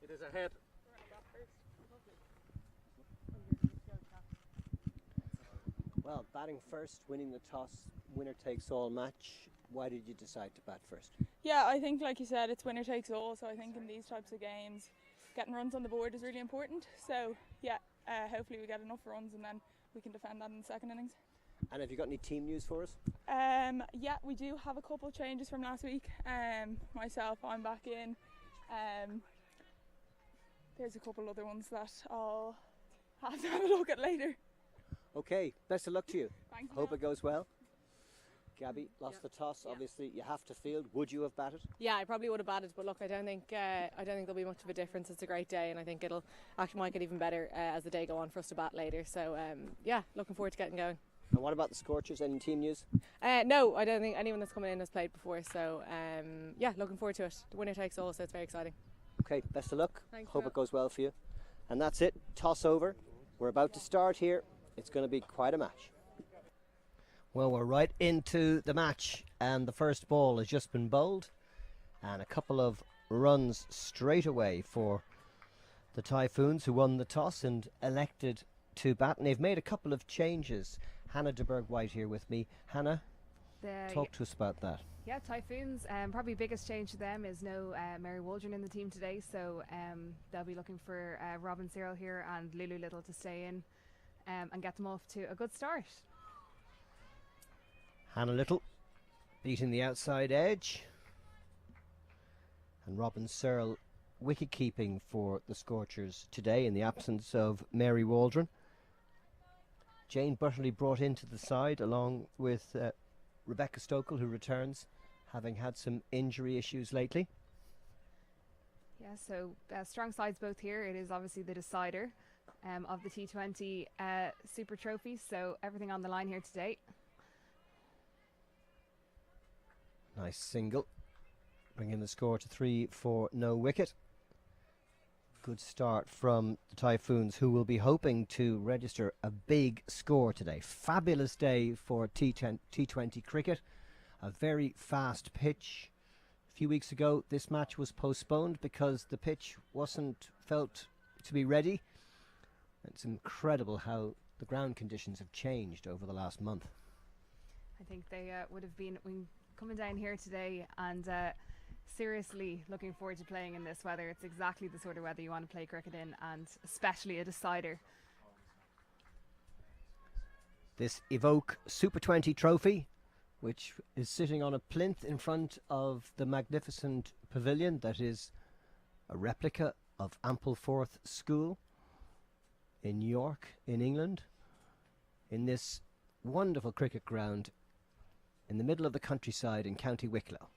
It is ahead. Well, batting first, winning the toss, winner takes all match. Why did you decide to bat first? Yeah, I think, like you said, it's winner takes all. So I think in these types of games, getting runs on the board is really important. So yeah, hopefully we get enough runs and then we can defend that in the second innings. And have you got any team news for us? Yeah, we do have a couple of changes from last week. Myself, I'm back in. There's a couple other ones that I'll have to have a look at later. Okay, best of luck to you. Thanks. Hope it goes well. Gabby, lost the toss. Obviously, you have to field. Would you have batted? Yeah, I probably would have batted, but look, I don't think there'll be much of a difference. It's a great day, and I think it'll actually might get even better as the day go on for us to bat later. So yeah, looking forward to getting going. And what about the Scorchers? Any team news? No, I don't think anyone that's coming in has played before. So yeah, looking forward to it. The winner takes all, so it's very exciting. Okay, best of luck. Thanks, Hope Joe. it goes well for you. And that's it. Toss over. We're about to start here. It's going to be quite a match. Well, we're right into the match, and the first ball has just been bowled, and a couple of runs straight away for the Typhoons, who won the toss and elected to bat. And they've made a couple of changes. Hannah de Berg-White here with me. Hannah, talk to us about that. Yeah, Typhoons, probably biggest change to them is no Mary Waldron in the team today, so they'll be looking for Robin Cyril here and Lulu Little to stay in and get them off to a good start. Hannah Little beating the outside edge, and Robin Searle wicket keeping for the Scorchers today in the absence of Mary Waldron. Jane Butterley brought into the side along with Rebecca Stokel, who returns, having had some injury issues lately. Yeah, so strong sides both here. It is obviously the decider of the T20 Super Trophy, so everything on the line here today. Nice single, bringing the score to 3 for no wicket. Good start from the Typhoons, who will be hoping to register a big score today. Fabulous day for T20 cricket. A very fast pitch. A few weeks ago, this match was postponed because the pitch wasn't felt to be ready. It's incredible how the ground conditions have changed over the last month. I think they would have been coming down here today and seriously looking forward to playing in this weather. It's exactly the sort of weather you want to play cricket in, and especially a decider. This Evoke Super 20 trophy, which is sitting on a plinth in front of the magnificent pavilion that is a replica of Ampleforth School in York, in England, in this wonderful cricket ground in the middle of the countryside in County Wicklow.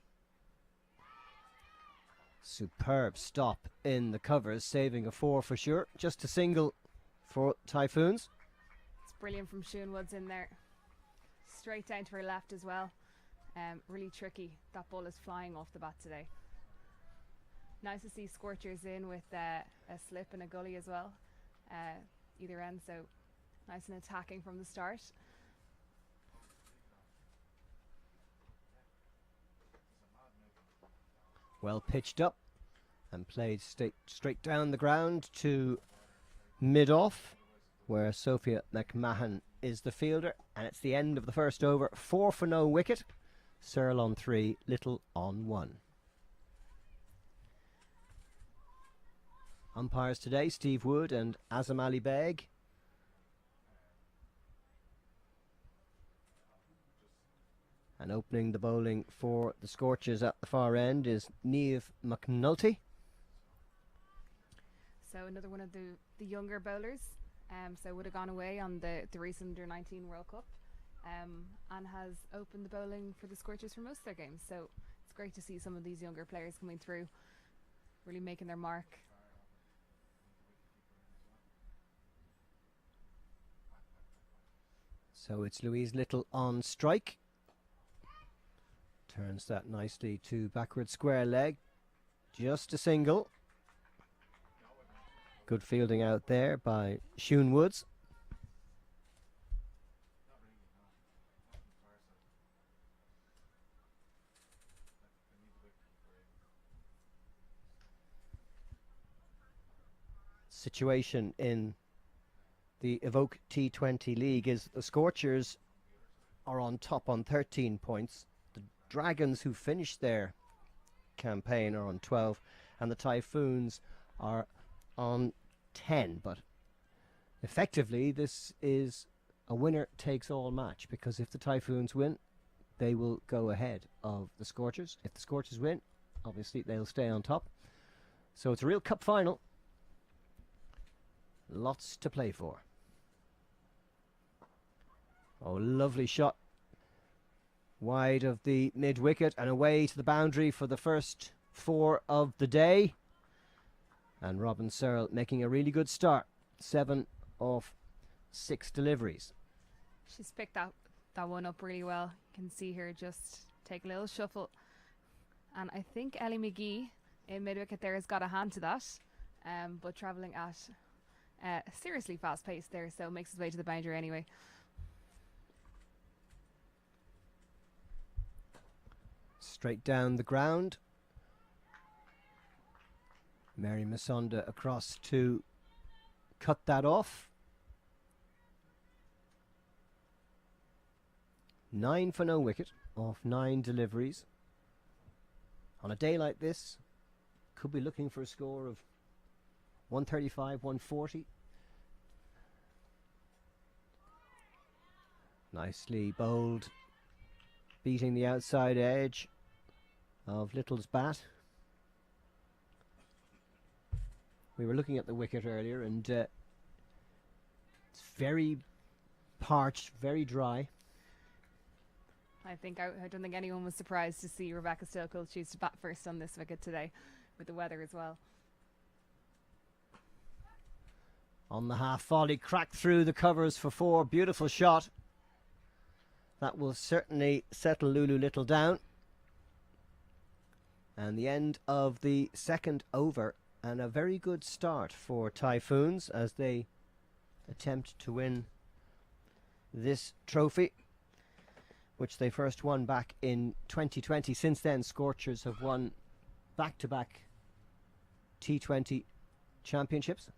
Superb stop in the covers, saving a 4 for sure. Just a single for Typhoons. It's brilliant from Siún Woods in there. Straight down to her left as well. Really tricky. That ball is flying off the bat today. Nice to see Scorchers in with a slip and a gully as well. Either end, so nice and attacking from the start. Well pitched up and played straight down the ground to mid-off, where Sophia McMahon is the fielder, and it's the end of the first over. 4 for no wicket. Searle on 3, Little on 1. Umpires today, Steve Wood and Azam Ali Beg. And opening the bowling for the Scorchers at the far end is Niamh McNulty. So another one of the younger bowlers. So would have gone away on the recent Under-19 World Cup and has opened the bowling for the Scorchers for most of their games. So it's great to see some of these younger players coming through, really making their mark. So it's Louise Little on strike. Turns that nicely to backward square leg. Just a single. Good fielding out there by Siún Woods. situation in the Evoke T20 League is the Scorchers are on top on 13 points. The Dragons, who finished their campaign, are on 12, and the Typhoons are on 10. But effectively, this is a winner takes all match, because if the Typhoons win, they will go ahead of the Scorchers. If the Scorchers win, obviously they'll stay on top. So it's a real cup final. Lots to play for. Oh, lovely shot. Wide of the mid-wicket and away to the boundary for the first 4 of the day. And Robin Searle making a really good start. 7 of 6 deliveries. She's picked that one up really well. You can see her just take a little shuffle. And I think Ellie McGee in mid-wicket there has got a hand to that. But travelling at seriously fast pace there, so makes his way to the boundary anyway. Straight down the ground. Mary Masonda across to cut that off. 9 for no wicket off 9 deliveries. On a day like this, could be looking for a score of 135, 140. Nicely bowled, beating the outside edge of Little's bat. We were looking at the wicket earlier, and it's very parched, very dry. I don't think anyone was surprised to see Rebecca Stokel choose to bat first on this wicket today, with the weather as well. On the half volley, cracked through the covers for 4. Beautiful shot. That will certainly settle Lulu Little down. And the end of the second over, and a very good start for Typhoons as they attempt to win this trophy, which they first won back in 2020. Since then, Scorchers have won back-to-back T20 championships.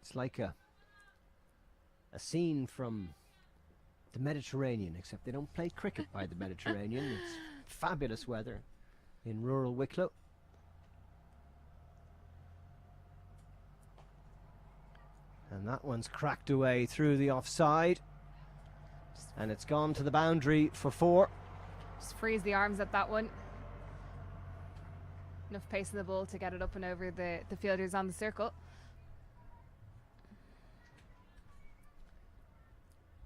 It's like a scene from the Mediterranean, except they don't play cricket by the Mediterranean. It's fabulous weather in rural Wicklow. And that one's cracked away through the offside. And it's gone to the boundary for 4. Just freeze the arms at that one. Enough pace in the ball to get it up and over the fielders on the circle.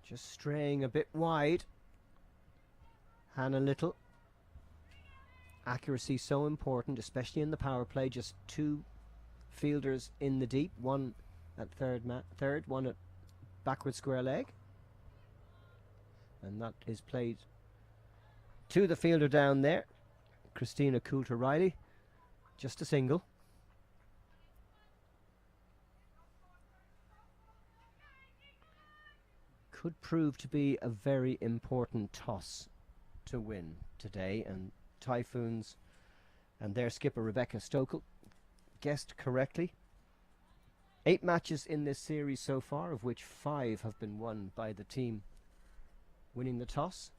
Just straying a bit wide. Hannah Little. Accuracy so important, especially in the power play. Just 2 fielders in the deep. One at third, one at backward square leg. And that is played to the fielder down there, Christina Coulter-Riley. Just a single. Could prove to be a very important toss to win today, and Typhoons and their skipper Rebecca Stokel guessed correctly. 8 matches in this series so far, of which 5 have been won by the team winning the toss.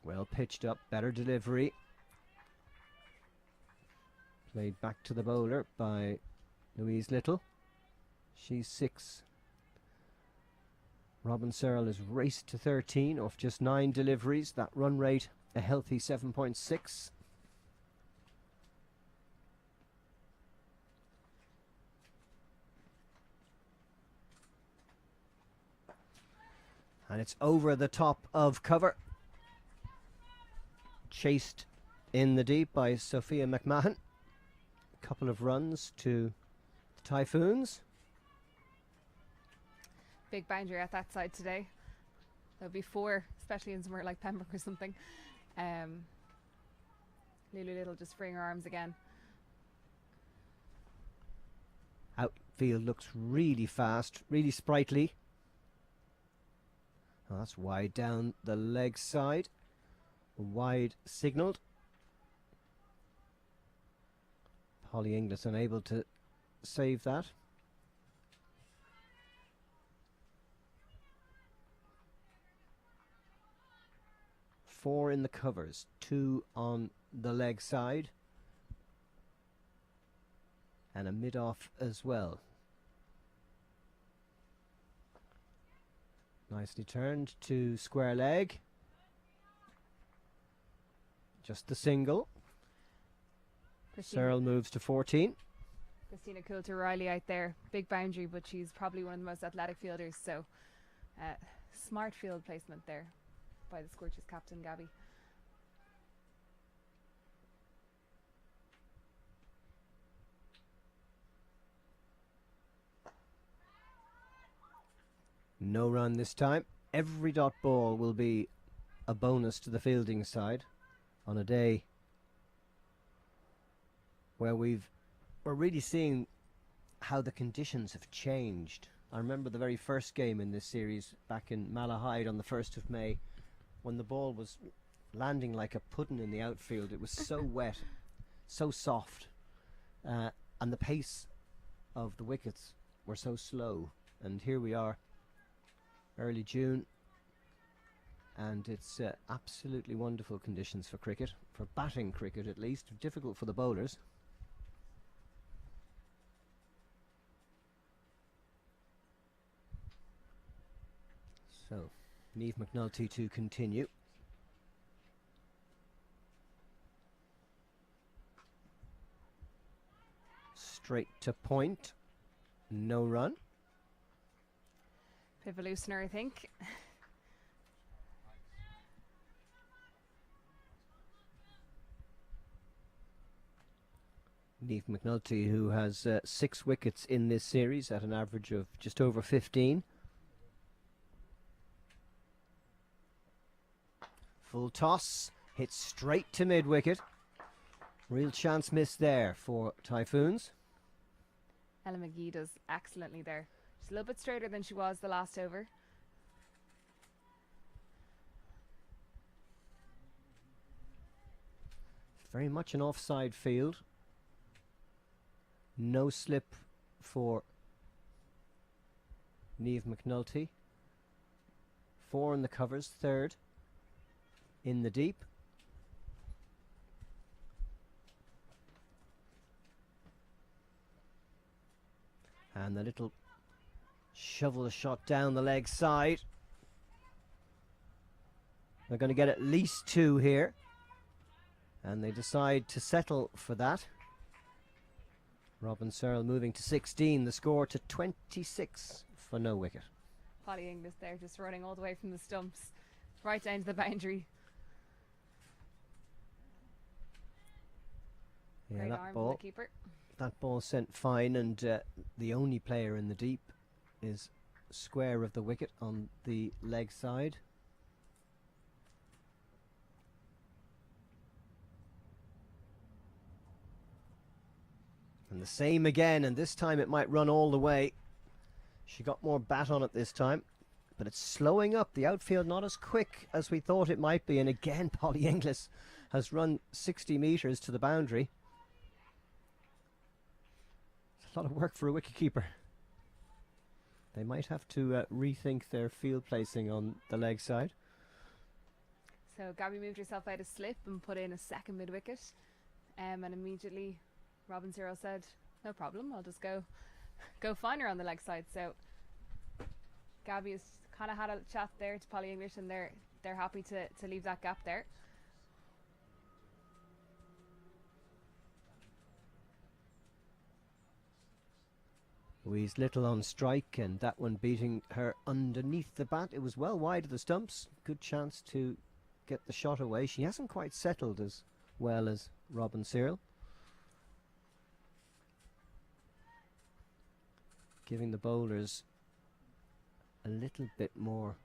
Well pitched up, better delivery. Played back to the bowler by Louise Little. She's 6. Robin Searle has raced to 13 off just 9 deliveries. That run rate a healthy 7.6. And it's over the top of cover. Chased in the deep by Sophia McMahon. A couple of runs to the Typhoons. Big boundary at that side today. There'll be 4, especially in somewhere like Pembroke or something. Lulu Little just freeing her arms again. Outfield looks really fast, really sprightly. Oh, that's wide down the leg side. Wide signalled. Polly Inglis unable to save that. Four in the covers, two on the leg side, and a mid-off as well. Nicely turned to square leg. Just the single. Searle moves to 14. Christina Coulter-Riley out there. Big boundary, but she's probably one of the most athletic fielders, so smart field placement there by the Scorchers captain, Gabby. No run this time. Every dot ball will be a bonus to the fielding side on a day where we're really seeing how the conditions have changed. I remember the very first game in this series back in Malahide on the 1st of May when the ball was landing like a pudding in the outfield. It was so wet, so soft, and the pace of the wickets were so slow. And here we are, early June, and it's absolutely wonderful conditions for cricket, for batting cricket at least, difficult for the bowlers. So, Niamh McNulty to continue. Straight to point, no run. Bit of a loosener, I think. Niamh McNulty, who has 6 wickets in this series at an average of just over 15. Full toss, hits straight to mid-wicket. Real chance missed there for Typhoons. Ella McGee does excellently there. She's a little bit straighter than she was the last over. Very much an offside field. No slip for Niamh McNulty. 4 in the covers, 3rd in the deep. And the little shovel shot down the leg side. They're going to get at least 2 here. And they decide to settle for that. Robin Searle moving to 16, the score to 26 for no wicket. Polly Inglis there just running all the way from the stumps right down to the boundary. Yeah, Great arm from the keeper. That ball sent fine, and the only player in the deep is square of the wicket on the leg side. And the same again, and this time it might run all the way. She got more bat on it this time, but it's slowing up. The outfield not as quick as we thought it might be, and again Polly Inglis has run 60 metres to the boundary. It's a lot of work for a wicketkeeper. They might have to rethink their field placing on the leg side. So Gabby moved herself out of slip and put in a second mid-wicket, and immediately Robin Searle said, no problem, I'll just go find her on the leg side. So Gabby has kind of had a chat there to Polly English, and they're happy to leave that gap there. Louise Little on strike, and that one beating her underneath the bat. It was well wide of the stumps. Good chance to get the shot away. She hasn't quite settled as well as Robin Searle. Giving the bowlers a little bit more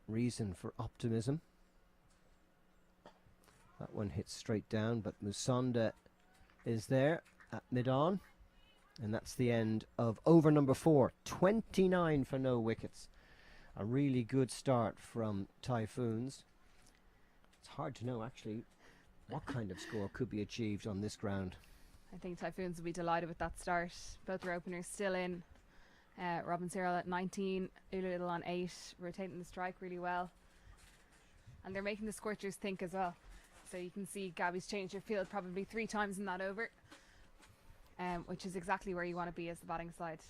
reason for optimism. That one hits straight down, but Musonda is there at mid-on. And that's the end of over number 4. 29 for no wickets. A really good start from Typhoons. It's hard to know, actually, what kind of score could be achieved on this ground. I think Typhoons will be delighted with that start. Both their openers still in. Robin Cyril at 19, Ula Little on 8, rotating the strike really well. And they're making the Scorchers think as well. So you can see Gabby's changed her field probably 3 times in that over, which is exactly where you want to be as the batting side.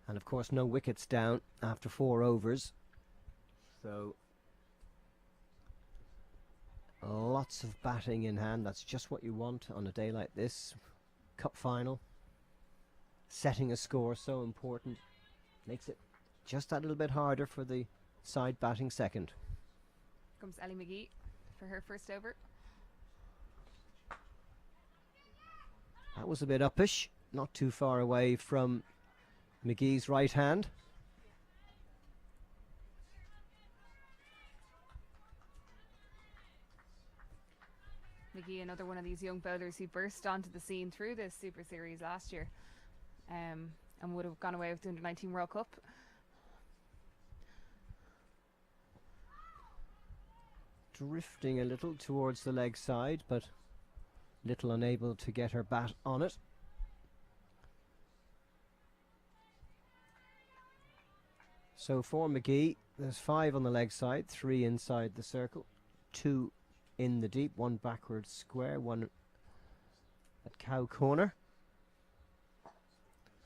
And of course no wickets down after 4 overs. So lots of batting in hand. That's just what you want on a day like this. Cup final. Setting a score so important. Makes it just that little bit harder for the side batting second. Comes Ellie McGee for her first over. That was a bit uppish. Not too far away from McGee's right hand. McGee, another one of these young bowlers who burst onto the scene through this Super Series last year, and would have gone away with the Under-19 World Cup. Drifting a little towards the leg side, but Little unable to get her bat on it. So for McGee, there's 5 on the leg side, 3 inside the circle, 2 in the deep, 1 backwards square, 1 at cow corner.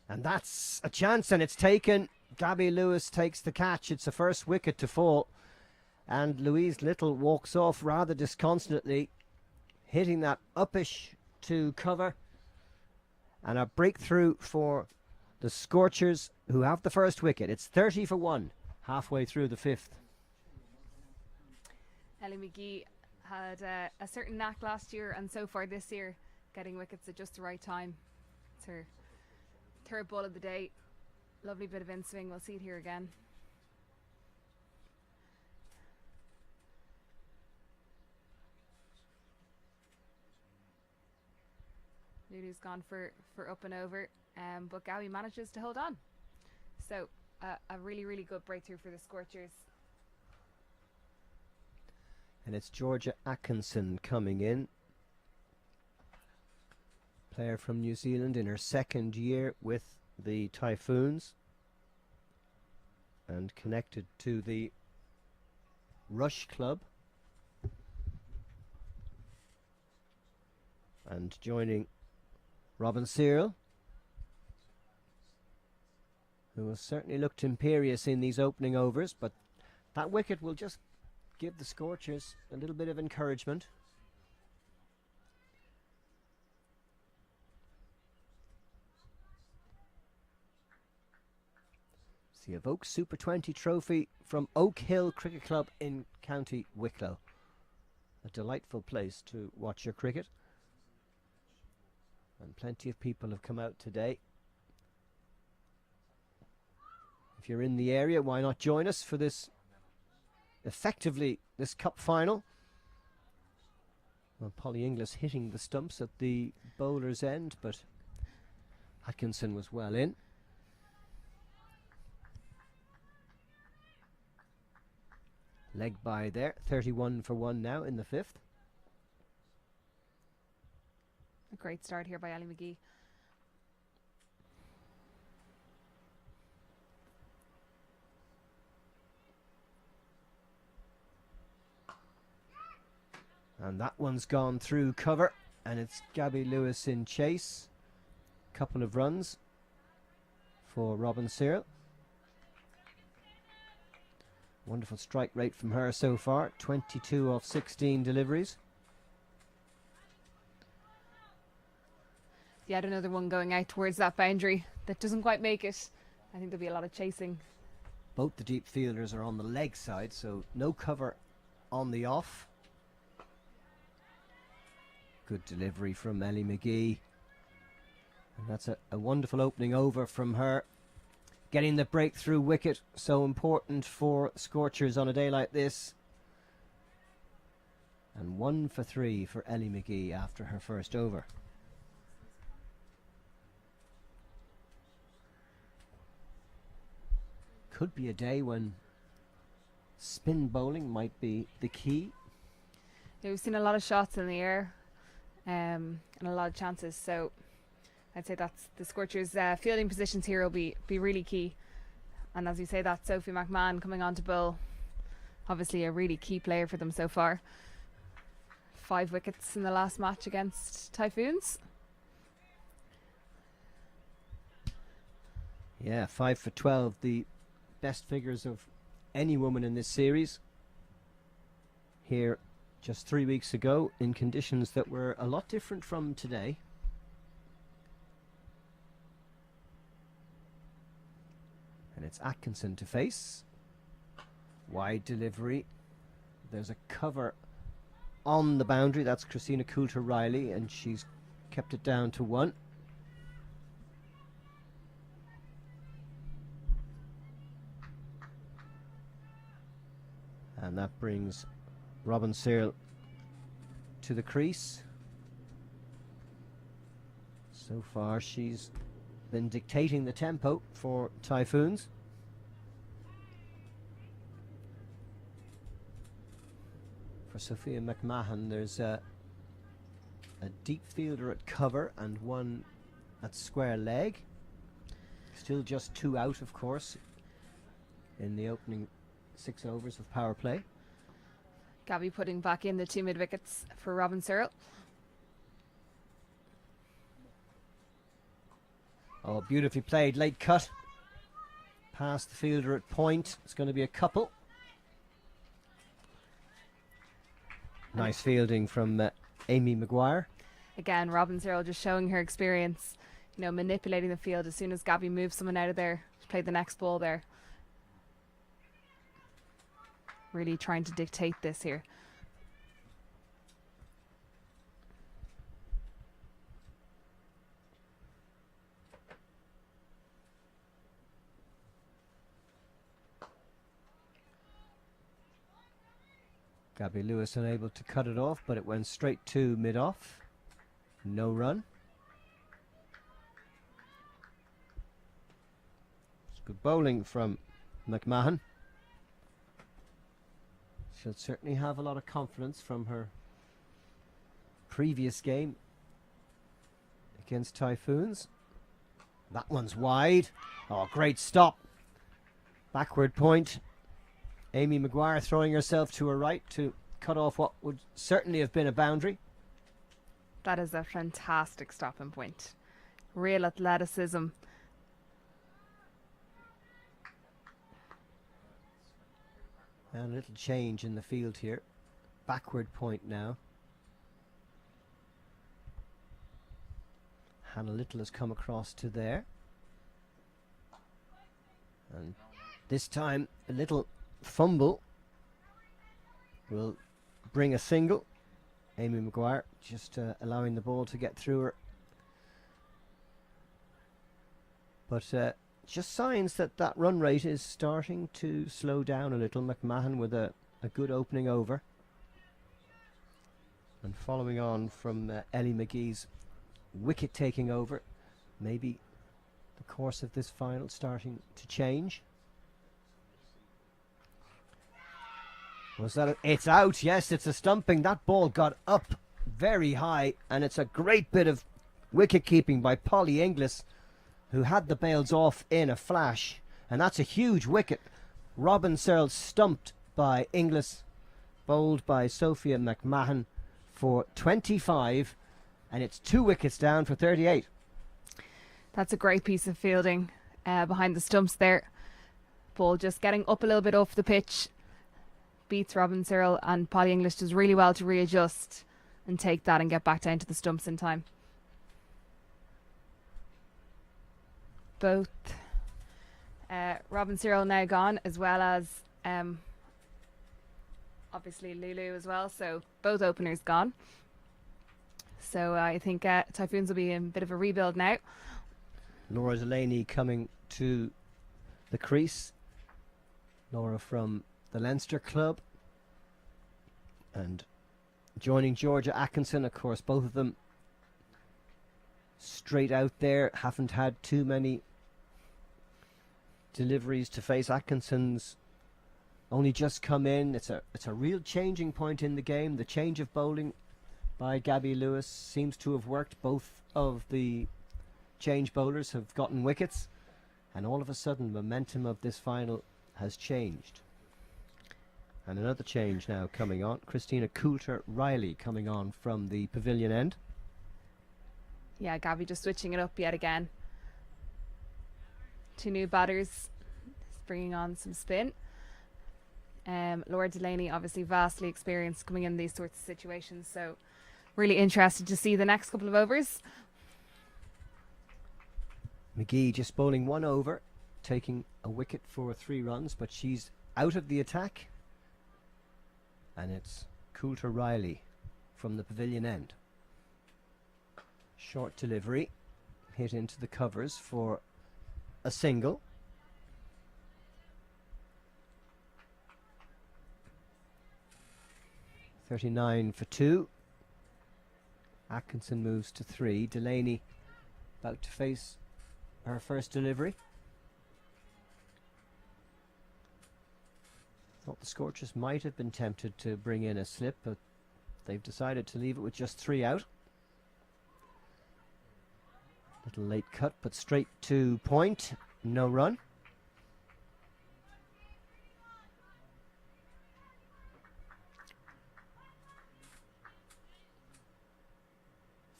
And that's a chance, and it's taken. Gabby Lewis takes the catch. It's the first wicket to fall. And Louise Little walks off rather disconsolately, hitting that uppish to cover. And a breakthrough for the Scorchers, who have the first wicket. It's 30 for 1, halfway through the 5th. Ellie McGee had a certain knack last year, and so far this year, getting wickets at just the right time. It's her third ball of the day. Lovely bit of in swing. We'll see it here again. Lulu's gone for up and over, but Gabby manages to hold on. So a really, really good breakthrough for the Scorchers. And it's Georgia Atkinson coming in. Player from New Zealand in her 2nd year with the Typhoons. And connected to the Rush Club. And joining Robin Cyril, who has certainly looked imperious in these opening overs, but that wicket will just give the Scorchers a little bit of encouragement. It's the Evoke Super 20 trophy from Oak Hill Cricket Club in County Wicklow. A delightful place to watch your cricket. And plenty of people have come out today. If you're in the area, why not join us for this, effectively, this cup final. Well, Polly Inglis hitting the stumps at the bowler's end, but Atkinson was well in. Leg by there, 31 for 1 now in the 5th. A great start here by Ellie McGee. And that one's gone through cover, and it's Gabby Lewis in chase. Couple of runs for Robin Cyril. Wonderful strike rate from her so far, 22 off 16 deliveries. Yet another one going out towards that boundary that doesn't quite make it. I think there'll be a lot of chasing. Both the deep fielders are on the leg side, so no cover on the off. Good delivery from Ellie McGee. And that's a wonderful opening over from her. Getting the breakthrough wicket, so important for Scorchers on a day like this. And 1 for 3 for Ellie McGee after her first over. Could be a day when spin bowling might be the key. Yeah, we've seen a lot of shots in the air and a lot of chances, so I'd say that's the Scorchers' fielding positions here will be really key. And as you say, that Sophie McMahon coming on to bowl, obviously a really key player for them so far. 5 wickets in the last match against Typhoons. Yeah, 5 for 12, the best figures of any woman in this series. Here just 3 weeks ago in conditions that were a lot different from today. And it's Atkinson to face. Wide delivery. There's a cover on the boundary. That's Christina Coulter-Riley, and she's kept it down to 1. And that brings Robin Searle to the crease. So far she's been dictating the tempo for Typhoons. For Sophia McMahon, there's a deep fielder at cover and one at square leg. Still just 2 out, of course, in the opening 6 overs of power play. Gabby putting back in the 2 mid wickets for Robin Searle. Oh, beautifully played, late cut. Past the fielder at point. It's going to be a couple. Nice fielding from Amy Maguire. Again, Robin Searle just showing her experience, you know, manipulating the field. As soon as Gabby moves someone out of there, she played the next ball there. Really trying to dictate this here. Gabby Lewis unable to cut it off, but it went straight to mid-off. No run. It's good bowling from McMahon. She'll certainly have a lot of confidence from her previous game against Typhoons. That one's wide. Oh, great stop. Backward point. Amy Maguire throwing herself to her right to cut off what would certainly have been a boundary. That is a fantastic stopping point. Real athleticism. And a little change in the field here. Backward point now. Hannah Little has come across to there. And this time a little fumble will bring a single. Amy Maguire just allowing the ball to get through her. But just signs that that run rate is starting to slow down a little. McMahon with a good opening over. And following on from Ellie McGee's wicket taking over, maybe the course of this final starting to change. Was that it's out? Yes, it's a stumping. That ball got up very high, and it's a great bit of wicket keeping by Polly Inglis, who had the bails off in a flash, and that's a huge wicket. Robin Searle stumped by Inglis, bowled by Sophia McMahon for 25, and it's 2 wickets down for 38. That's a great piece of fielding behind the stumps there. Ball just getting up a little bit off the pitch. Beats Robin Searle, and Polly English does really well to readjust and take that and get back down to the stumps in time. Both Robin Searle now gone, as well as obviously Lulu as well, so both openers gone. So I think Typhoons will be in a bit of a rebuild now. Laura Delaney coming to the crease. Laura from the Leinster club, and joining Georgia Atkinson. Of course, both of them straight out there, haven't had too many deliveries to face. Atkinson's only just come in. It's a real changing point in the game. The change of bowling by Gabby Lewis seems to have worked. Both of the change bowlers have gotten wickets, and all of a sudden momentum of this final has changed. And another change now coming on. Christina Coulter-Riley coming on from the pavilion end. Yeah, Gabby just switching it up yet again. Two new batters, bringing on some spin. Laura Delaney, obviously vastly experienced coming in these sorts of situations, so really interested to see the next couple of overs. McGee just bowling 1 over, taking a wicket for 3 runs, but she's out of the attack. And it's Coulter-Riley from the pavilion end. Short delivery, hit into the covers for a single. .39 for 2. Atkinson moves to 3. Delaney about to face her first delivery. Thought the Scorchers might have been tempted to bring in a slip, but they've decided to leave it with just 3 out. Little late cut, but straight to point. No run.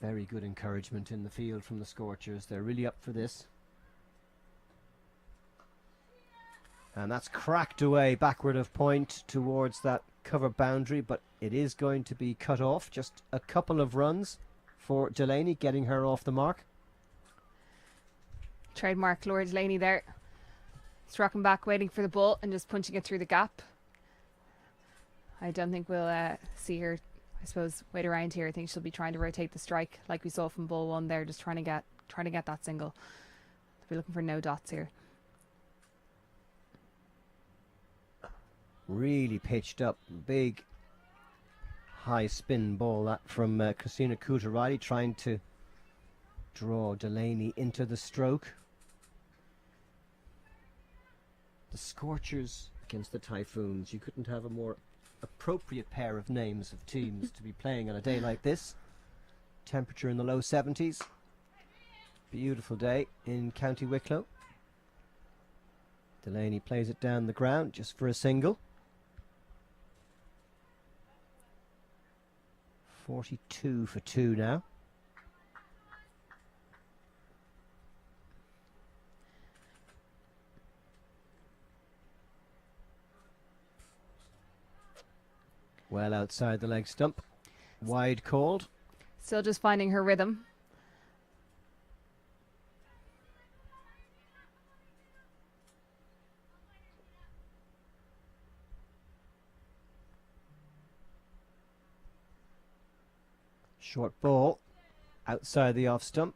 Very good encouragement in the field from the Scorchers. They're really up for this. And that's cracked away backward of point towards that cover boundary, but it is going to be cut off. Just a couple of runs for Delaney, getting her off the mark. Trademark Laura Delaney there. Rocking back, waiting for the ball and just punching it through the gap. I don't think we'll see her, I suppose, wait around here. I think she'll be trying to rotate the strike like we saw from ball 1 there, just trying to get that single. We'll be looking for no dots here. Really pitched up, big high spin ball that from Christina Coulter-Riley, trying to draw Delaney into the stroke. The Scorchers against the Typhoons. You couldn't have a more appropriate pair of names of teams to be playing on a day like this. Temperature in the low 70s. Beautiful day in County Wicklow. Delaney plays it down the ground just for a single. 42 for 2 now. Well outside the leg stump. Wide called. Still just finding her rhythm. Short ball outside the off stump.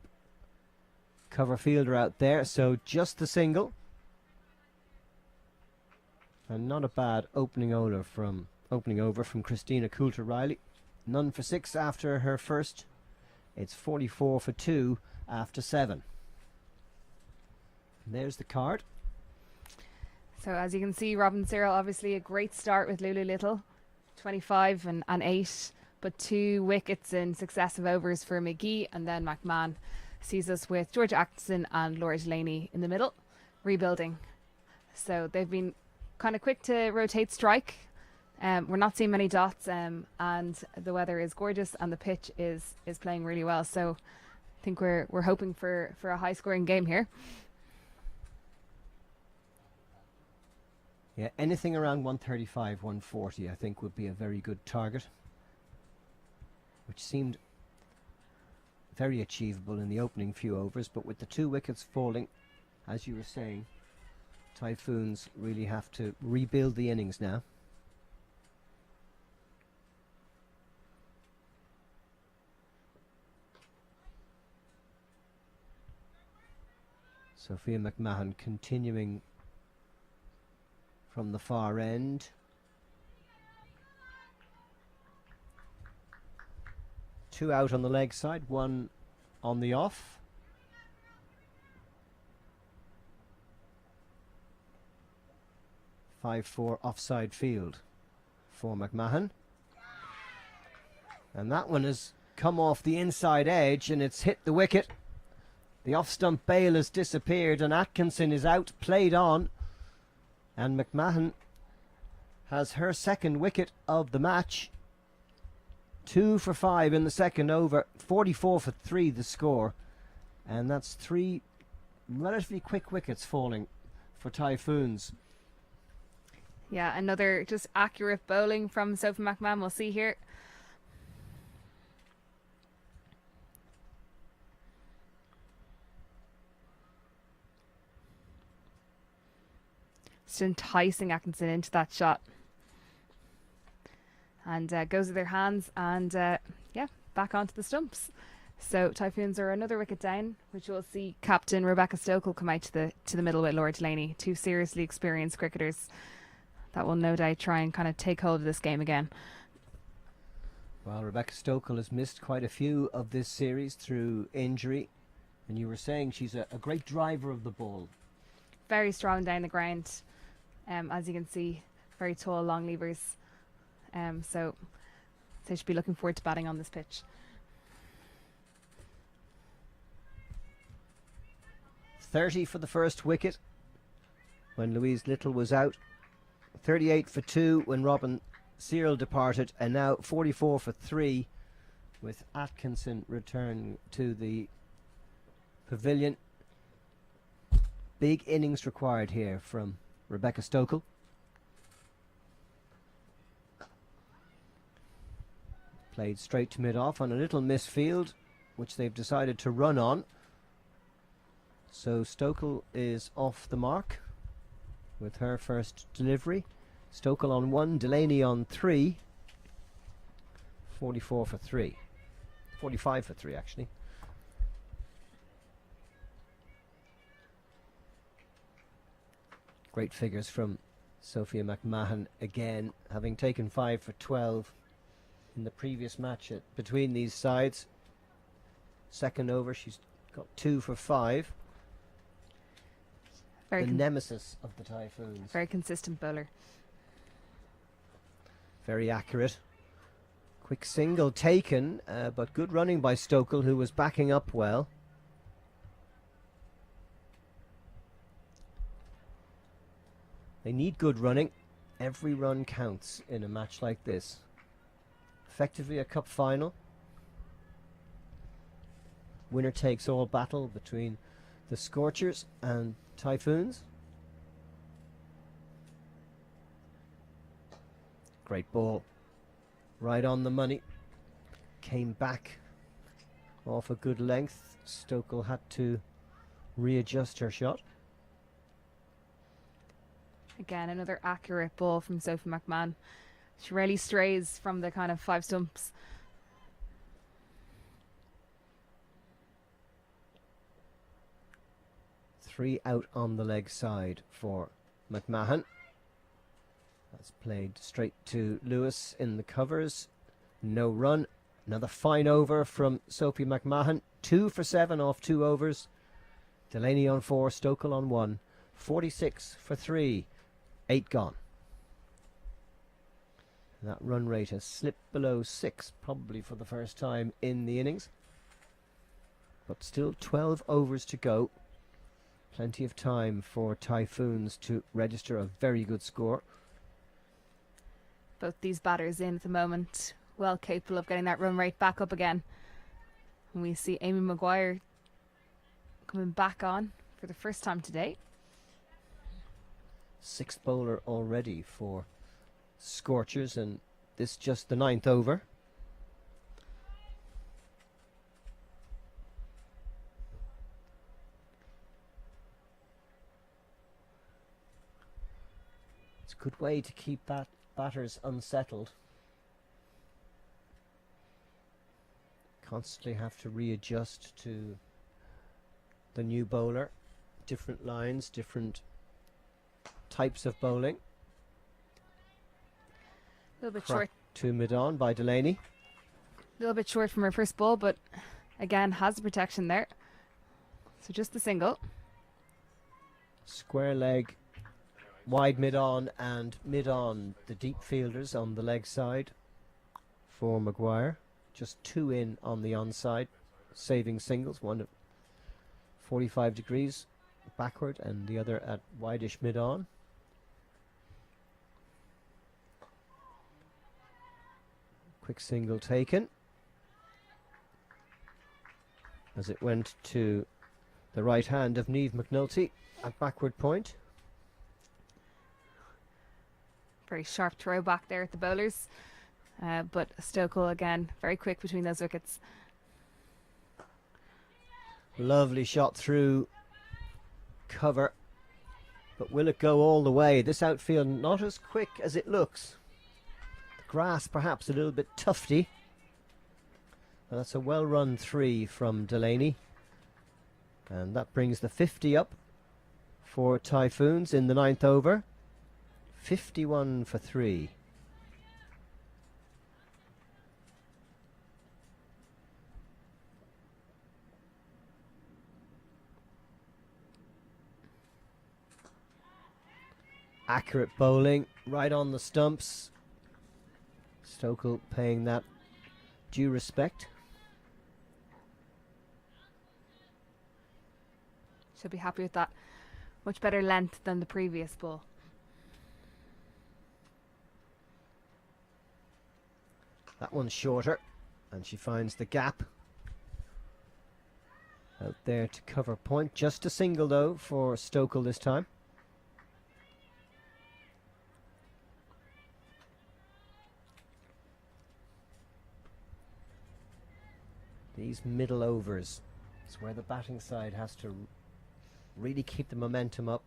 Cover fielder out there, so just the single. And not a bad opening over from Christina Coulter-Riley. None for 6 after her first. It's 44 for 2 after 7. And there's the card. So as you can see, Robin Cyril, obviously a great start with Lulu Little. 25 and 8. But 2 wickets in successive overs for McGee, and then McMahon sees us with Georgia Atkinson and Laura Delaney in the middle, rebuilding. So they've been kind of quick to rotate strike. We're not seeing many dots, and the weather is gorgeous, and the pitch is playing really well. So I think we're hoping for a high-scoring game here. Yeah, anything around 135, 140, I think would be a very good target, which seemed very achievable in the opening few overs. But with the 2 wickets falling, as you were saying, Typhoons really have to rebuild the innings now. Sophia McMahon continuing from the far end. 2 out on the leg side, 1 on the off. (5-4) offside field for McMahon. And that one has come off the inside edge and it's hit the wicket. The off-stump bail has disappeared and Atkinson is out, played on. And McMahon has her second wicket of the match. 2 for 5 in the second over, 44 for 3 the score. And that's 3 relatively quick wickets falling for Typhoons. Yeah, another just accurate bowling from Sophie McMahon. We'll see here. Just enticing Atkinson into that shot. And goes with their hands and, yeah, back onto the stumps. So Typhoons are another wicket down, which we'll see captain Rebecca Stokel come out to the middle with Laura Delaney. 2 seriously experienced cricketers that will no doubt try and kind of take hold of this game again. Well, Rebecca Stokel has missed quite a few of this series through injury. And you were saying she's a great driver of the ball. Very strong down the ground. As you can see, very tall, long levers. So they should be looking forward to batting on this pitch. 30 for the first wicket when Louise Little was out. 38 for 2 when Robin Searle departed. And now 44 for 3 with Atkinson return to the pavilion. Big innings required here from Rebecca Stokel. Played straight to mid-off on a little misfield, which they've decided to run on. So Stokel is off the mark with her first delivery. Stokel on 1, Delaney on 3. 44 for 3. 45 for 3, actually. Great figures from Sophia McMahon again, having taken 5 for 12 in the previous match between these sides. Second over, she's got 2 for 5. The nemesis of the Typhoons. Very consistent bowler. Very accurate. Quick single taken, but good running by Stokel, who was backing up well. They need good running. Every run counts in a match like this. Effectively a cup final. Winner takes all battle between the Scorchers and Typhoons. Great ball. Right on the money. Came back off a good length. Stokel had to readjust her shot. Again, another accurate ball from Sophie McMahon. She rarely strays from the kind of 5 stumps. Three out on the leg side for McMahon. That's played straight to Lewis in the covers. No run. Another fine over from Sophie McMahon. 2 for 7 off 2 overs. Delaney on 4, Stokel on 1. 46 for 3. 8 gone. And that run rate has slipped below 6, probably for the first time in the innings. But still 12 overs to go. Plenty of time for Typhoons to register a very good score. Both these batters in at the moment, well capable of getting that run rate back up again. And we see Amy Maguire coming back on for the first time today. 6th bowler already for Scorchers, and this just the 9th over. It's a good way to keep batters unsettled. Constantly have to readjust to the new bowler. Different lines, different types of bowling. A little bit Crack short. to mid-on by Delaney. A little bit short from her first ball, but again has the protection there. So just the single. Square leg, wide mid-on and mid-on, the deep fielders on the leg side for Maguire. Just 2 in on the onside, saving singles, one at 45 degrees backward and the other at wideish mid-on. Quick single taken as it went to the right hand of Niamh McNulty at backward point. Very sharp throw back there at the bowlers. But Stokel again, very quick between those wickets. Lovely shot through cover. But will it go all the way? This outfield not as quick as it looks. The grass perhaps a little bit tufty. And that's a well-run 3 from Delaney. And that brings the 50 up for Typhoons in the 9th over. 51 for 3. Accurate bowling, right on the stumps. Stokel paying that due respect. Should be happy with that. Much better length than the previous ball. That one's shorter, and she finds the gap out there to cover point. Just a single though for Stokel this time. These middle overs is where the batting side has to really keep the momentum up.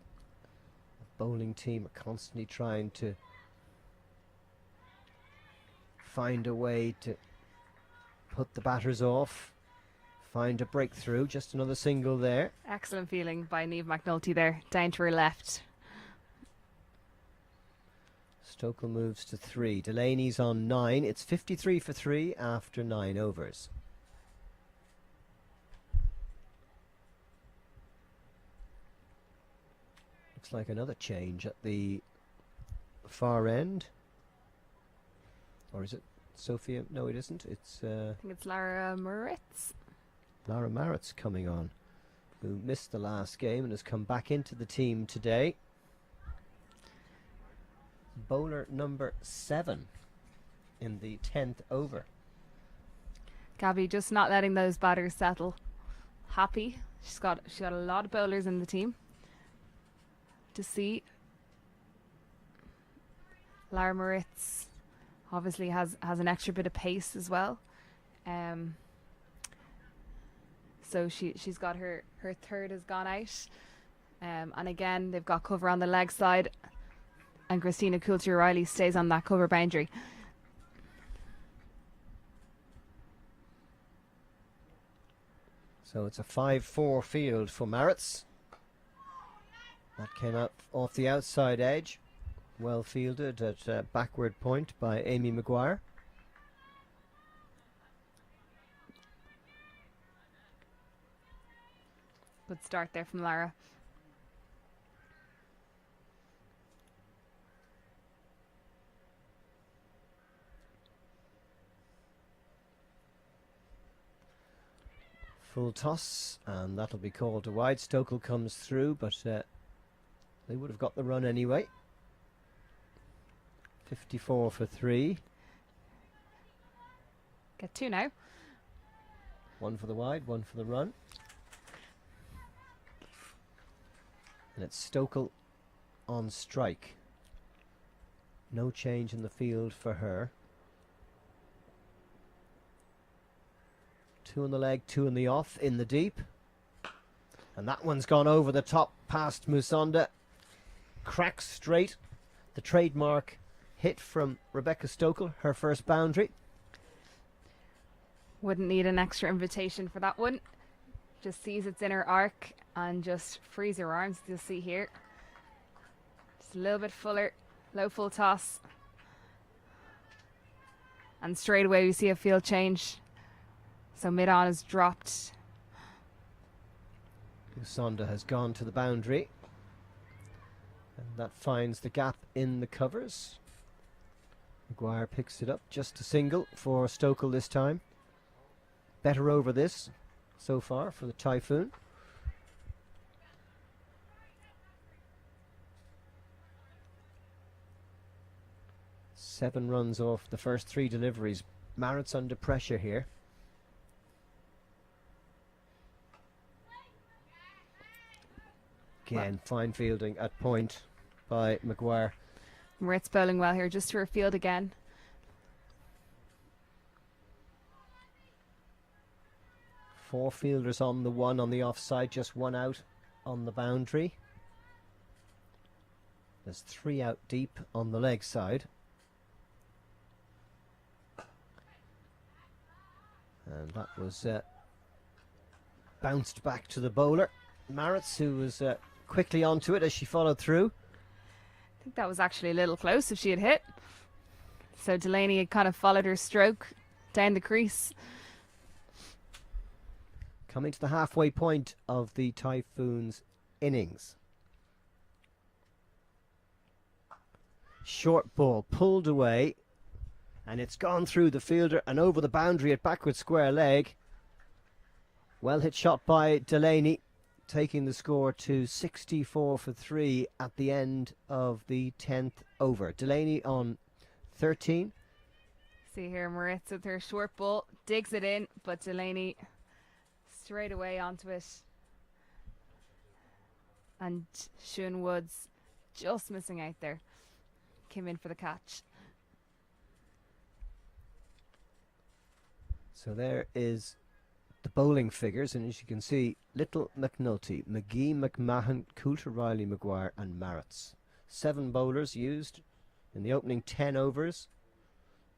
The bowling team are constantly trying to find a way to put the batters off, find a breakthrough. Just another single there. Excellent feeling by Niamh McNulty there, down to her left. Stokel moves to 3. Delaney's on 9. It's 53 for 3 after 9 overs. Looks like another change at the far end. Or is it Sophia? No, it isn't. It's I think it's Lara Moritz. Lara Maritz coming on, who missed the last game and has come back into the team today. Bowler number 7 in the 10th over. Gabby just not letting those batters settle. Happy. She's got a lot of bowlers in the team. To see Lara Moritz obviously has an extra bit of pace as well. So she's got her third has gone out. And again, they've got cover on the leg side. And Christina Coulter-Riley stays on that cover boundary. So it's a 5-4 field for Maritz. That came out off the outside edge. Well fielded at backward point by Amy Maguire. Good start there from Lara. Full toss, and that'll be called to wide. Stokel comes through, but they would have got the run anyway. 54 for 3. Get 2 now. 1 for the wide, 1 for the run. And it's Stokel on strike. No change in the field for her. 2 on the leg, 2 on the off, in the deep. And that one's gone over the top past Musonda. Cracks straight. The trademark hit from Rebecca Stokel, her first boundary. Wouldn't need an extra invitation for that one. Just sees it's in her arc and just frees her arms, you'll see here. Just a little bit fuller, low full toss. And straight away we see a field change. So mid-on has dropped. Usonda has gone to the boundary. And that finds the gap in the covers. Maguire picks it up, just a single for Stokel this time. Better over this so far for the Typhoon. Seven runs off the first three deliveries. Marrett's under pressure here. Again, fine fielding at point by Maguire. Moritz bowling well here, just to her field again. Four fielders on the one on the offside, just one out on the boundary. There's three out deep on the leg side. And that was bounced back to the bowler. Marretts, who was quickly onto it as she followed through. I think that was actually a little close if she had hit. So Delaney had kind of followed her stroke down the crease. Coming to the halfway point of the Typhoons' innings. Short ball pulled away, and it's gone through the fielder and over the boundary at backward square leg. Well hit shot by Delaney, taking the score to 64 for 3 at the end of the 10th over. Delaney on 13. See here, Moritz with her short ball digs it in, but Delaney straight away onto it. And Siún Woods just missing out there. Came in for the catch. So there is the bowling figures, and as you can see, Little, McNulty, McGee, McMahon, Coulter, Riley, Maguire and Marretts. 7 bowlers used in the opening 10 overs.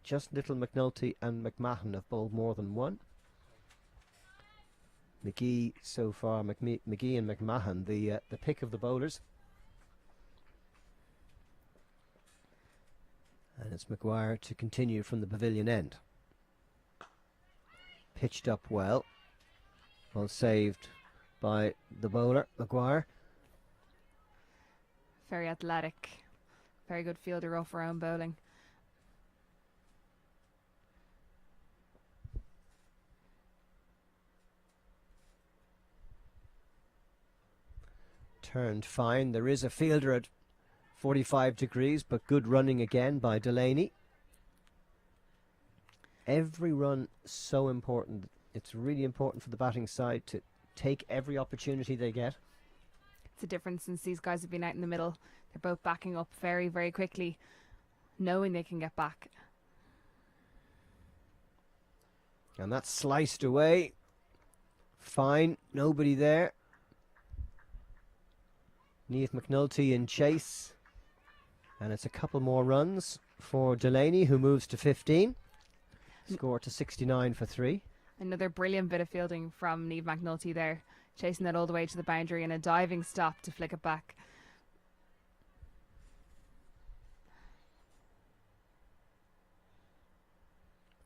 Just Little, McNulty and McMahon have bowled more than one. McGee so far, McGee and McMahon, the pick of the bowlers. And it's Maguire to continue from the pavilion end. Pitched up well. Well saved by the bowler, Maguire. Very athletic. Very good fielder off her own bowling. Turned fine. There is a fielder at 45 degrees, but good running again by Delaney. Every run so important. It's really important for the batting side to take every opportunity they get. It's a difference since these guys have been out in the middle. They're both backing up very, very quickly, knowing they can get back. And that's sliced away. Fine, nobody there. Niamh McNulty in chase. And it's a couple more runs for Delaney, who moves to 15. Score to 69 for 3. Another brilliant bit of fielding from Niamh McNulty there, chasing that all the way to the boundary and a diving stop to flick it back.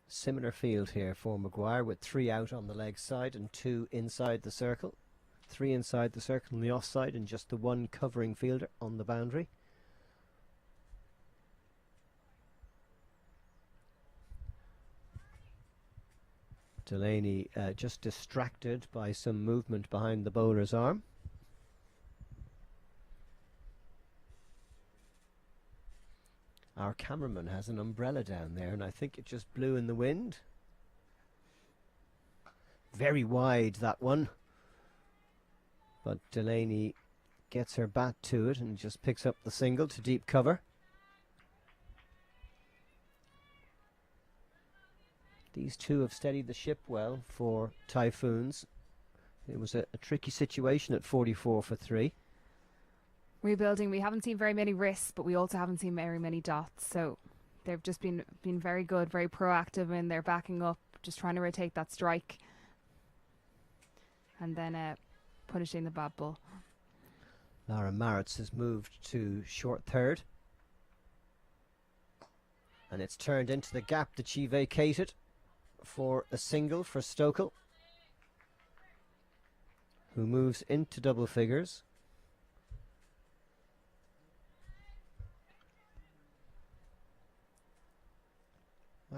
Similar field here for Maguire, with 3 out on the leg side and 2 inside the circle. 3 inside the circle on the offside and just the 1 covering fielder on the boundary. Delaney just distracted by some movement behind the bowler's arm. Our cameraman has an umbrella down there, and I think it just blew in the wind. Very wide, that one. But Delaney gets her bat to it and just picks up the single to deep cover. These two have steadied the ship well for Typhoons. It was a tricky situation at 44 for 3. Rebuilding, we haven't seen very many risks, but we also haven't seen very many dots. So they've just been very good, very proactive in their backing up, just trying to rotate that strike. And then punishing the bad ball. Lara Marretts has moved to short third. And it's turned into the gap that she vacated. for a single for Stokel, who moves into double figures.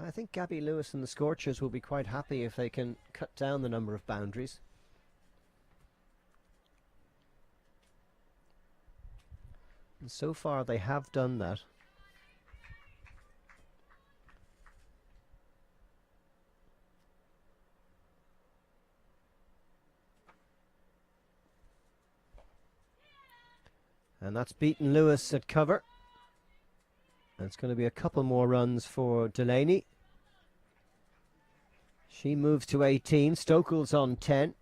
I think Gabby Lewis and the Scorchers will be quite happy if they can cut down the number of boundaries. And so far they have done that. And that's beaten Lewis at cover. And it's going to be a couple more runs for Delaney. She moves to 18. Stokel's on 10.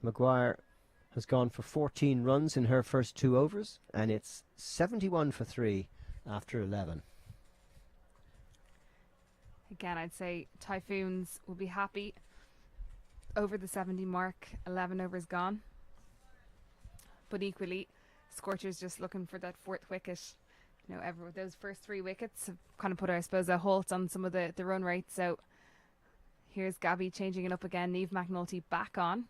Maguire has gone for 14 runs in her first 2 overs, and it's 71 for 3 after 11. Again, I'd say Typhoons will be happy over the 70 mark. 11 overs gone. But equally, Scorchers just looking for that 4th wicket. You know, those first 3 wickets have kind of put, I suppose, a halt on some of the run rate. So here's Gabby changing it up again. Niamh McNulty back on.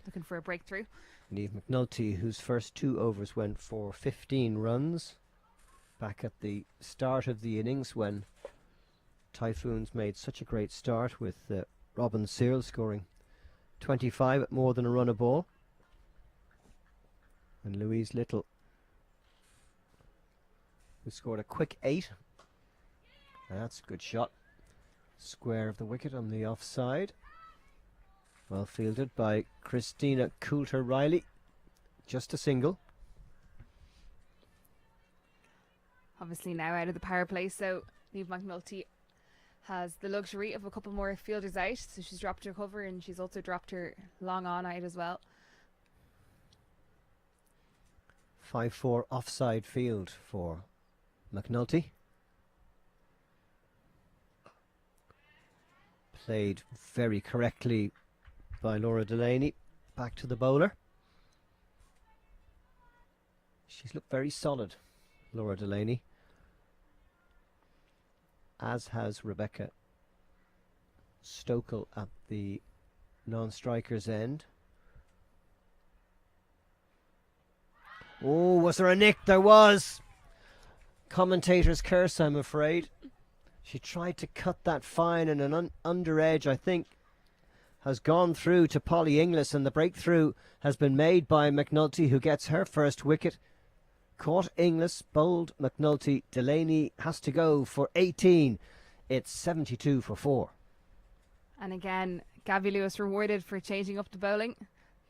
Looking for a breakthrough. Niamh McNulty, whose first 2 overs went for 15 runs. Back at the start of the innings when Typhoons made such a great start with Robin Searle scoring 25 at more than a run a ball. And Louise Little, who scored a quick 8. That's a good shot. Square of the wicket on the offside. Well fielded by Christina Coulter-Riley. Just a single. Obviously now out of the power play, so Niamh McNulty has the luxury of a couple more fielders out. So she's dropped her cover and she's also dropped her long on out as well. 5-4 offside field for McNulty. Played very correctly by Laura Delaney. Back to the bowler. She's looked very solid, Laura Delaney, as has Rebecca Stokel at the non-striker's end. Oh, was there a nick? There was. Commentator's curse, I'm afraid. She tried to cut that fine, and an under edge, I think, has gone through to Polly Inglis, and the breakthrough has been made by McNulty, who gets her first wicket. Caught Inglis, bowled McNulty. Delaney has to go for 18. It's 72 for 4. And again, Gabby Lewis rewarded for changing up the bowling,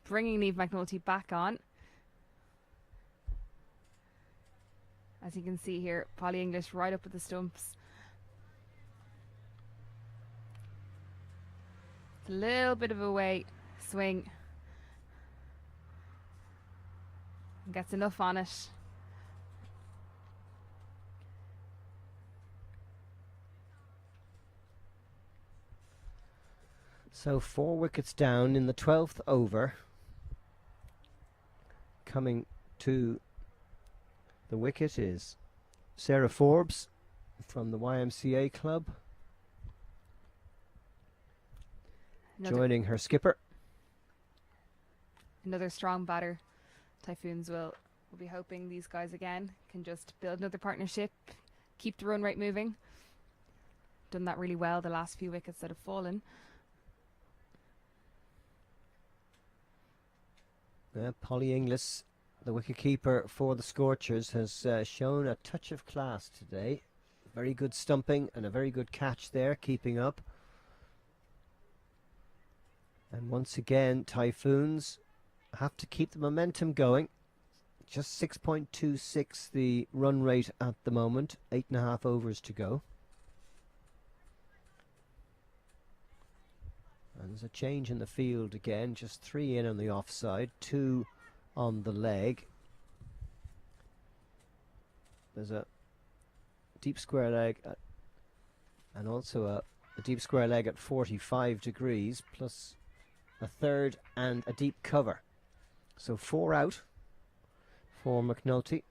bringing Niamh McNulty back on. As you can see here, Polly English right up at the stumps. It's a little bit of a way swing. Gets enough on it. So 4 wickets down in the 12th over. Coming to the wicket is Sarah Forbes from the YMCA club, joining her skipper. Another strong batter. Typhoons will be hoping these guys again can just build another partnership, keep the run rate moving. Done that really well the last few wickets that have fallen. Polly Inglis, the wicketkeeper for the Scorchers, has shown a touch of class today. Very good stumping and a very good catch there, keeping up. And once again, Typhoons have to keep the momentum going. Just 6.26 the run rate at the moment. 8.5 overs to go. And there's a change in the field again. Just 3 in on the offside, 2 on the leg. There's a deep square leg and also a deep square leg at 45 degrees, plus a third and a deep cover. So 4 out for McNulty.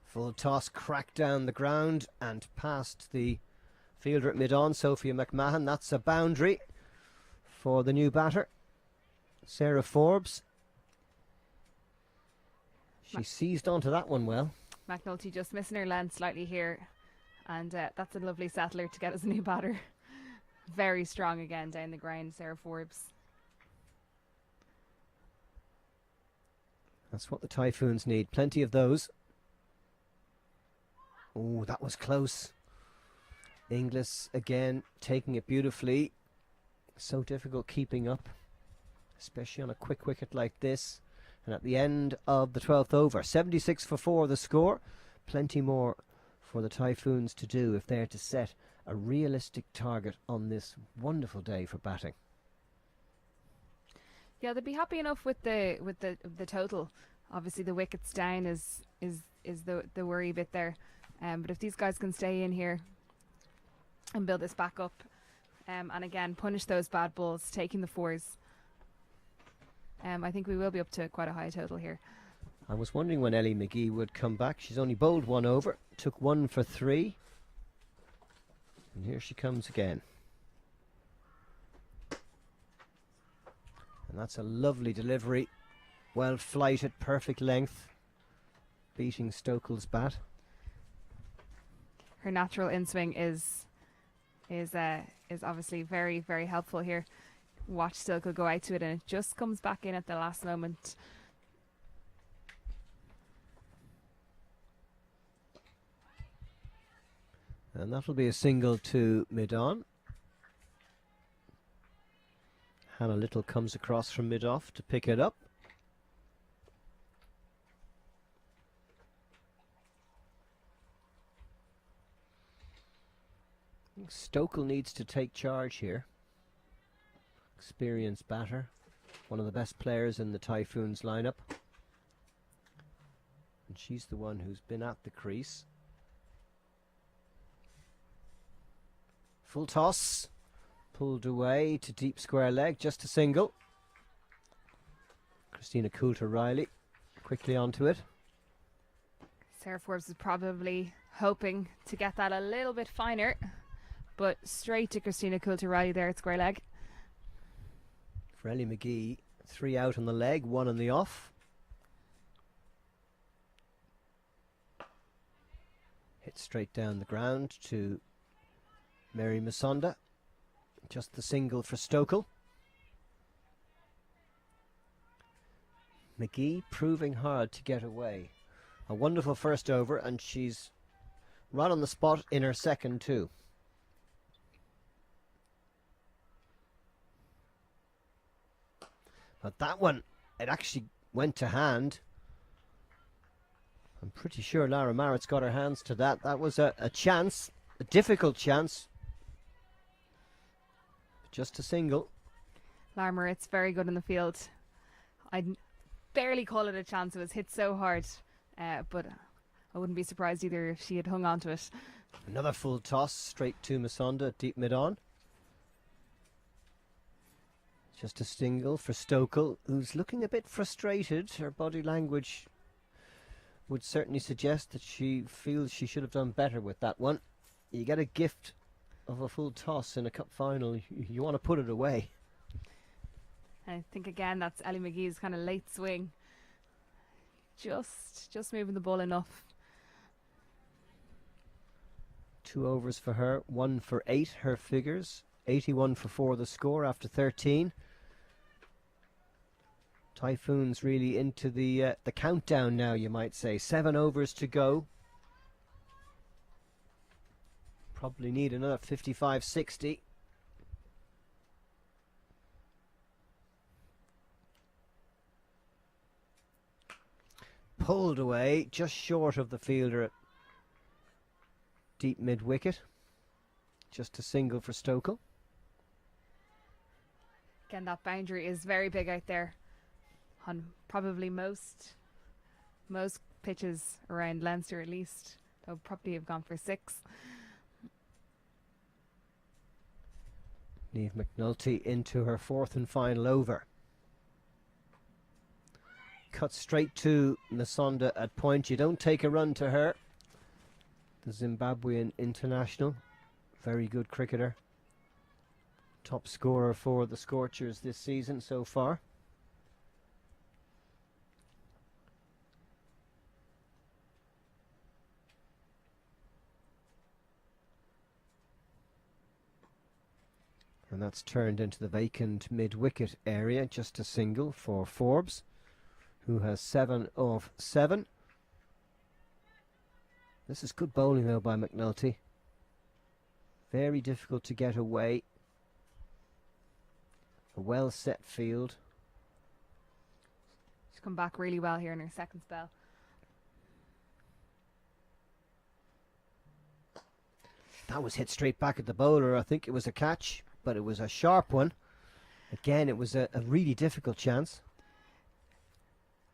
Full toss cracked down the ground and past the fielder at mid-on, Sophia McMahon. That's a boundary for the new batter, Sarah Forbes. She seized onto that one well. McNulty just missing her length slightly here, and that's a lovely settler to get as a new batter. Very strong again down the ground, Sarah Forbes. That's what the Typhoons need. Plenty of those. Oh, that was close. Inglis again taking it beautifully. So difficult keeping up, especially on a quick wicket like this. And at the end of the 12th over, 76 for 4 the score. Plenty more for the Typhoons to do if they're to set a realistic target on this wonderful day for batting. Yeah, they'd be happy enough with the total. Obviously, the wickets down is the worry bit there. But if these guys can stay in here and build this back up, and again punish those bad balls, taking the fours, I think we will be up to quite a high total here. I was wondering when Ellie McGee would come back. She's only bowled one over, took 1 for 3. And here she comes again. And that's a lovely delivery. Well flighted, perfect length. Beating Stokel's bat. Her natural in-swing is obviously very, very helpful here. Watch Stokel go out to it, and it just comes back in at the last moment. And that'll be a single to mid-on. Hannah Little comes across from mid-off to pick it up. Stokel needs to take charge here. Experienced batter, one of the best players in the Typhoons lineup. And she's the one who's been at the crease. Full toss, pulled away to deep square leg, just a single. Christina Coulter-Riley quickly onto it. Sarah Forbes is probably hoping to get that a little bit finer, but straight to Christina Coulter-Riley there at square leg. For Ellie McGee, 3 out on the leg, 1 on the off. Hit straight down the ground to Mary Masonda. Just the single for Stokel. McGee proving hard to get away. A wonderful first over, and she's right on the spot in her second too. But that one, it actually went to hand. I'm pretty sure Lara Marrett's got her hands to that. That was a chance, a difficult chance. Just a single. Lara Marrett's very good in the field. I'd barely call it a chance. It was hit so hard, but I wouldn't be surprised either if she had hung on to it. Another full toss straight to Masonda, deep mid-on. Just a single for Stokel, who's looking a bit frustrated. Her body language would certainly suggest that she feels she should have done better with that one. You get a gift of a full toss in a cup final. You want to put it away. I think again that's Ellie McGee's kind of late swing. Just moving the ball enough. 2 overs for her, 1 for 8 her figures. 81 for 4 the score after 13. Typhoons really into the countdown now, you might say. 7 overs to go. Probably need another 55-60. Pulled away, just short of the fielder at deep mid-wicket. Just a single for Stokel. Again, that boundary is very big out there on probably most pitches around Leinster at least. They'll probably have gone for 6. Niamh McNulty into her 4th and final over. cut straight to Nasonda at point. You don't take a run to her. The Zimbabwean international, very good cricketer. Top scorer for the Scorchers this season so far. And that's turned into the vacant mid-wicket area, just a single for Forbes, who has 7 of 7. This is good bowling though by McNulty. Very difficult to get away. A well set field. She's come back really well here in her second spell. That was hit straight back at the bowler. I think it was a catch, but it was a sharp one. Again, it was a really difficult chance.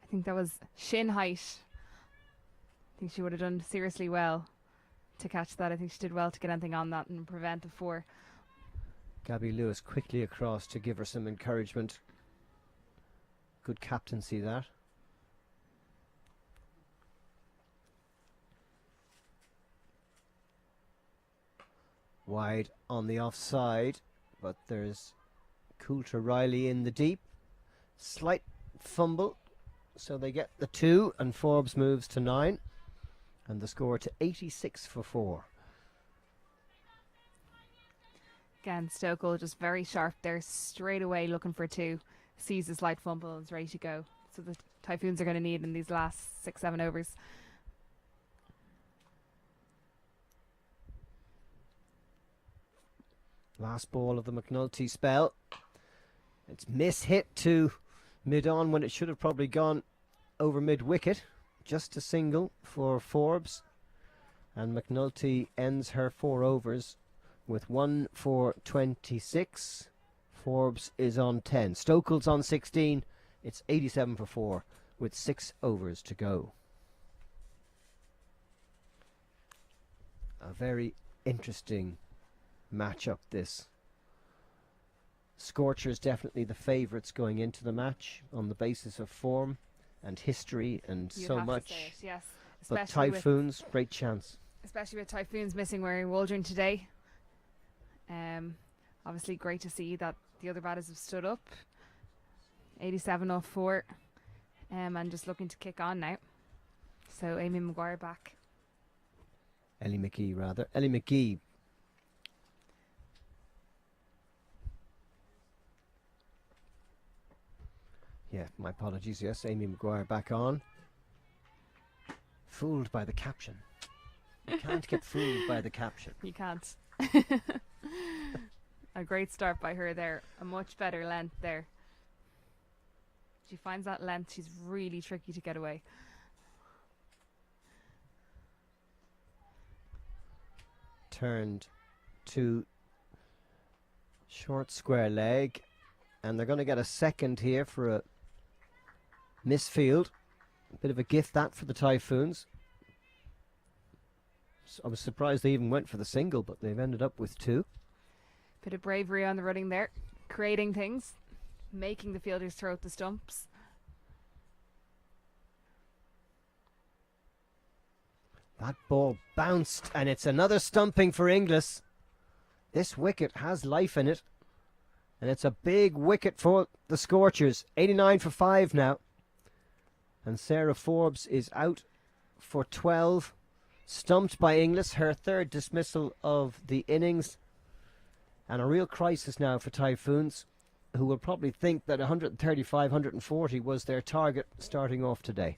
I think that was shin height. I think she would have done seriously well to catch that. I think she did well to get anything on that and prevent the 4. Gabby Lewis quickly across to give her some encouragement. Good captaincy, that. Wide on the offside, but there's Coulter Riley in the deep. Slight fumble, so they get the 2, and Forbes moves to 9, and the score to 86 for 4. Again, Stokel just very sharp there, straight away looking for 2. Sees a slight fumble and is ready to go. So the Typhoons are going to need in these last 6-7 overs. Last ball of the McNulty spell. It's miss-hit to mid-on when it should have probably gone over mid-wicket. Just a single for Forbes. And McNulty ends her 4 overs with 1 for 26. Forbes is on 10. Stokel's on 16. It's 87 for 4 with 6 overs to go. A very interesting matchup, this. Scorchers definitely the favourites going into the match on the basis of form and history and You'd so have to much. say it, yes. But Especially Typhoons, great chance. especially with Typhoons missing Mary Waldron today. Obviously great to see that the other batters have stood up. 87 off 4. And just looking to kick on now. So Amy Maguire back. Ellie McGee, rather. Ellie McGee. Yeah, my apologies. Yes, Amy Maguire back on. Fooled by the caption. You can't get fooled by the caption. You can't. A great start by her there. A much better length there. She finds that length. She's really tricky to get away. Turned to short square leg. And they're going to get a second here for a misfield. A bit of a gift that for the Typhoons. I was surprised they even went for the single, but they've ended up with 2. Bit of bravery on the running there. Creating things. Making the fielders throw out the stumps. That ball bounced, and it's another stumping for Inglis. This wicket has life in it. And it's a big wicket for the Scorchers. 89 for 5 now. And Sarah Forbes is out for 12. Stumped by Inglis, her 3rd dismissal of the innings. And a real crisis now for Typhoons, who will probably think that 135, 140 was their target starting off today.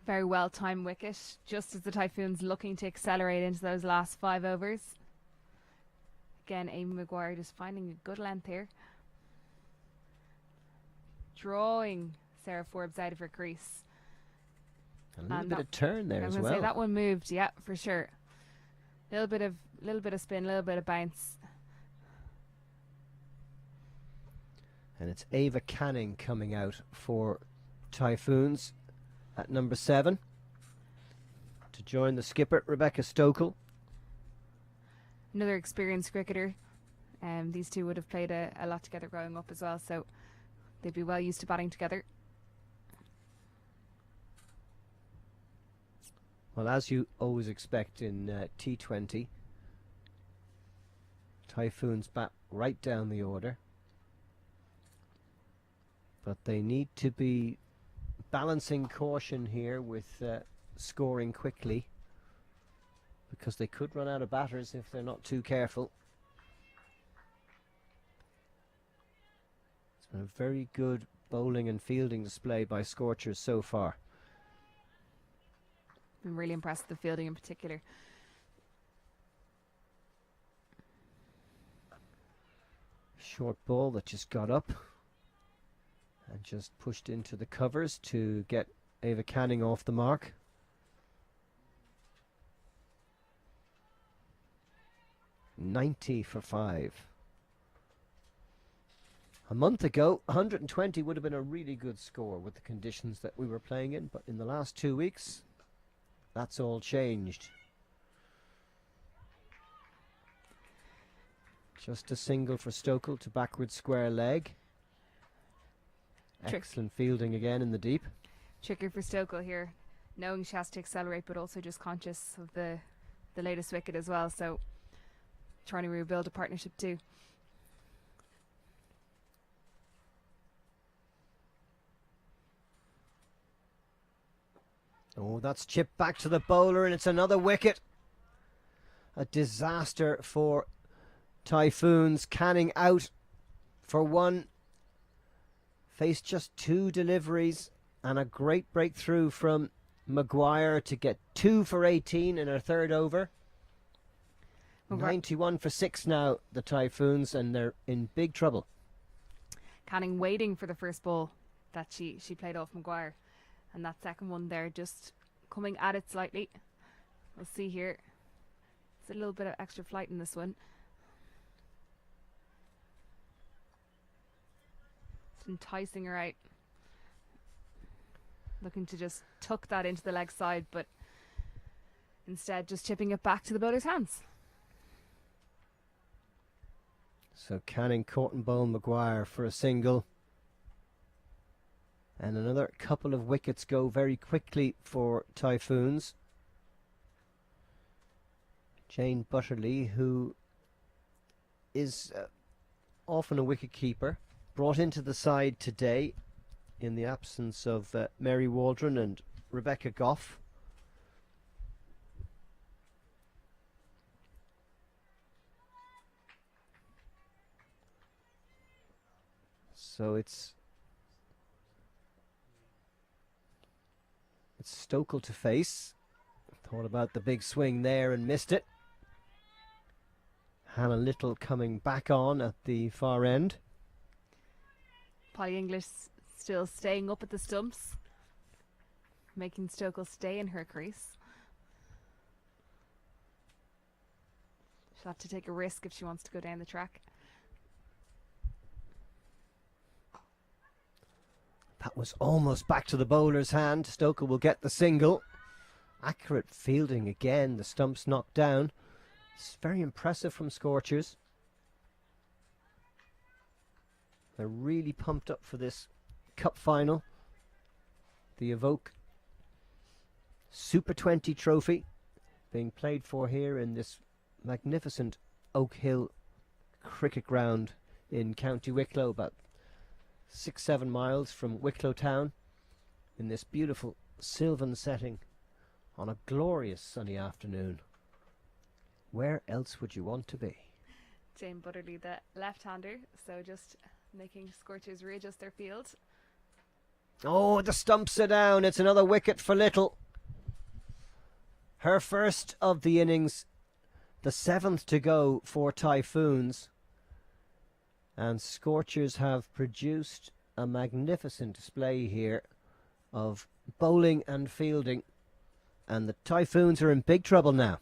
Very well timed wicket. Just as the Typhoons looking to accelerate into those last 5 overs. Again, Amy Maguire just finding a good length here. Drawing Sarah Forbes out of her crease. A little bit of turn there as I was well. going to say that one moved, yeah, for sure. Little bit of spin, little bit of bounce. And it's Ava Canning coming out for Typhoons at number 7 to join the skipper Rebecca Stokel. Another experienced cricketer. These two would have played a lot together growing up as well, so they'd be well used to batting together. Well, as you always expect in T20, Typhoons bat right down the order. But they need to be balancing caution here with scoring quickly, because they could run out of batters if they're not too careful. It's been a very good bowling and fielding display by Scorchers so far. I'm really impressed with the fielding in particular. Short ball that just got up and just pushed into the covers to get Ava Canning off the mark. $90 for 5. A month ago, 120 would have been a really good score with the conditions that we were playing in, but in the last 2 weeks, that's all changed. Just a single for Stokel to backward square leg. Excellent fielding again in the deep. Tricky for Stokel here, knowing she has to accelerate, but also just conscious of the latest wicket as well. So trying to rebuild a partnership too. Oh, that's chipped back to the bowler, and it's another wicket. A disaster for Typhoons. Canning out for 1. Faced just 2 deliveries, and a great breakthrough from Maguire to get 2 for 18 in her third over. 91 for 6 now, the Typhoons, and they're in big trouble. Canning waiting for the first ball that she played off Maguire. And that second one there just coming at it slightly. We'll see here. It's a little bit of extra flight in this one. It's enticing her out. Looking to just tuck that into the leg side, but instead just chipping it back to the bowler's hands. So Canning caught and bowled Maguire for a single. And another couple of wickets go very quickly for Typhoons. Jane Butterley, who is often a wicket keeper, brought into the side today in the absence of Mary Waldron and Rebecca Goff. So it's Stokel to face. Thought about the big swing there and missed it. Hannah Little coming back on at the far end. Polly English still staying up at the stumps, making Stokel stay in her crease. She'll have to take a risk if she wants to go down the track. That was almost back to the bowler's hand. Stokel will get the single. Accurate fielding again. The stumps knocked down. It's very impressive from Scorchers. They're really pumped up for this cup final. The Evoke Super 20 trophy being played for here in this magnificent Oak Hill cricket ground in County Wicklow, about 6-7 miles from Wicklow town, in this beautiful sylvan setting on a glorious sunny afternoon. Where else would you want to be? Jane Butterley, the left-hander, so just making Scorchers readjust their field. Oh, the stumps are down. It's another wicket for Little. Her first of the innings, the 7th to go for Typhoons. And Scorchers have produced a magnificent display here of bowling and fielding. And the Typhoons are in big trouble now.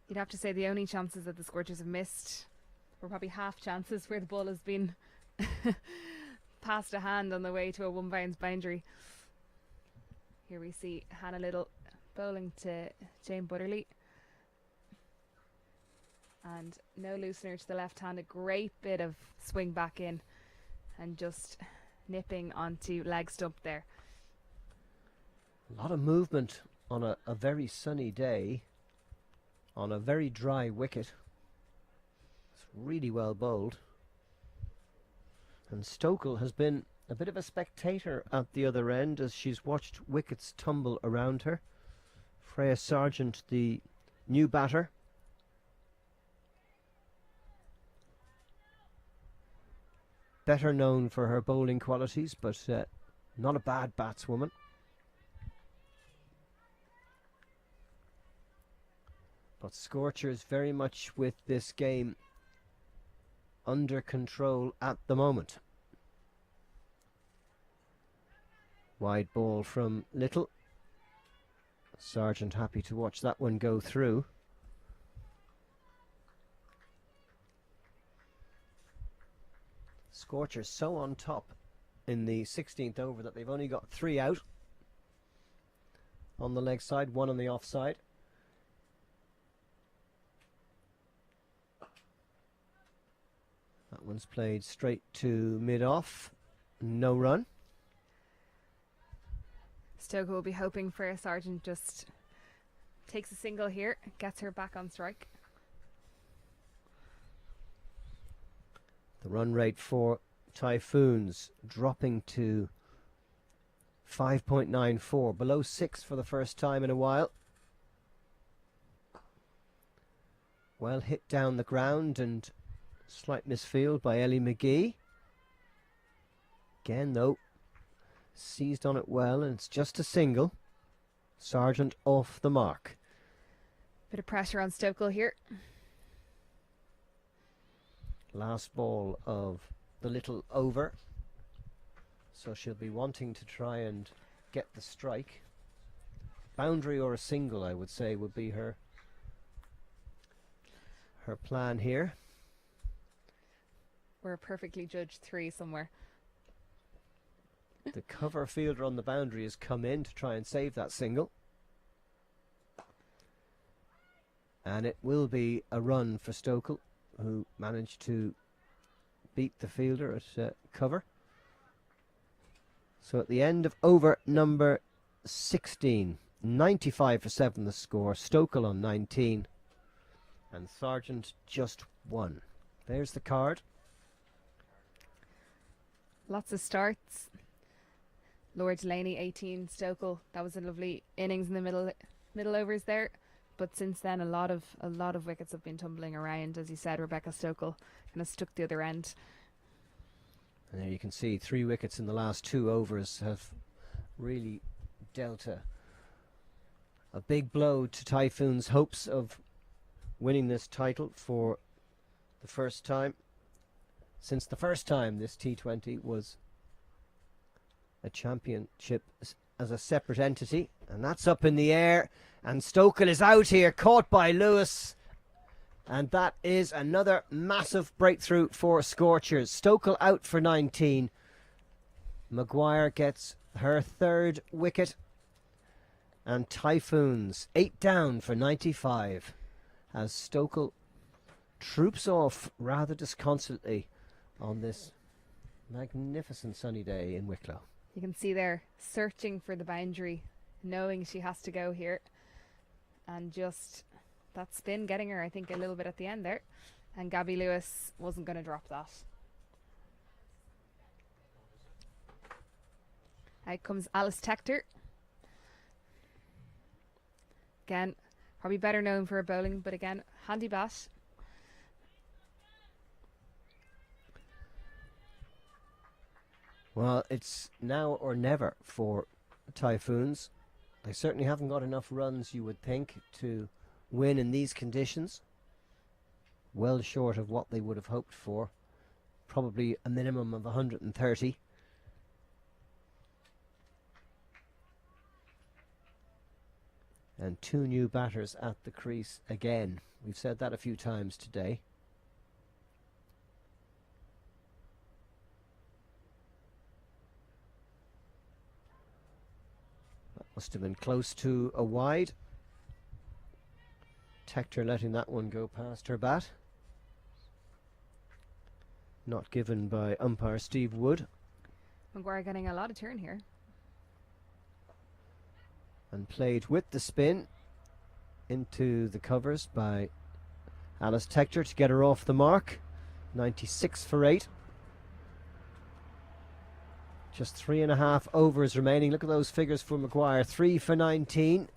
You'd have to say the only chances that the Scorchers have missed were probably half chances where the ball has been past a hand on the way to a one-bounce boundary. Here we see Hannah Little bowling to Jane Butterley. And no loosener to the left hand, a great bit of swing back in and just nipping onto leg stump there. A lot of movement on a very sunny day, on a very dry wicket. It's really well bowled. And Stokel has been a bit of a spectator at the other end as she's watched wickets tumble around her. Freya Sargent, the new batter. Better known for her bowling qualities, but not a bad batswoman. But Scorchers very much with this game under control at the moment. Wide ball from Little. Sargent happy to watch that one go through. Scorchers so on top in the 16th over that they've only got 3 out on the leg side, 1 on the offside. That one's played straight to mid-off. No run. Stoker will be hoping Freya Sargent just takes a single here, gets her back on strike. The run rate for Typhoons dropping to 5.94, below 6 for the first time in a while. Well hit down the ground and slight misfield by Ellie McGee. Again though, seized on it well, and it's just a single. Sargent off the mark. Bit of pressure on Stokel here. Last ball of the Little over, so she'll be wanting to try and get the strike. Boundary or a single, I would say, would be her plan here. We're a perfectly judged 3 somewhere. The cover fielder on the boundary has come in to try and save that single. And it will be a run for Stokel, who managed to beat the fielder at cover. So at the end of over number 16, 95 for 7 the score. Stokel on 19 and Sargent just 1. There's the card. Lots of starts. Laura Delaney 18, Stokel. That was a lovely innings in the middle overs there. But since then, a lot of wickets have been tumbling around. As you said, Rebecca Stokel kind of stuck the other end. And there you can see 3 wickets in the last 2 overs have really dealt a big blow to Typhoon's hopes of winning this title for the first time. Since the first time this T20 was a championship as a separate entity. And that's up in the air. And Stokel is out here, caught by Lewis. And that is another massive breakthrough for Scorchers. Stokel out for 19. Maguire gets her 3rd wicket. And Typhoons 8 down for 95. As Stokel troops off rather disconsolately on this magnificent sunny day in Wicklow. You can see there searching for the boundary, knowing she has to go here. And just that spin getting her, I think, a little bit at the end there. And Gabby Lewis wasn't going to drop that. Out comes Alice Tector. Again, probably better known for her bowling, but again, handy bat. Well, it's now or never for Typhoons. They certainly haven't got enough runs, you would think, to win in these conditions. Well short of what they would have hoped for. Probably a minimum of 130. And 2 new batters at the crease again. We've said that a few times today. Must have been close to a wide. Tector letting that one go past her bat. Not given by umpire Steve Wood. Maguire getting a lot of turn here. and played with the spin into the covers by Alice Tector to get her off the mark. 96 for 8. Just 3.5 overs remaining. Look at those figures for Maguire. 3 for 19.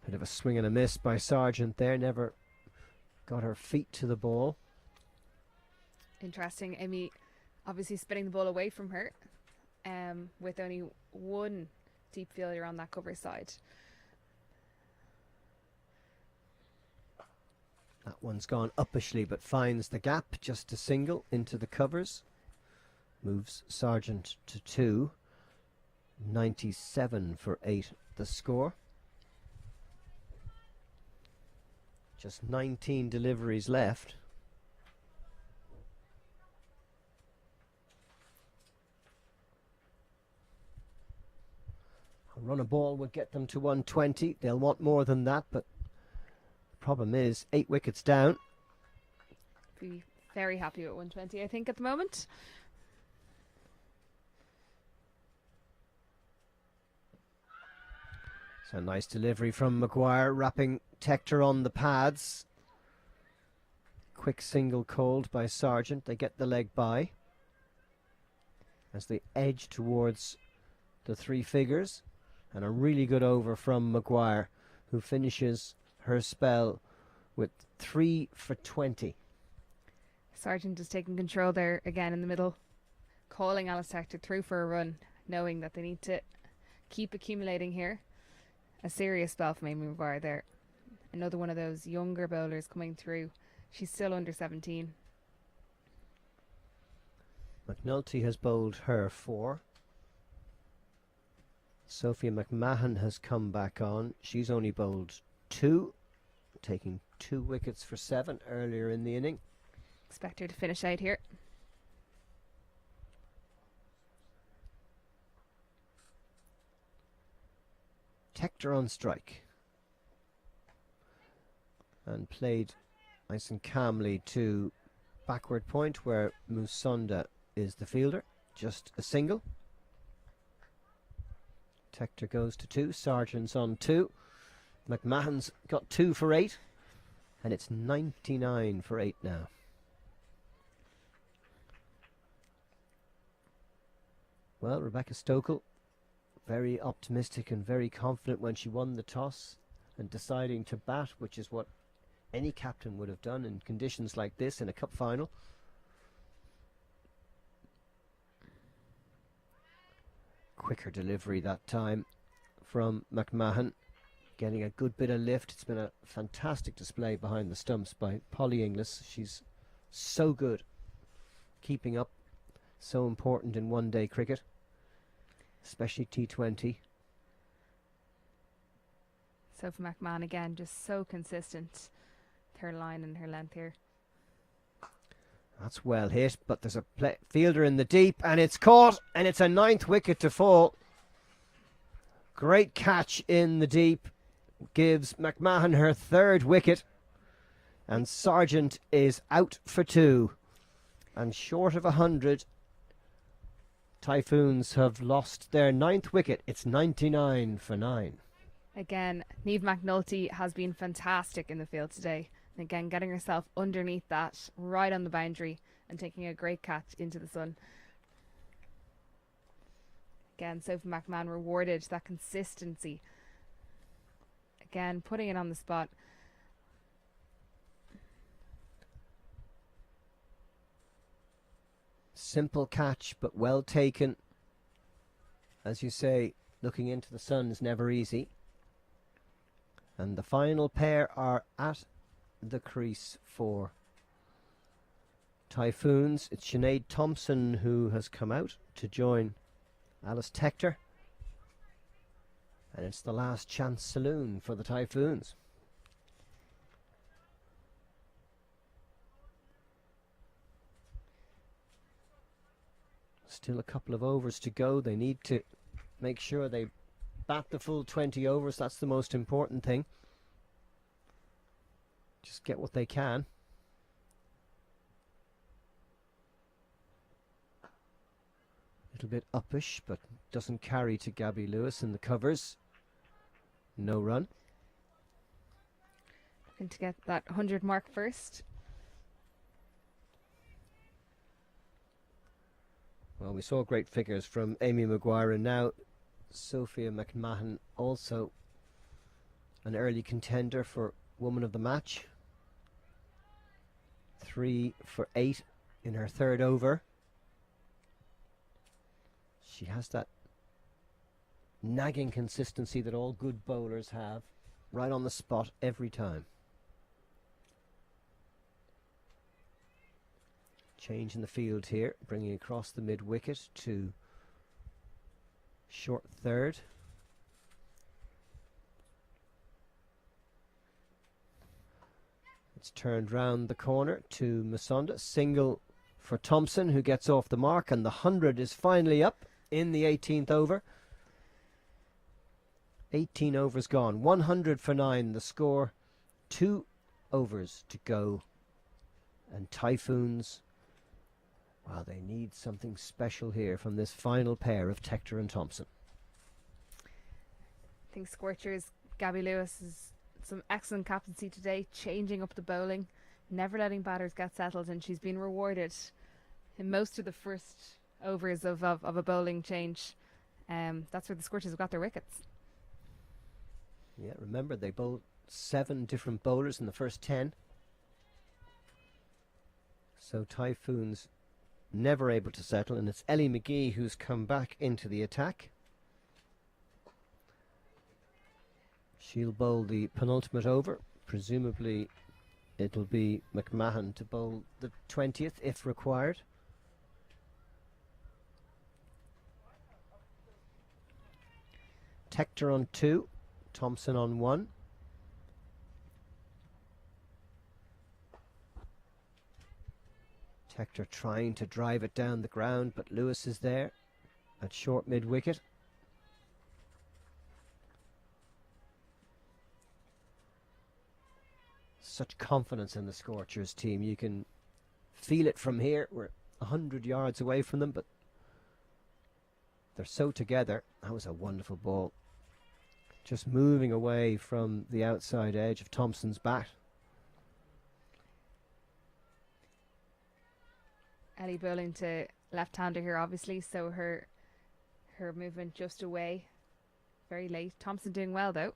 Bit of a swing and a miss by Sargent there. Never got her feet to the ball. Interesting. Amy obviously spinning the ball away from her, with only one deep failure on that cover side. That one's gone uppishly but finds the gap. Just a single into the covers. Moves Sargent to 2. 97 for 8 the score. Just 19 deliveries left. A run of ball would get them to 120. They'll want more than that, but the problem is 8 wickets down. Be very happy with 120, I think, at the moment. So nice delivery from Maguire, wrapping Tector on the pads. Quick single called by Sargent. They get the leg by as they edge towards the 3 figures. And a really good over from Maguire, who finishes her spell with 3 for 20. Sargent is taking control there again in the middle, calling Alice Tector through for a run, knowing that they need to keep accumulating here. A serious spell from Amy Maguire there. Another one of those younger bowlers coming through. She's still under 17. McNulty has bowled her 4. Sophia McMahon has come back on. She's only bowled 2, taking 2 wickets for 7 earlier in the inning. Expect her to finish out here. Tector on strike. And played nice and calmly to backward point where Musonda is the fielder. Just a single. Tector goes to 2. Sargent's on 2. McMahon's got 2 for 8. And it's 99 for 8 now. Well, Rebecca Stokel, very optimistic and very confident when she won the toss and deciding to bat, which is what any captain would have done in conditions like this in a cup final. Quicker delivery that time from McMahon, getting a good bit of lift. It's been a fantastic display behind the stumps by Polly Inglis. She's so good keeping up, so important in one-day cricket, especially T20. Sophie McMahon again, just so consistent with her line and her length here. That's well hit, but there's a fielder in the deep, and it's caught, and it's a 9th wicket to fall. Great catch in the deep, gives McMahon her 3rd wicket, and Sargent is out for 2. And short of 100, Typhoons have lost their 9th wicket. It's 99 for 9. Again, Niamh McNulty has been fantastic in the field today. And again, getting herself underneath that, right on the boundary, and taking a great catch into the sun. Again, Sophie McMahon rewarded that consistency. Again, putting it on the spot. Simple catch, but well taken. As you say, looking into the sun is never easy. And the final pair are at the crease for Typhoons. It's Sinead Thompson who has come out to join Alice Tector. And it's the last chance saloon for the Typhoons. Still a couple of overs to go. They need to make sure they bat the full 20 overs. That's the most important thing. just get what they can. Little bit uppish, but doesn't carry to Gabby Lewis in the covers. No run. Looking to get that 100 mark first. Well, we saw great figures from Amy Maguire, and now Sophia McMahon, also an early contender for Woman of the Match. 3 for 8 in her third over. She has that nagging consistency that all good bowlers have, right on the spot every time. Change in the field here, bringing across the mid-wicket to short third. It's turned round the corner to Masonda. Single for Thompson, who gets off the mark, and the 100 is finally up in the 18th over. 18 overs gone. 100 for 9 the score. 2 overs to go. And Typhoons, well, they need something special here from this final pair of Tector and Thompson. I think Scorchers, Gabby Lewis has some excellent captaincy today, changing up the bowling, never letting batters get settled, and she's been rewarded in most of the first overs of a bowling change. That's where the Scorchers have got their wickets. Yeah, remember they bowled 7 different bowlers in the first 10. So Typhoons never able to settle, and it's Ellie McGee who's come back into the attack. She'll bowl the penultimate over. Presumably it'll be McMahon to bowl the 20th if required. Tector on 2, Thompson on 1. Tector trying to drive it down the ground, but Lewis is there at short mid-wicket. Such confidence in the Scorchers team. You can feel it from here. We're 100 yards away from them, but they're so together. That was a wonderful ball. Just moving away from the outside edge of Thompson's bat. Ellie bowling to left-hander here, obviously, so her movement just away, very late. Thompson doing well though.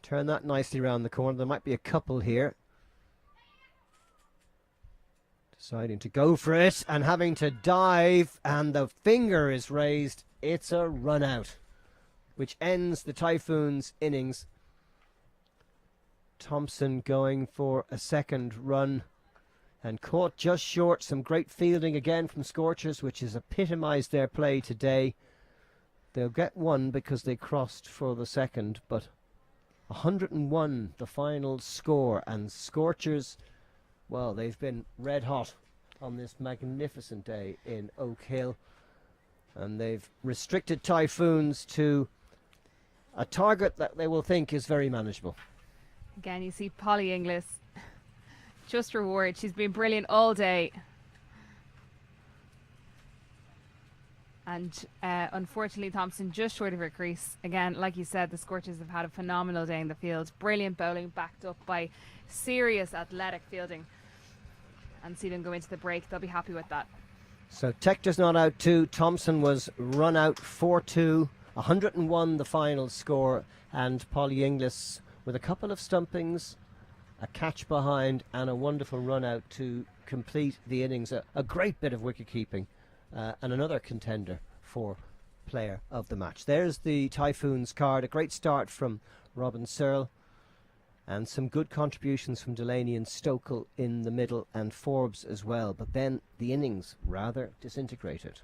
Turn that nicely around the corner. There might be a couple here. Deciding to go for it and having to dive, and the finger is raised. It's a run out, which ends the Typhoons innings. Thompson going for a second run and caught just short. Some great fielding again from Scorchers, which has epitomised their play today. They'll get one because they crossed for the second, but 101 the final score, and Scorchers, well, they've been red hot on this magnificent day in Oak Hill, and they've restricted Typhoons to a target that they will think is very manageable. Again, you see Polly Inglis just reward. She's been brilliant all day. And unfortunately, Thompson just short of her crease. Again, like you said, the Scorchers have had a phenomenal day in the field. Brilliant bowling backed up by serious athletic fielding. And see them go into the break. They'll be happy with that. So Tector's not out 2. Thompson was run out 4-2. 101 the final score. And Polly Inglis with a couple of stumpings, a catch behind, and a wonderful run out to complete the innings. A great bit of wicket keeping, and another contender for player of the match. There's the Typhoons card. A great start from Robin Searle, and some good contributions from Delaney and Stokel in the middle, and Forbes as well. But then the innings rather disintegrated.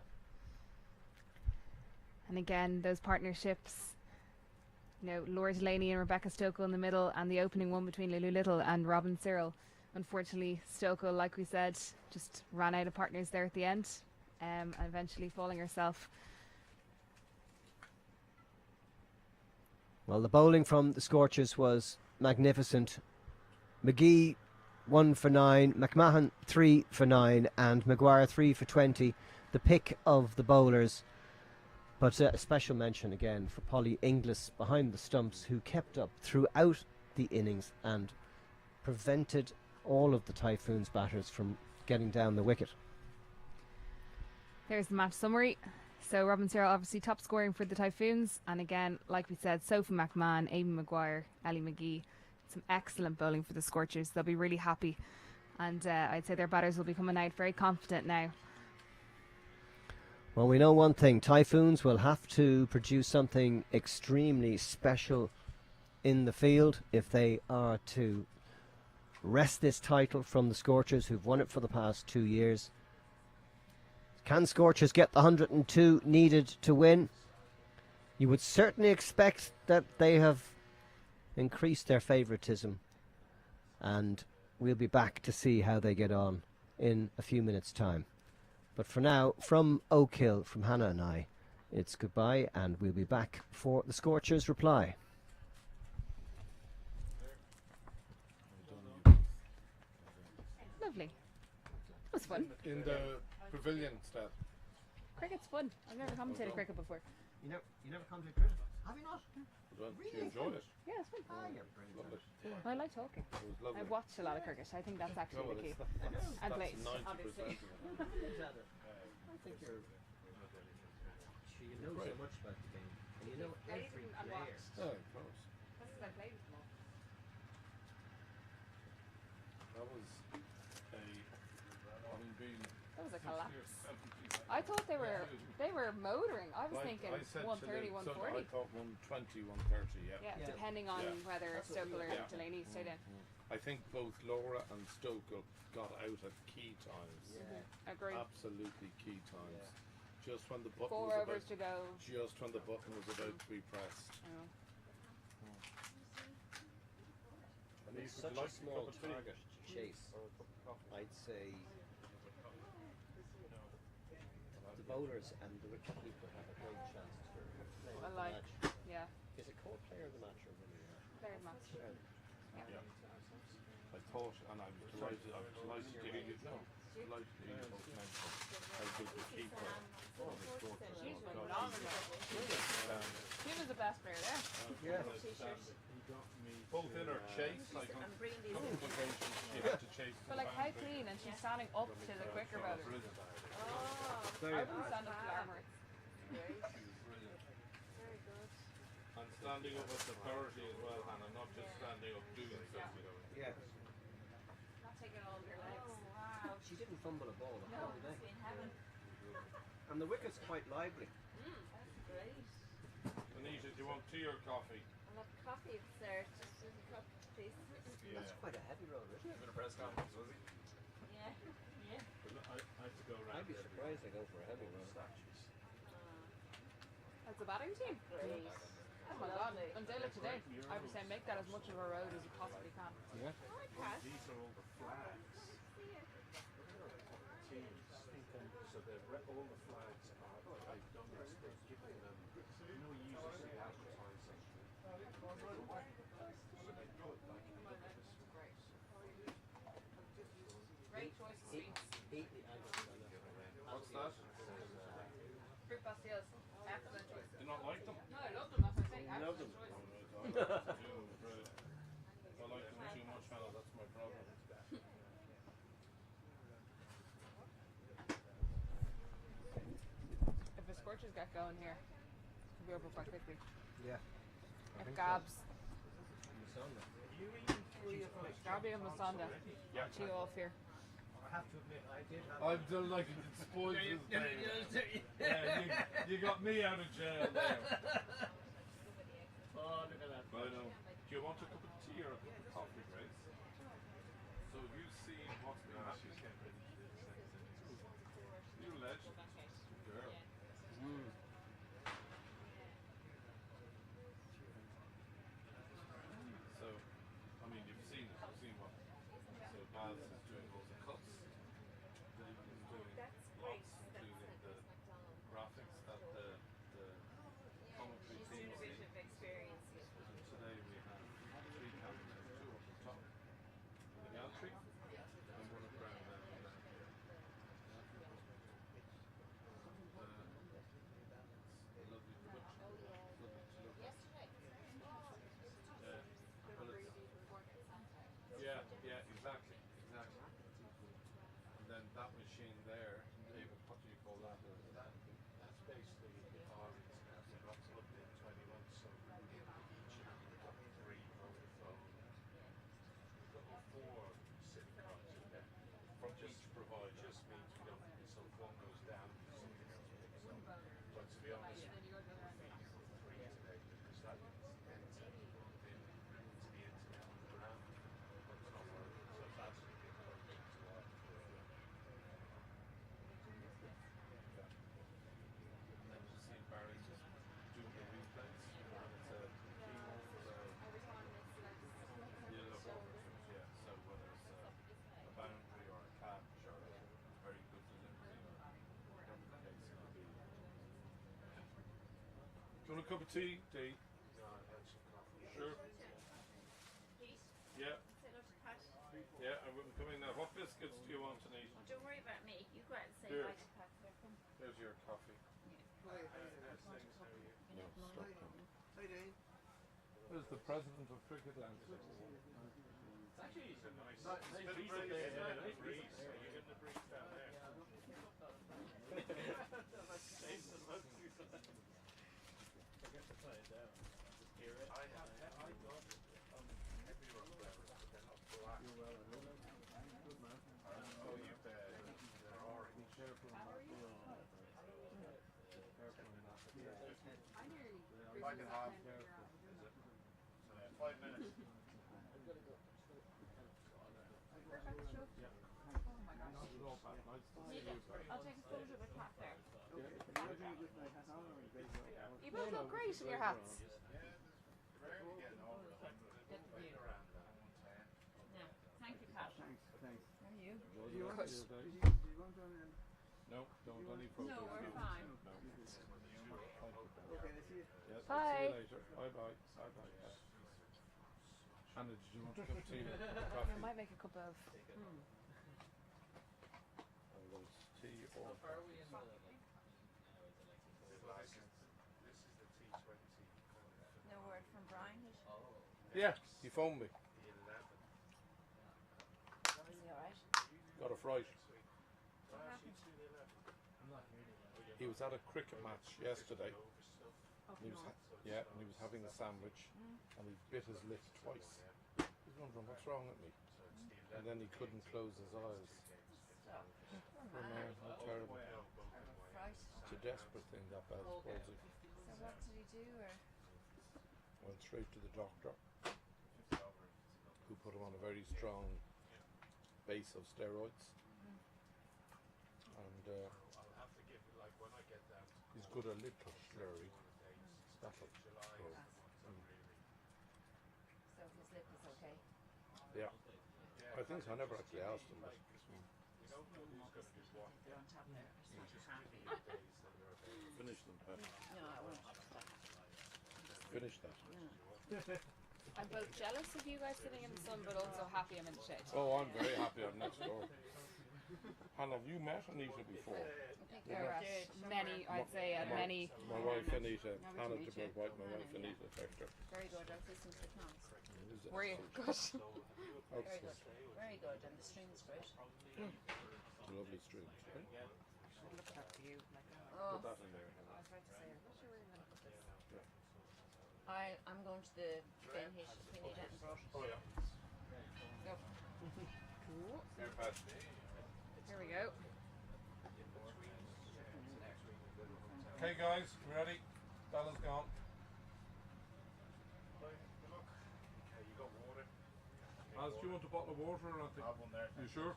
And again, those partnerships, you know, Laura Delaney and Rebecca Stokel in the middle, and the opening one between Lulu Little and Robin Searle. Unfortunately, Stokel, like we said, just ran out of partners there at the end, and eventually falling herself. Well, the bowling from the Scorchers was magnificent. McGee 1 for 9, McMahon 3 for 9, and Maguire 3 for 20. The pick of the bowlers. But a special mention again for Polly Inglis behind the stumps, who kept up throughout the innings and prevented all of the Typhoons batters from getting down the wicket. There's the match summary. So Robin Searle obviously top scoring for the Typhoons, and again, like we said, Sophie McMahon, Amy Maguire, Ellie McGee, some excellent bowling for the Scorchers. They'll be really happy, and I'd say their batters will be coming out very confident now. Well, we know one thing. Typhoons will have to produce something extremely special in the field if they are to wrest this title from the Scorchers, who've won it for the past 2 years. Can Scorchers get the 102 needed to win? You would certainly expect that they have increased their favouritism, and we'll be back to see how they get on in a few minutes' time. But for now, from Oak Hill, from Hannah and I, it's goodbye, and we'll be back for the Scorchers' reply. Lovely. That was fun. In the pavilion stuff. Cricket's fun. I've never commentated cricket before. You never come to cricket? Have you not? Well, do you enjoy it? Yeah, it's fun. Lovely. I like talking. It was lovely. I've watched a lot of cricket. I think that's actually the key. And played, obviously. You know so much about the game, and you know every player. Oh, of course. That's because I played with them all. That was having been That was a collapse. I thought they were motoring. I was thinking I said 130, to Lynn, 140. I thought 120, 130, yeah. Yeah, depending on whether Stoke or Yeah. Delaney stayed in. I think both Laura and Stoke got out at key times. Agreed. Absolutely key times. Just when the button 4 was overs to about, go. just when the button was about to be pressed. Oh. And it's such a small target to chase. I'd say the bowlers and the wicketkeeper have a great chance for playing I the like, match. yeah, Is it called player of the match or winner of the match? players match. Yeah. I thought, and I'm delighted to hear you know. Delighted to hear you both mention how good the keeper on the Scorchers She's was. phenomenal. She was the best player there. Yeah. Both in her chase, like on couple of occasions she had to chase But like how clean, and she's standing up to the quicker bowlers. I wouldn't stand up to the armour. And standing up at the parity as well, Hannah, not just standing up doing something. Yeah. Not taking all of your legs. She didn't fumble a ball the whole day. And the wicket's quite lively. Anita, do you want tea or coffee? I'll have coffee, sir. Just a cup, please. That's quite a heavy road, isn't it? Been a press conference, was he? Yeah. Yeah. I have to go I'd be surprised they go for a heavy road. That's a batting team. Great. Oh my god. On day like today, I would say make that as much of a road as you possibly can. Yeah. These are all the flags. Teams. So all the flags are like donors. They're giving them. You know, you usually see advertising. So they put like Great choice of sweets. what's that? Fruit pastilles. Excellent choice. Do you not like them? No, I love them. That's what I'm saying. Love Excellent them. choice. I like them too much, fella. That's my problem. If the Scorchers get going here, it'll be over quite quickly. Yeah. If Gabs, Gabi and Masonda, two off here. I'm delighted it spoils his day. You got me out of jail there. Oh, look at that. I know. Do you want a cup of tea or a cup of coffee, Grace? So have you seen what's been happening? You legend. Girl. So, I mean, you've seen it. You've seen what. So Baz is doing loads of cuts. He's doing lots, including the graphics that the commentary team see. Experience. want a cup of tea, Dee? Sure. Yeah. Yeah, I wouldn't come in now. What biscuits do you want to eat? Don't worry about me. You go out and say Here. hi to Pat. There's your coffee. Yeah. No, stop. How you doing? There's the president of Cricketland. Actually, it's a nice breeze up there. Nice breeze. You're getting the breeze down there. Forget to play it down. Just hear it. I got heavy rock flowers, but they're not black. You're well, good man. Oh, you've they're orange. Be careful on that. Careful on that. I can have. Careful. 5 minutes. I'll take a photo of a cat there. You both look great in your hats. Yeah. Thank you, Pat. Thanks. How are you? No, don't any photos. No, we're fine. No. Okay, I see you. Yes, Bye. I'll see you later. Bye bye. Bye bye. Anna, did you want a cup of tea or coffee? I might make a cup of. Tea or No word from Brian. yeah, he phoned me. Is he alright? Got a fright. What happened? He was at a cricket match yesterday. He was and he was having a sandwich and he bit his lip twice. He was wondering what's wrong with me. And then he couldn't close his eyes. Stop. Oh no, how terrible. Right. It's a desperate thing, that bad palsy. So what did he do? Or Went straight to the doctor, who put him on a very strong base of steroids. And he's got a little slurry. That'll go. so his lip is okay? Yeah. I think so. I never actually asked him. But, They're on top there. It's not happy. finish them, Pat. No, I won't. Finish that. I'm both jealous of you guys sitting in the sun, but also happy I'm in the shade. Oh, I'm very happy I'm next door. Hannah, have you met Anita before? I think There you're are right. many, I'd say, many. My wife Anita, Nice to Hannah meet de you. White, my Hannah, wife yeah. Anita Fector. Very good. I was listening to the plants. Were you? Good. Very Excellent. good. Very good. And the string is great. Lovely string. Look at you. Oh, Put that in there. I was about to say, I'm not sure where you're going to put this. I'm going to the bin heat. We need it and brush. Oh yeah. Go. Cool. Here, Pat. Here we go. Okay, guys, ready? Bella's gone. Az, do you want a bottle of water or anything? I have one there. You sure?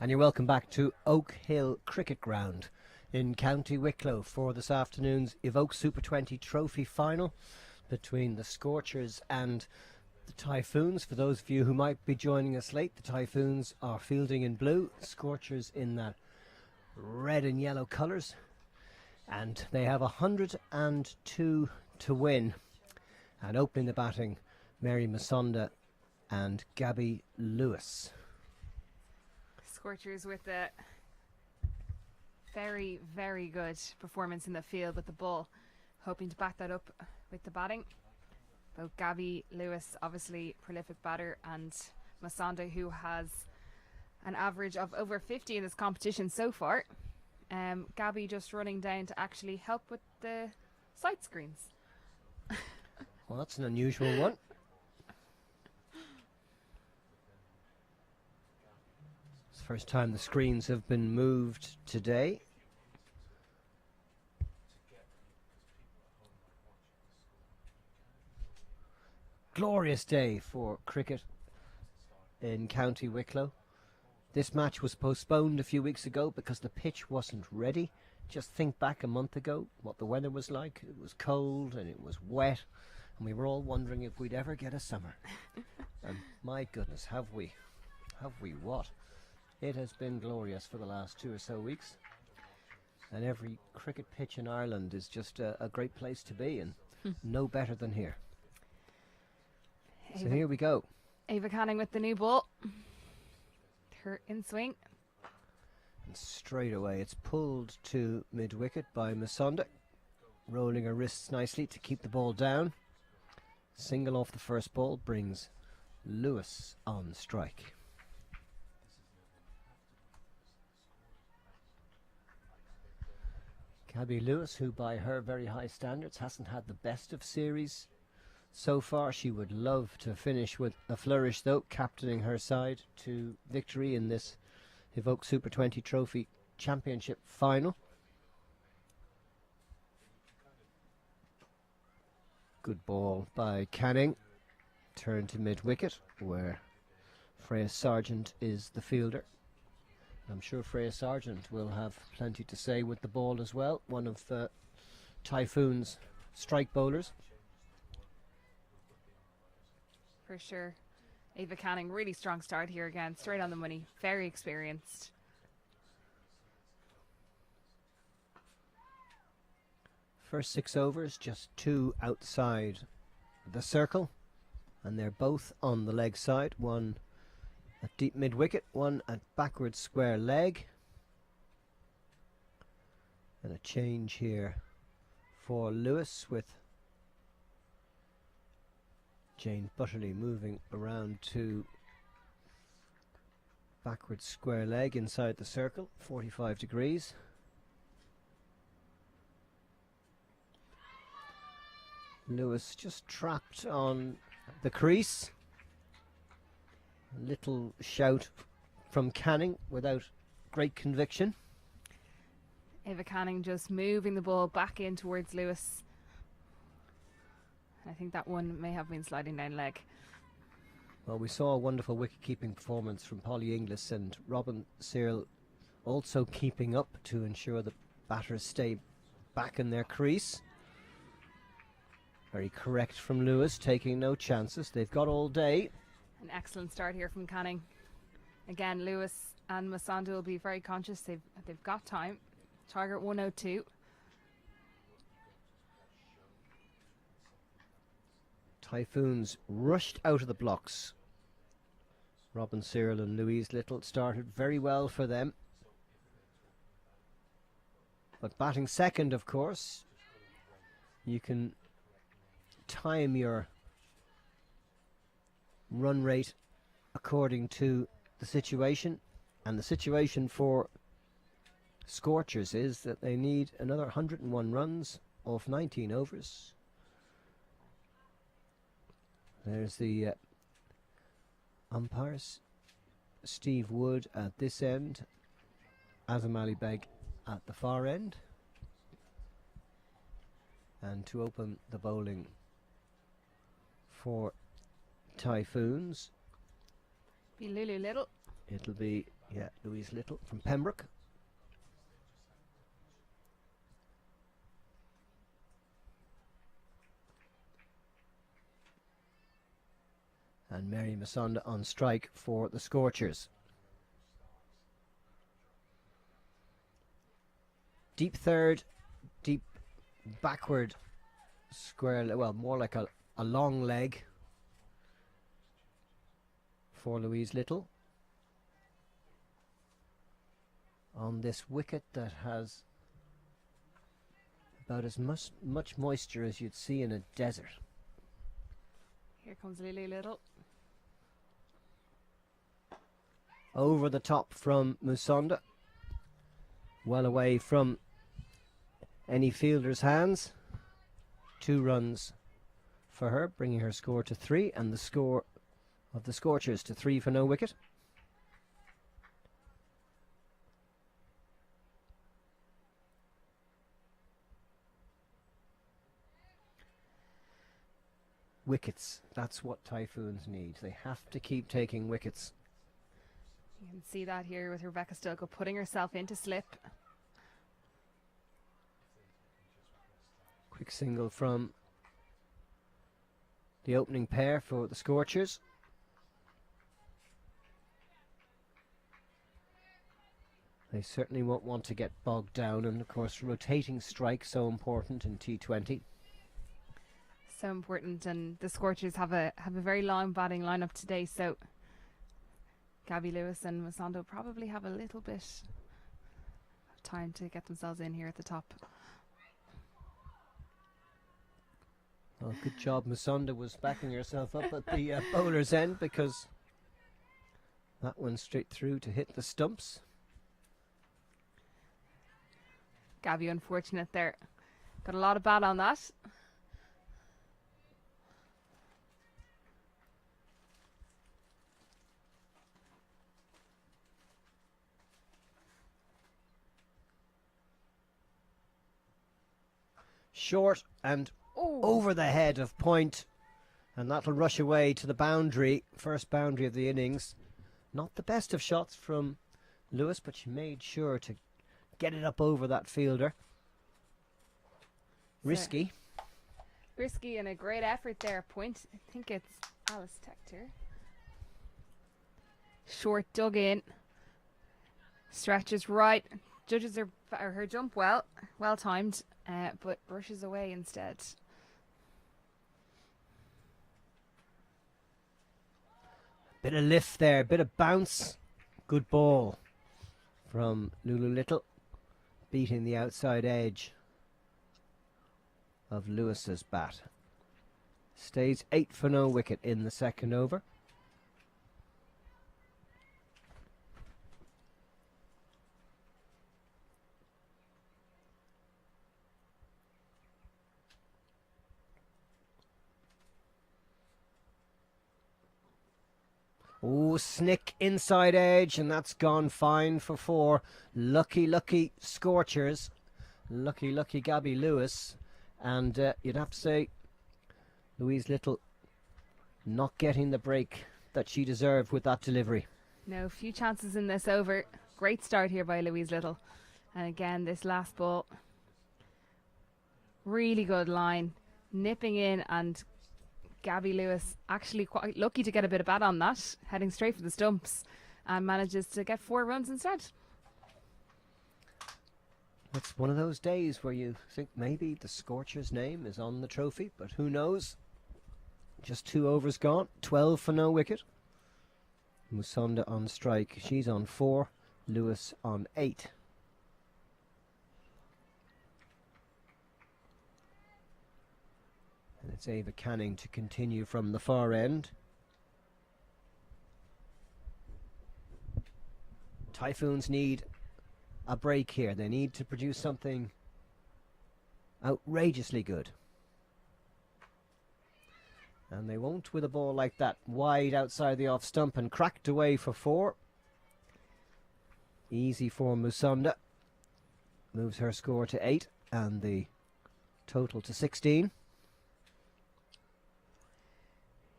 And you're welcome back to Oak Hill Cricket Ground in County Wicklow for this afternoon's Evoke Super 20 Trophy Final between the Scorchers and the Typhoons. For those of you who might be joining us late, the Typhoons are fielding in blue, Scorchers in that red and yellow colours, and they have 102 to win. And opening the batting, Mary Masonda and Gabby Lewis. Scorchers with a very, very good performance in the field with the ball, hoping to back that up with the batting. Both Gabby Lewis, obviously prolific batter, and Masonda, who has an average of over 50 in this competition so far. Gabby just running down to actually help with the sight screens. Well, that's an unusual one. It's the first time the screens have been moved today. Glorious day for cricket in County Wicklow. This match was postponed a few weeks ago because the pitch wasn't ready. Just think back a month ago what the weather was like. It was cold and it was wet, and we were all wondering if we'd ever get a summer. And my goodness, have we? Have we what? It has been glorious for the last 2 or so weeks. And every cricket pitch in Ireland is just a great place to be, and no better than here. So here we go. Ava Canning with the new ball. Her in swing. And straight away it's pulled to mid-wicket by Masonda, rolling her wrists nicely to keep the ball down. Single off the first ball brings Lewis on strike. Gabby Lewis, who by her very high standards hasn't had the best of series so far. She would love to finish with a flourish, though, captaining her side to victory in this Evoke Super 20 Trophy Championship final. Good ball by Canning. Turn to mid-wicket, where Freya Sargent is the fielder. I'm sure Freya Sargent will have plenty to say with the ball as well. One of Typhoon's strike bowlers. For sure. Ava Canning, really strong start here again. Straight on the money. Very experienced. First 6 overs, just 2 outside the circle. And they're both on the leg side. One at deep mid-wicket, one at backward square leg. And a change here for Lewis, with Jane Butterley moving around to backward square leg inside the circle, 45 degrees. Lewis just trapped on the crease. A little shout from Canning without great conviction. Ava Canning just moving the ball back in towards Lewis. I think that one may have been sliding down leg. Well, we saw a wonderful wicket-keeping performance from Polly Inglis, and Robin Searle also keeping up to ensure the batters stay back in their crease. Very correct from Lewis, taking no chances. They've got all day. An excellent start here from Canning. Again, Lewis and Masonda will be very conscious. They've got time. Target 102. Typhoons rushed out of the blocks. Robin Searle and Louise Little started very well for them. But batting second, of course, you can time your run rate according to the situation, and the situation for Scorchers is that they need another 101 runs off 19 overs. There's the umpires, Steve Wood at this end, Adam Ali Beg at the far end. And to open the bowling for Typhoons, Be Lulu Little. it'll be Yeah, Louise Little from Pembroke. And Mary Masonda on strike for the Scorchers. Deep third, deep backward square, well, more like a long leg for Louise Little on this wicket that has about as much moisture as you'd see in a desert. Here comes Lily Little. Over the top from Musonda, well away from any fielder's hands. 2 runs for her, bringing her score to 3, and the score of the Scorchers to 3 for no wicket. Wickets, that's what Typhoons need. They have to keep taking wickets. You can see that here with Rebecca Stokoe putting herself into slip. Quick single from the opening pair for the Scorchers. They certainly won't want to get bogged down, and of course rotating strike so important in T20. So important, and the Scorchers have a very long batting lineup today, so Gabby Lewis and Masonda probably have a little bit of time to get themselves in here at the top. Well, good job Masonda was backing herself up at the bowler's end, because that went straight through to hit the stumps. Gabby unfortunate there. Got a lot of bat on that. Short and over the head of point, and that'll rush away to the boundary, first boundary of the innings. Not the best of shots from Lewis, but she made sure to get it up over that fielder. Risky. Risky and a great effort there. Point. I think it's Alice Tector. Short dug in. Stretches right. Judges her jump well timed, but brushes away instead. Bit of lift there, bit of bounce. Good ball from Lulu Little, beating the outside edge of Lewis's bat. Stays 8 for no wicket in the second over. Oh, snick inside edge, and that's gone fine for 4. Lucky Scorchers. Lucky Gabby Lewis. And you'd have to say Louise Little not getting the break that she deserved with that delivery. No, few chances in this over. Great start here by Louise Little. And again, this last ball, really good line. Nipping in, and Gabby Lewis actually quite lucky to get a bit of bat on that, heading straight for the stumps, and manages to get 4 runs instead. It's one of those days where you think maybe the Scorcher's name is on the trophy, but who knows? Just 2 overs gone, 12 for no wicket. Musonda on strike, she's on 4, Lewis on 8. And it's Ava Canning to continue from the far end. Typhoons need a break here. They need to produce something outrageously good. And they won't with a ball like that. Wide outside the off stump and cracked away for 4. Easy for Musonda. Moves her score to 8 and the total to 16.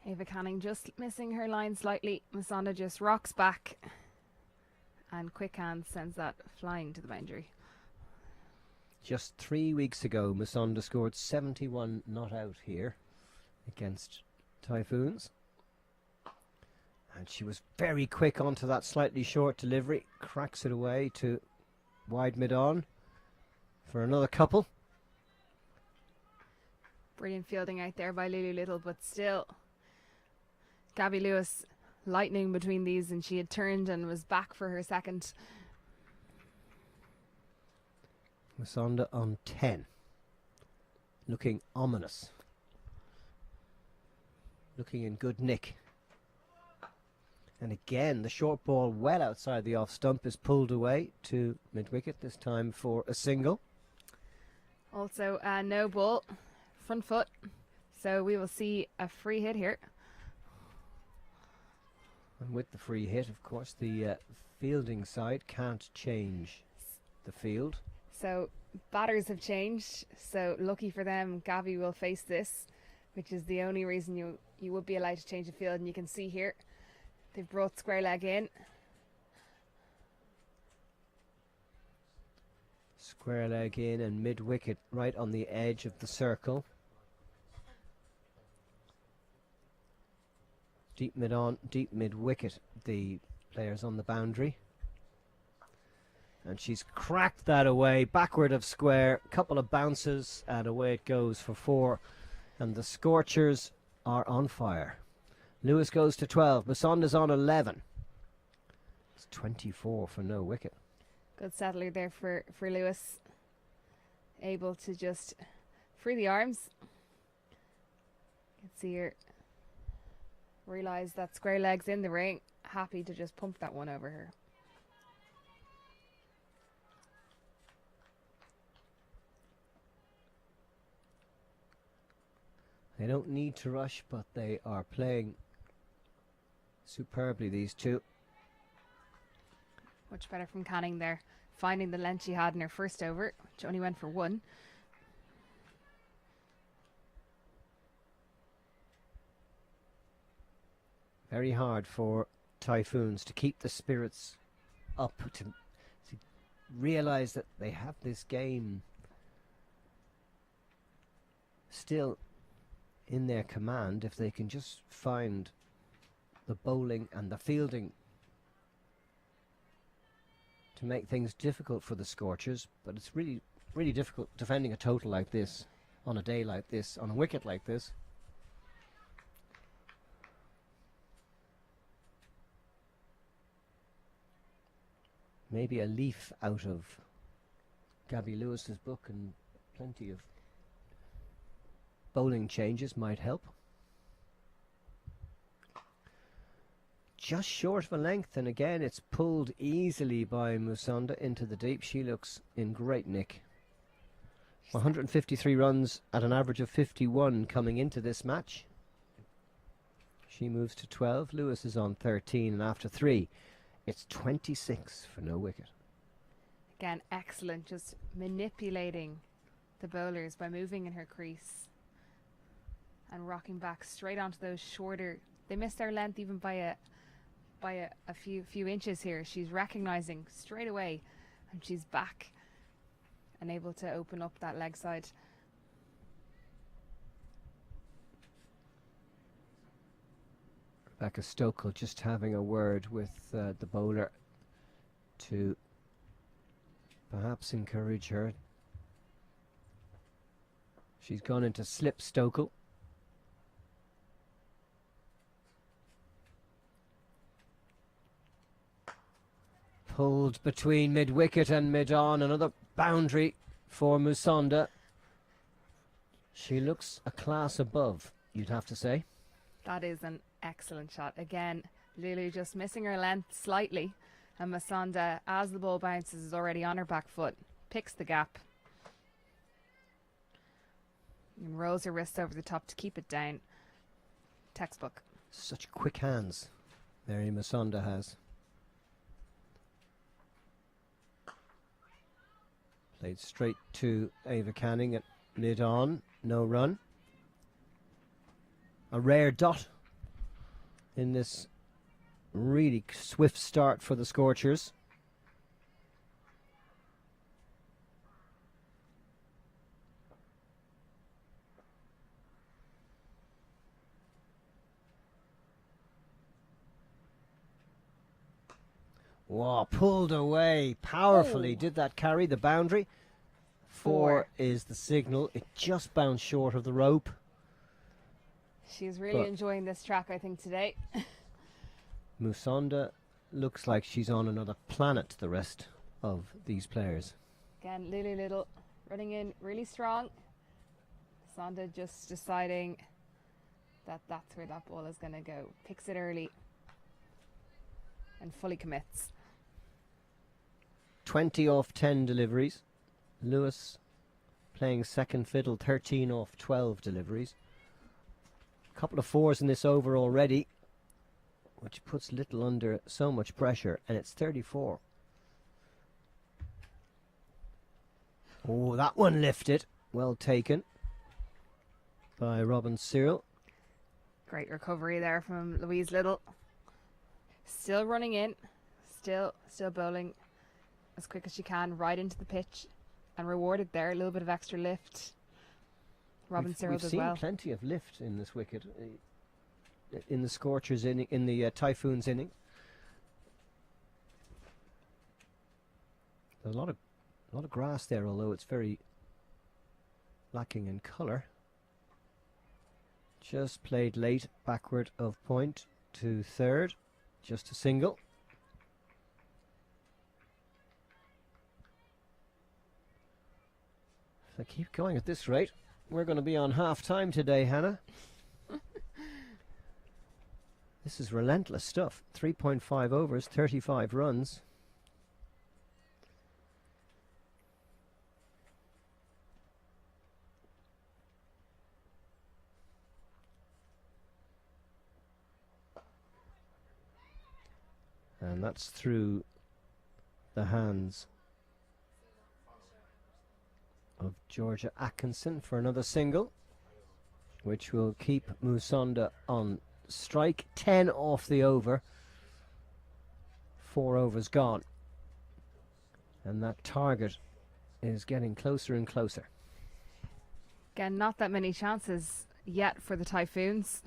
Ava Canning just missing her line slightly. Musonda just rocks back and Quick Hands sends that flying to the boundary. Just 3 weeks ago, Musonda scored 71 not out here against Typhoons. And she was very quick onto that slightly short delivery. Cracks it away to wide mid-on for another couple. Brilliant fielding out there by Lulu Little, but still Gabby Lewis lightning between these, and she had turned and was back for her second. Musonda on 10. Looking ominous. Looking in good nick. And again, the short ball well outside the off stump is pulled away to mid-wicket, this time for a single. Also, no ball, front foot. So we will see a free hit here. And with the free hit, of course, the fielding side can't change the field. So batters have changed. So lucky for them, Gabby will face this, which is the only reason you would be allowed to change the field. And you can see here, they've brought square leg in. Square leg in and mid-wicket right on the edge of the circle. Deep mid-on, deep mid-wicket, the players on the boundary. And she's cracked that away, backward of square, couple of bounces, and away it goes for 4. And the Scorchers are on fire. Lewis goes to 12, Musonda's on 11. It's 24 for no wicket. Good settler there for Lewis. Able to just free the arms. You can see her realise that square leg's in the ring. Happy to just pump that one over her. They don't need to rush, but they are playing superbly, these two. Much better from Canning there. Finding the length she had in her first over, which only went for 1. Very hard for Typhoons to keep the spirits up, to realise that they have this game still in their command if they can just find the bowling and the fielding to make things difficult for the Scorchers. But it's really, really difficult defending a total like this on a day like this, on a wicket like this. Maybe a leaf out of Gabby Lewis's book and plenty of bowling changes might help. Just short of a length, and again it's pulled easily by Musonda into the deep. She looks in great nick. 153 runs at an average of 51 coming into this match. She moves to 12. Lewis is on 13, and after 3 it's 26 for no wicket. Again, excellent, just manipulating the bowlers by moving in her crease and rocking back straight onto those shorter. They missed their length even by a few inches here. She's recognising straight away, and she's back and able to open up that leg side. Rebecca Stokel just having a word with the bowler to perhaps encourage her. She's gone into slip, Stokel. Pulled between mid-wicket and mid-on. Another boundary for Musonda. She looks a class above, you'd have to say. That is an excellent shot. Again, Lulu just missing her length slightly, and Musonda, as the ball bounces, is already on her back foot, picks the gap and rolls her wrist over the top to keep it down. Textbook. Such quick hands Mary Musonda has. Played straight to Ava Canning at mid-on, no run. A rare dot in this really swift start for the Scorchers. Wow, pulled away powerfully. Oh. Did that carry the boundary? 4 is the signal. It just bounced short of the rope. She's really enjoying this track, I think, today. Musonda looks like she's on another planet to the rest of these players. Again, Lily Little running in really strong. Sonda just deciding that that's where that ball is going to go. Picks it early and fully commits. 20 off 10 deliveries. Lewis playing second fiddle, 13 off 12 deliveries. A couple of 4s in this over already, which puts Little under so much pressure, and it's 34. Oh, that one lifted. Well taken by Robin Cyril. Great recovery there from Louise Little. Still running in, still bowling as quick as she can, right into the pitch, and rewarded there. A little bit of extra lift. Robin Cyril as well. We've seen plenty of lift in this wicket, in the Scorchers inning, in the Typhoons inning. There's a lot of grass there, although it's very lacking in colour. Just played late, backward of point to third, just a single. If they keep going at this rate, we're going to be on half time today, Hannah. This is relentless stuff. 3.5 overs, 35 runs. And that's through the hands of Georgia Atkinson for another single, which will keep Musonda on strike. 10 off the over. 4 overs gone. And that target is getting closer and closer. Again, not that many chances yet for the Typhoons.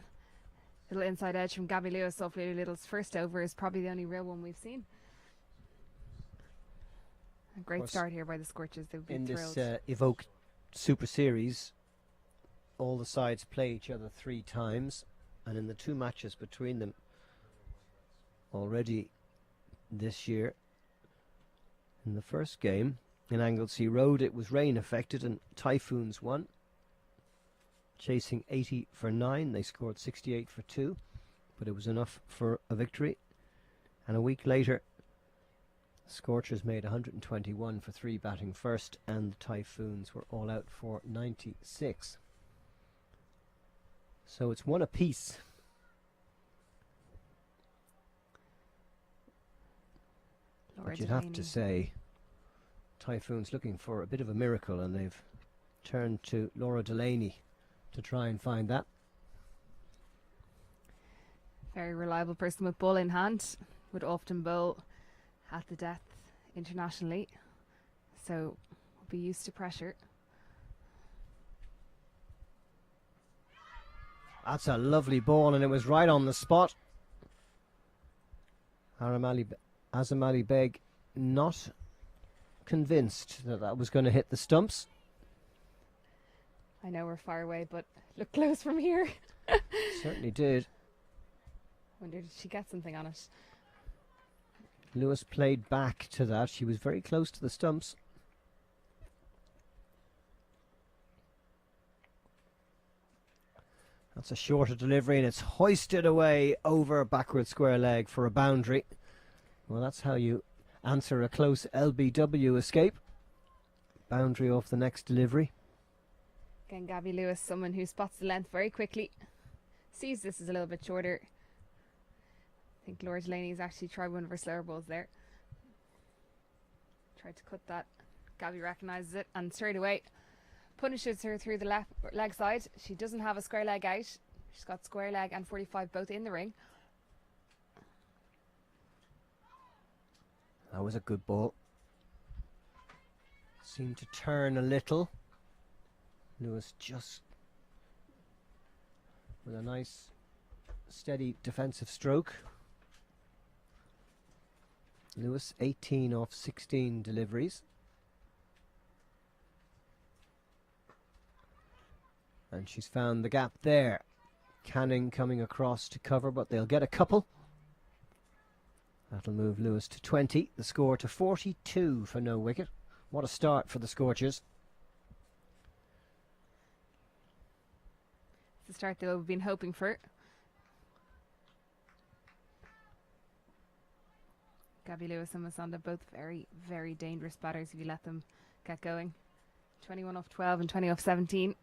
Little inside edge from Gabby Lewis off Lily Little's first over is probably the only real one we've seen. A great start here by the Scorchers. They've been thrilled. In this Evoke Super Series, all the sides play each other 3 times, and in the 2 matches between them already this year, in the first game in Anglesey Road, it was rain affected and Typhoons won, chasing 80 for 9. They scored 68 for 2, but it was enough for a victory. And a week later, Scorchers made 121 for 3 batting first, and the Typhoons were all out for 96. So it's 1 apiece. But you'd have to say Typhoons looking for a bit of a miracle, and they've turned to Laura Delaney to try and find that. Very reliable person with ball in hand, would often bowl at the death internationally, so will be used to pressure. That's a lovely ball, and it was right on the spot. Azam Ali Beg not convinced that that was going to hit the stumps. I know we're far away, but look close from here. Certainly did. Wonder, did she get something on it? Lewis played back to that. She was very close to the stumps. That's a shorter delivery, and it's hoisted away over backward square leg for a boundary. Well, that's how you answer a close LBW escape. Boundary off the next delivery. Again, Gabby Lewis, someone who spots the length very quickly. Sees this is a little bit shorter. I think Laura Delaney's actually tried one of her slower balls there. Tried to cut that. Gabby recognises it and straight away punishes her through the left leg side. She doesn't have a square leg out. She's got square leg and 45 both in the ring. That was a good ball. Seemed to turn a little. Lewis just with a nice steady defensive stroke. Lewis 18 off 16 deliveries. And she's found the gap there. Canning coming across to cover, but they'll get a couple. That'll move Lewis to 20. The score to 42 for no wicket. What a start for the Scorchers. It's the start that we've been hoping for. Gabby Lewis and Masonda, both very, very dangerous batters if you let them get going. 21 off 12 and 20 off 17.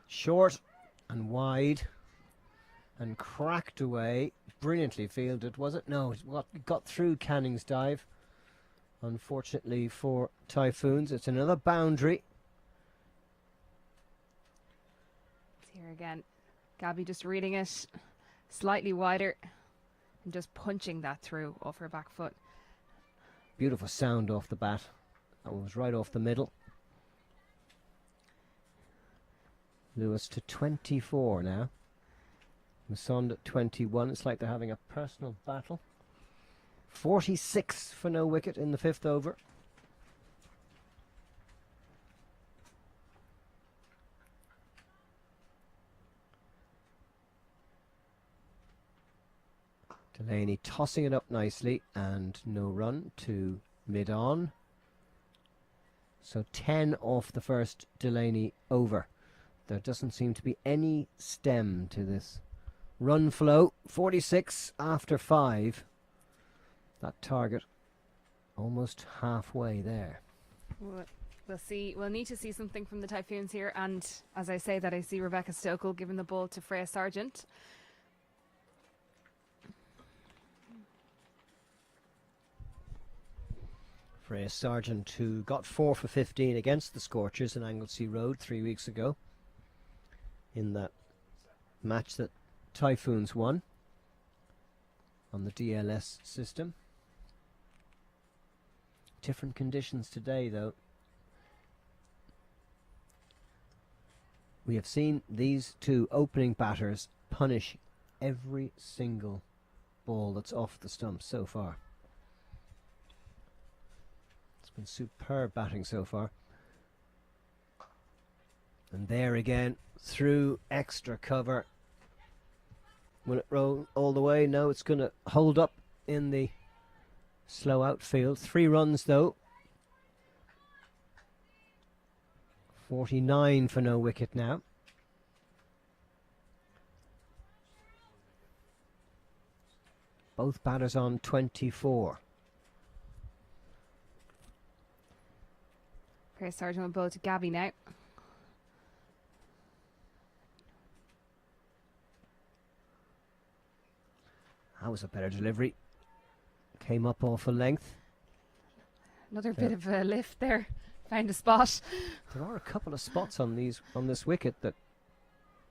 Short and wide and cracked away. Brilliantly fielded, was it? No, it got through Canning's dive. Unfortunately for Typhoons, it's another boundary. It's here again. Gabby just reading it slightly wider and just punching that through off her back foot. Beautiful sound off the bat. That one was right off the middle. Lewis to 24 now. Masonda at 21. It's like they're having a personal battle. 46 for no wicket in the 5th over. Delaney tossing it up nicely and no run to mid-on. So 10 off the first Delaney over. There doesn't seem to be any stem to this run flow. 46 after 5. That target almost halfway there. We'll see. We'll need to see something from the Typhoons here. And as I say that, I see Rebecca Stokel giving the ball to Freya Sargent. Freya Sargent, who got 4 for 15 against the Scorchers in Anglesey Road 3 weeks ago, in that match that Typhoons won on the DLS system. Different conditions today, though. We have seen these two opening batters punish every single ball that's off the stump so far. It's been superb batting so far. And there again, through extra cover. Will it roll all the way? No, it's going to hold up in the slow outfield. 3 runs though. 49 for no wicket now. Both batters on 24. Freya Sargent will bowl to Gabby now. That was a better delivery. Came up off a length. Another bit of a lift there. Found a spot. There are a couple of spots on this wicket that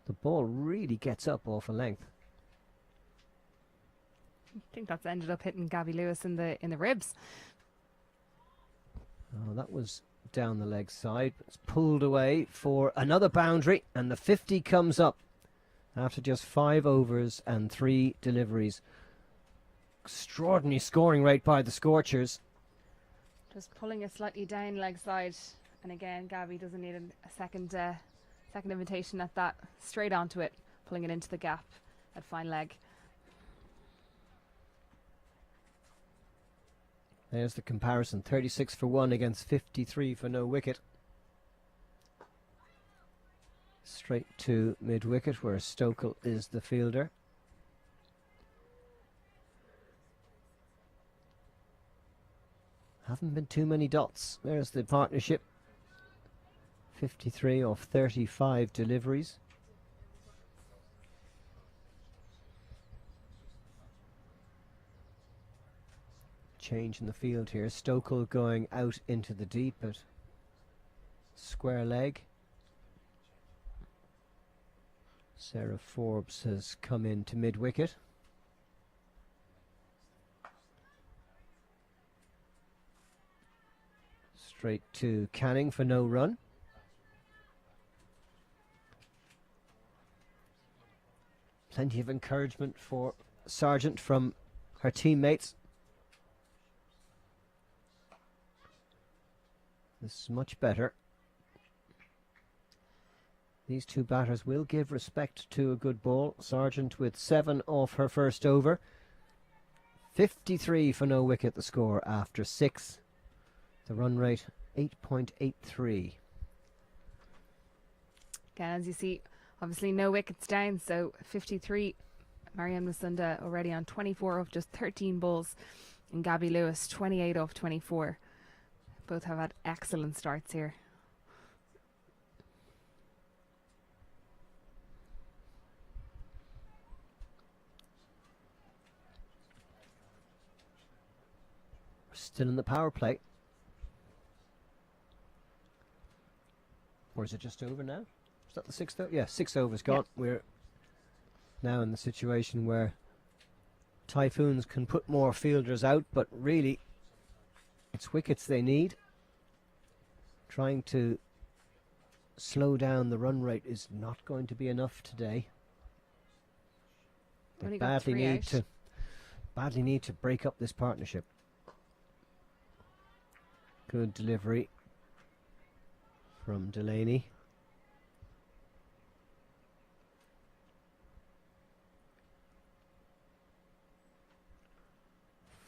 the ball really gets up off a length. I think that's ended up hitting Gabby Lewis in the ribs. Oh, that was down the leg side. It's pulled away for another boundary, and the 50 comes up after just 5 overs and 3 deliveries. Extraordinary scoring rate by the Scorchers. Just pulling it slightly down leg side, and again Gabby doesn't need a second invitation at that. Straight onto it, pulling it into the gap at fine leg. There's the comparison. 36 for 1 against 53 for no wicket. Straight to mid-wicket where Stokel is the fielder. Haven't been too many dots. There's the partnership. 53 off 35 deliveries. Change in the field here. Stokel going out into the deep at square leg. Sarah Forbes has come in to mid-wicket. Straight to Canning for no run. Plenty of encouragement for Sargent from her teammates. This is much better. These two batters will give respect to a good ball. Sargent with 7 off her first over. 53 for no wicket, the score after 6. The run rate 8.83. Again, as you see, obviously no wickets down, so 53. Marianne Musunda already on 24 off just 13 balls, and Gabby Lewis 28 off 24. Both have had excellent starts here. Still in the power play. Or is it just over now? Is that the 6th over? Yeah, 6 overs gone. Yeah. We're now in the situation where Typhoons can put more fielders out, but really it's wickets they need. Trying to slow down the run rate is not going to be enough today. They badly need to break up this partnership. Good delivery from Delaney.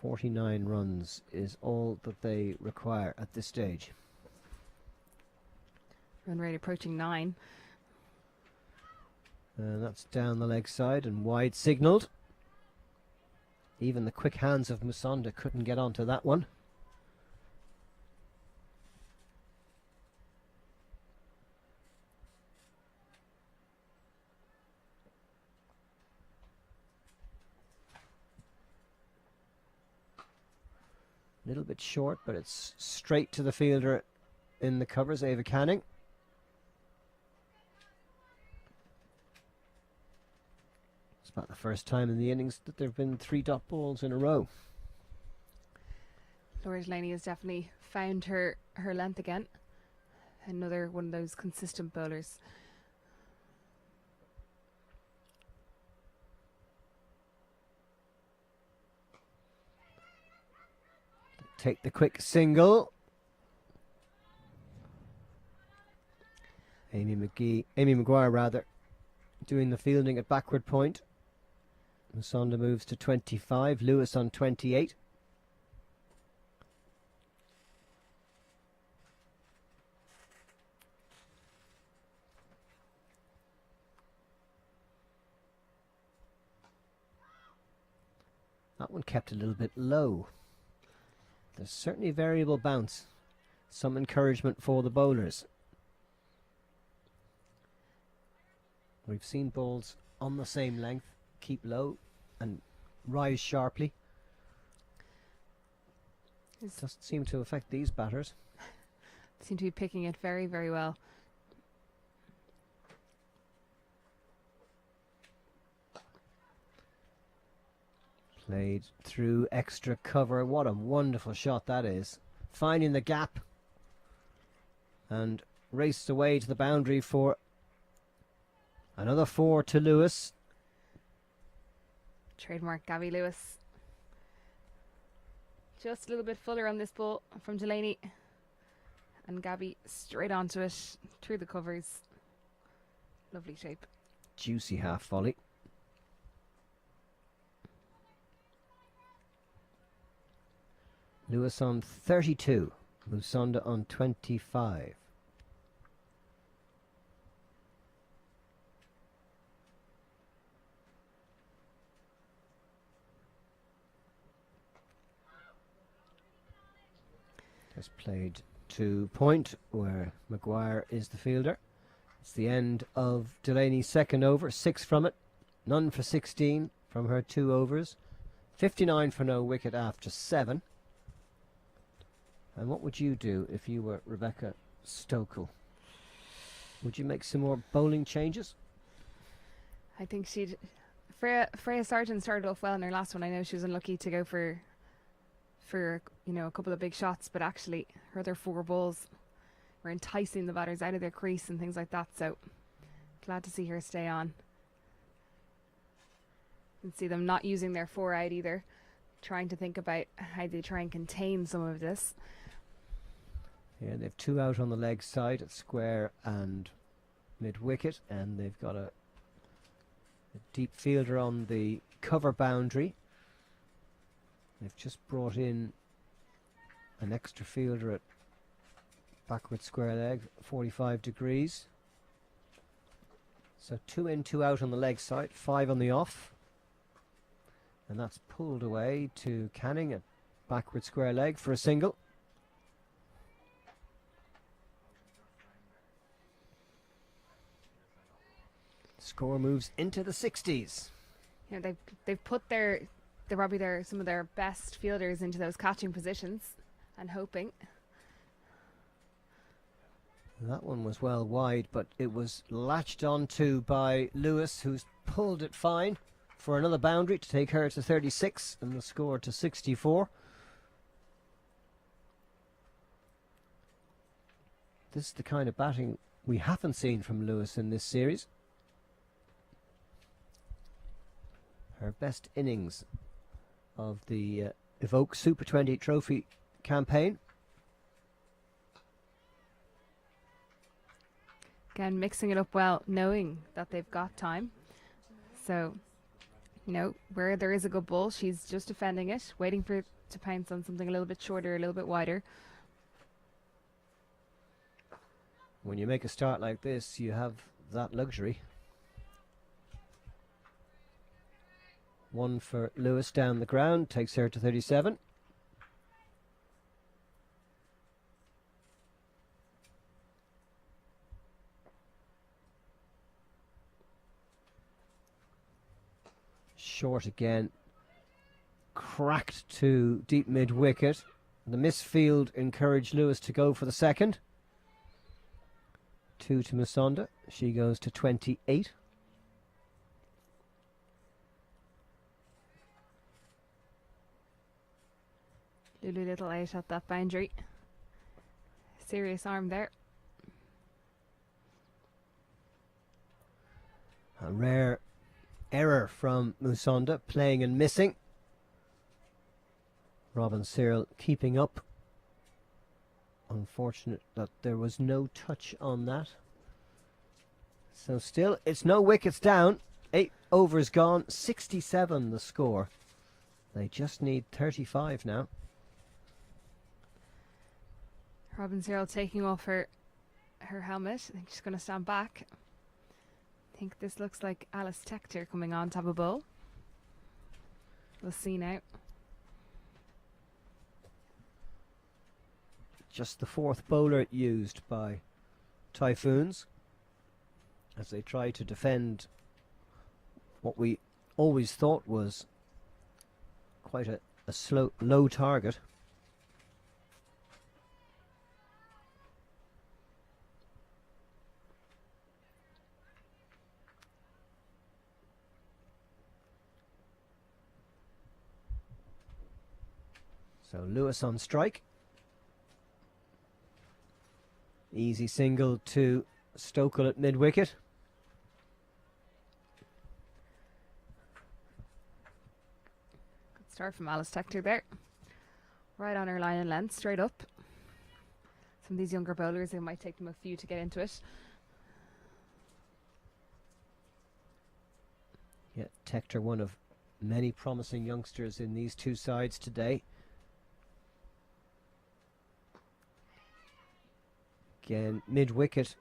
.49 runs is all that they require at this stage. Run rate approaching 9. And that's down the leg side and wide signalled. Even the quick hands of Musonda couldn't get onto that one. A little bit short, but it's straight to the fielder in the covers, Ava Canning. It's about the first time in the innings that there have been 3 dot balls in a row. Laura Delaney has definitely found her length again. Another one of those consistent bowlers. Take the quick single. Amy Maguire doing the fielding at backward point. Musonda moves to 25, Lewis on 28. That one kept a little bit low. There's certainly variable bounce. Some encouragement for the bowlers. We've seen balls on the same length keep low and rise sharply. It doesn't seem to affect these batters. Seem to be picking it very, very well. Played through extra cover. What a wonderful shot that is. Finding the gap. And raced away to the boundary for another 4 to Lewis. Trademark Gabby Lewis. Just a little bit fuller on this ball from Delaney. And Gabby straight onto it, through the covers. Lovely shape. Juicy half volley. Lewis on 32, Musonda on 25. Has played to point where Maguire is the fielder. It's the end of Delaney's second over, 6 from it, none for 16 from her 2 overs, 59 for no wicket after 7. And what would you do if you were Rebecca Stokel? Would you make some more bowling changes? I think she'd... Freya Sargent started off well in her last one. I know she was unlucky to go for a couple of big shots, but actually her other 4 balls were enticing the batters out of their crease and things like that. So glad to see her stay on. You can see them not using their 4 out either. trying to think about how they try and contain some of this. Yeah, they've 2 out on the leg side at square and mid wicket, and they've got a deep fielder on the cover boundary. They've just brought in an extra fielder at backward square leg, 45 degrees. So 2 in, 2 out on the leg side, 5 on the off. And that's pulled away to Canning at backward square leg for a single. Score moves into the 60s. You know, they've put some of their best fielders into those catching positions and hoping. That one was well wide, but it was latched onto by Lewis, who's pulled it fine for another boundary to take her to 36 and the score to 64. This is the kind of batting we haven't seen from Lewis in this series. Her best innings of the Evoke Super 20 Trophy campaign. Again, mixing it up well, knowing that they've got time. So, you know, where there is a good ball, she's just defending it, waiting for it to pounce on something a little bit shorter, a little bit wider. When you make a start like this, you have that luxury. One for Lewis down the ground, takes her to 37. Short again, cracked to deep mid wicket. The misfield encouraged Lewis to go for the second. 2 to Musonda, she goes to 28. Lulu Little out at that boundary. Serious arm there. A rare error from Musonda, playing and missing. Robin Cyril keeping up. Unfortunate that there was no touch on that. So still, it's no wickets down. 8 overs gone, 67 the score. They just need 35 now. Robin Cyril taking off her helmet. I think she's going to stand back. I think this looks like Alice Tector coming on to have a bowl. We'll see now. Just the 4th bowler used by Typhoons as they try to defend what we always thought was quite a low target. So Lewis on strike. Easy single to Stokel at mid-wicket. Good start from Alice Tector there. Right on her line and length, straight up. Some of these younger bowlers, it might take them a few to get into it. Yeah, Tector, one of many promising youngsters in these two sides today. Again, mid-wicket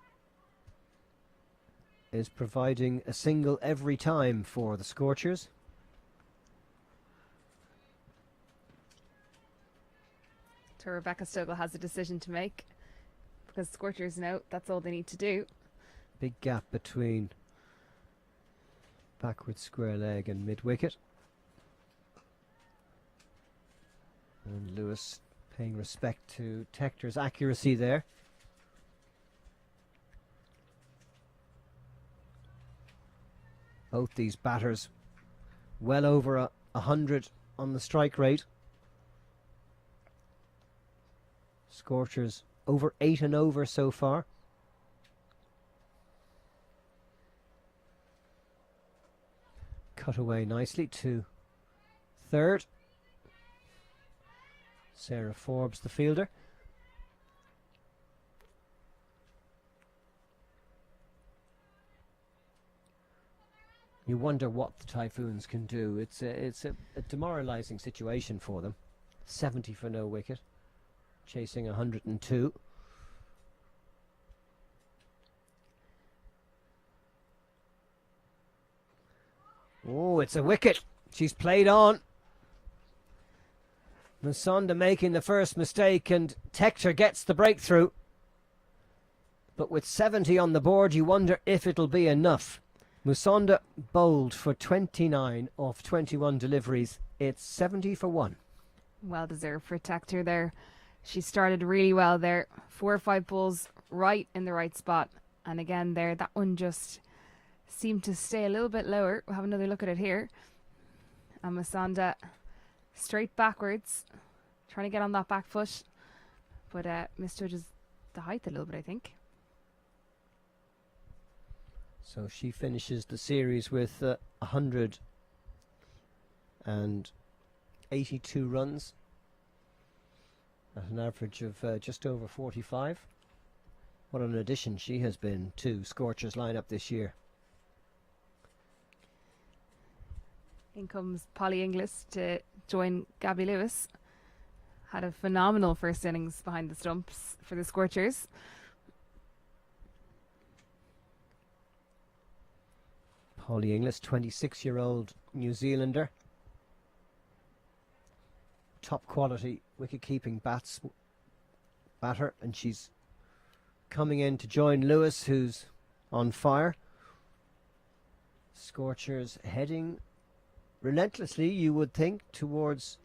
is providing a single every time for the Scorchers. So Rebecca Stokel has a decision to make, because Scorchers know that's all they need to do. Big gap between backward square leg and mid-wicket. And Lewis paying respect to Tector's accuracy there. Both these batters well over 100 on the strike rate. Scorchers over 8 and over so far. Cut away nicely to third. Sarah Forbes, the fielder. You wonder what the Typhoons can do. It's a demoralising situation for them. 70 for no wicket, chasing 102. Oh, it's a wicket. She's played on. Musonda making the first mistake, and Tector gets the breakthrough. But with 70 on the board, you wonder if it'll be enough. Musonda bowled for 29 off 21 deliveries. It's 70 for 1. Well deserved for Tector there. She started really well there. 4 or 5 balls right in the right spot. And again there, that one just seemed to stay a little bit lower. We'll have another look at it here. And Musonda straight backwards, trying to get on that back foot. But misjudges the height a little bit, I think. So she finishes the series with 182 runs at an average of just over 45. What an addition she has been to Scorchers lineup this year. In comes Polly Inglis to join Gabby Lewis. Had a phenomenal first innings behind the stumps for the Scorchers. Polly Inglis, 26-year-old New Zealander. Top quality wicket-keeping batter, and she's coming in to join Lewis, who's on fire. Scorchers heading relentlessly, you would think, towards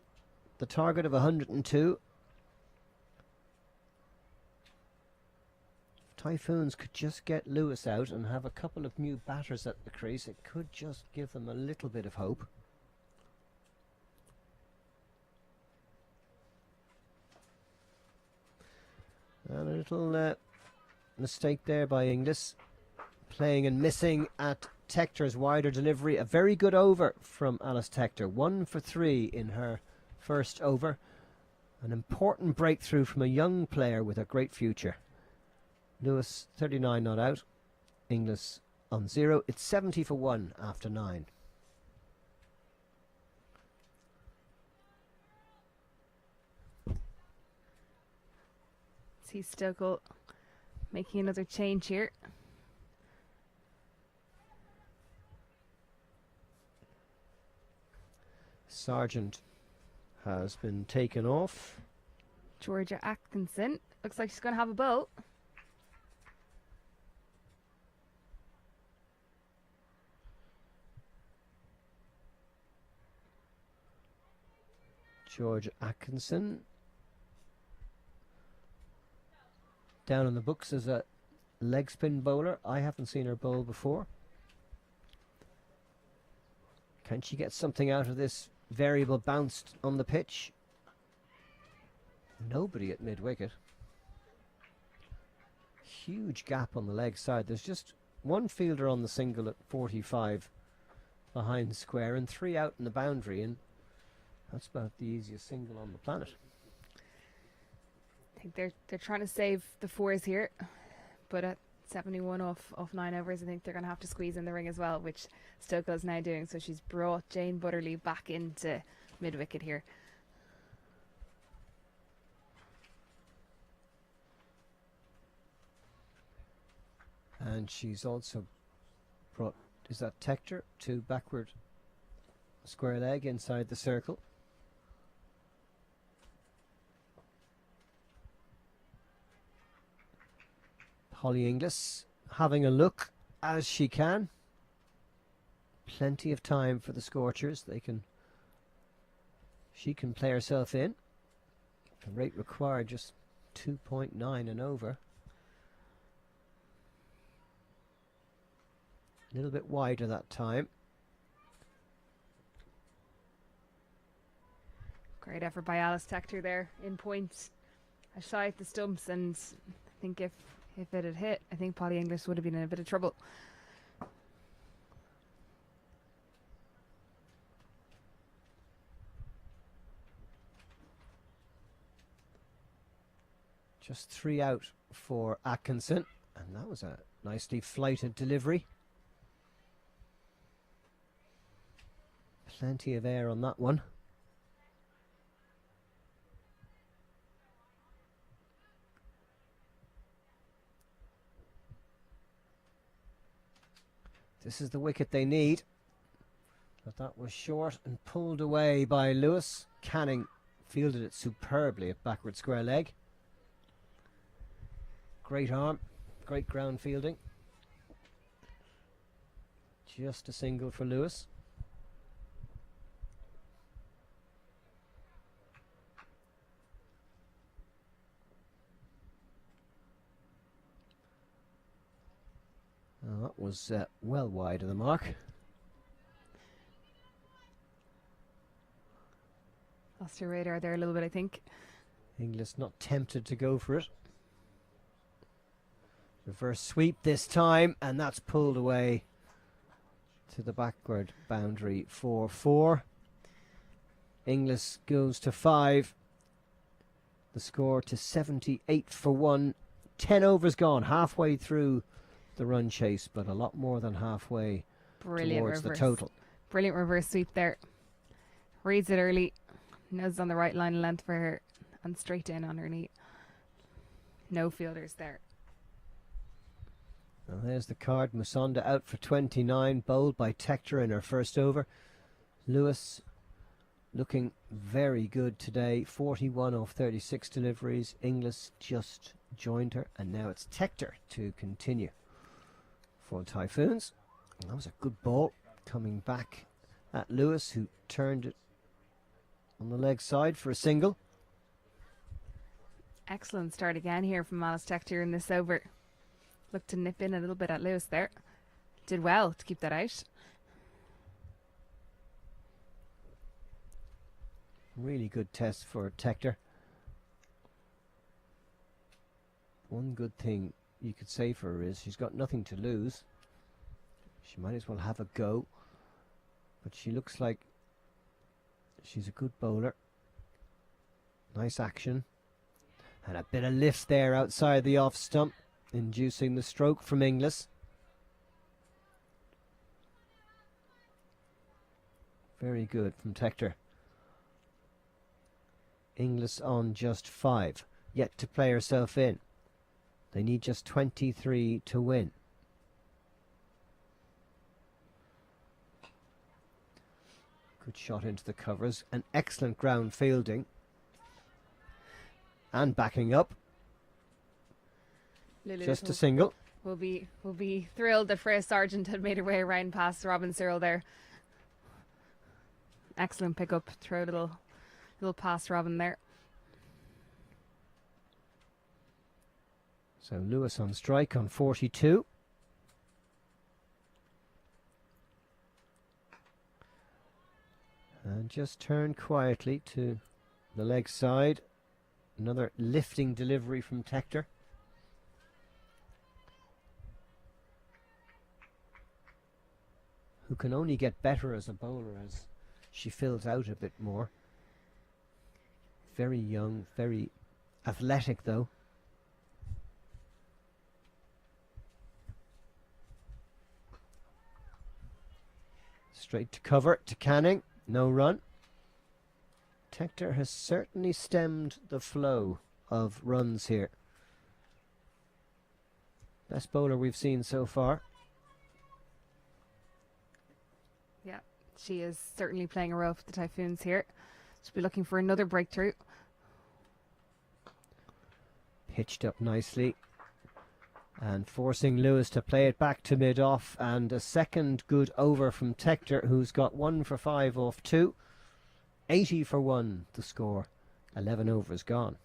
the target of 102. Typhoons could just get Lewis out and have a couple of new batters at the crease. It could just give them a little bit of hope. And a little mistake there by Inglis. Playing and missing at Tector's wider delivery. A very good over from Alice Tector. 1 for 3 in her first over. An important breakthrough from a young player with a great future. Lewis 39 not out. Inglis on 0. It's 70 for 1 after 9. See Stokel making another change here. Sargent has been taken off. Georgia Atkinson looks like she's going to have a bowl. George Atkinson down in the books as a leg spin bowler. I haven't seen her bowl before. Can she get something out of this variable bounce on the pitch? Nobody at mid-wicket. Huge gap on the leg side. There's just one fielder on the single at 45 behind square and 3 out in the boundary, and that's about the easiest single on the planet. I think they're trying to save the 4s here, but at 71 off 9 overs, I think they're going to have to squeeze in the ring as well, which Stokel is now doing. So she's brought Jane Butterley back into mid-wicket here. And she's also brought, is that Tector, to backward square leg inside the circle. Polly Inglis having a look as she can. Plenty of time for the Scorchers. She can play herself in. The rate required just 2.9 and over. A little bit wider that time. Great effort by Alice Tector there in point, a shy at the stumps, and I think if it had hit, I think Polly Inglis would have been in a bit of trouble. Just 3 out for Atkinson, and that was a nicely flighted delivery. Plenty of air on that one. This is the wicket they need. But that was short and pulled away by Lewis. Canning fielded it superbly at backward square leg. Great arm, great ground fielding. Just a single for Lewis. That was well wide of the mark. Lost your radar there a little bit, I think. Inglis not tempted to go for it. Reverse sweep this time, and that's pulled away to the backward boundary for 4. Inglis goes to 5. The score to 78 for 1. 10 overs gone, halfway through the run chase, but a lot more than halfway towards the total. Brilliant reverse sweep there. Reads it early. Knows on the right line of length for her, and straight in on her knee. No fielders there. Well, there's the card. Musonda out for 29, bowled by Tector in her first over. Lewis looking very good today, 41 off 36 deliveries. Inglis just joined her, and now it's Tector to continue for Typhoons. And that was a good ball coming back at Lewis, who turned it on the leg side for a single. Excellent start again here from Alice Tector in this over. Looked to nip in a little bit at Lewis there. Did well to keep that out. Really good test for Tector. One good thing you could say for her is she's got nothing to lose. She might as well have a go. But she looks like she's a good bowler. Nice action. And a bit of lift there outside the off stump, inducing the stroke from Inglis. Very good from Tector. Inglis on just 5, yet to play herself in. They need just 23 to win. Good shot into the covers. An excellent ground fielding. And backing up. Lulu Just a single. Will be thrilled that Freya Sargent had made her way around past Robin Cyril there. Excellent pickup. Throw a little past Robin there. So Lewis on strike on 42. And just turn quietly to the leg side. Another lifting delivery from Tector. Who can only get better as a bowler as she fills out a bit more. Very young, very athletic though. Straight to cover to Canning. No run. Tector has certainly stemmed the flow of runs here. Best bowler we've seen so far. Yeah, she is certainly playing a role for the Typhoons here. She'll be looking for another breakthrough. Pitched up nicely. And forcing Lewis to play it back to mid-off. And a second good over from Tector, who's got 1 for 5 off 2. 80 for 1, the score. 11 overs gone.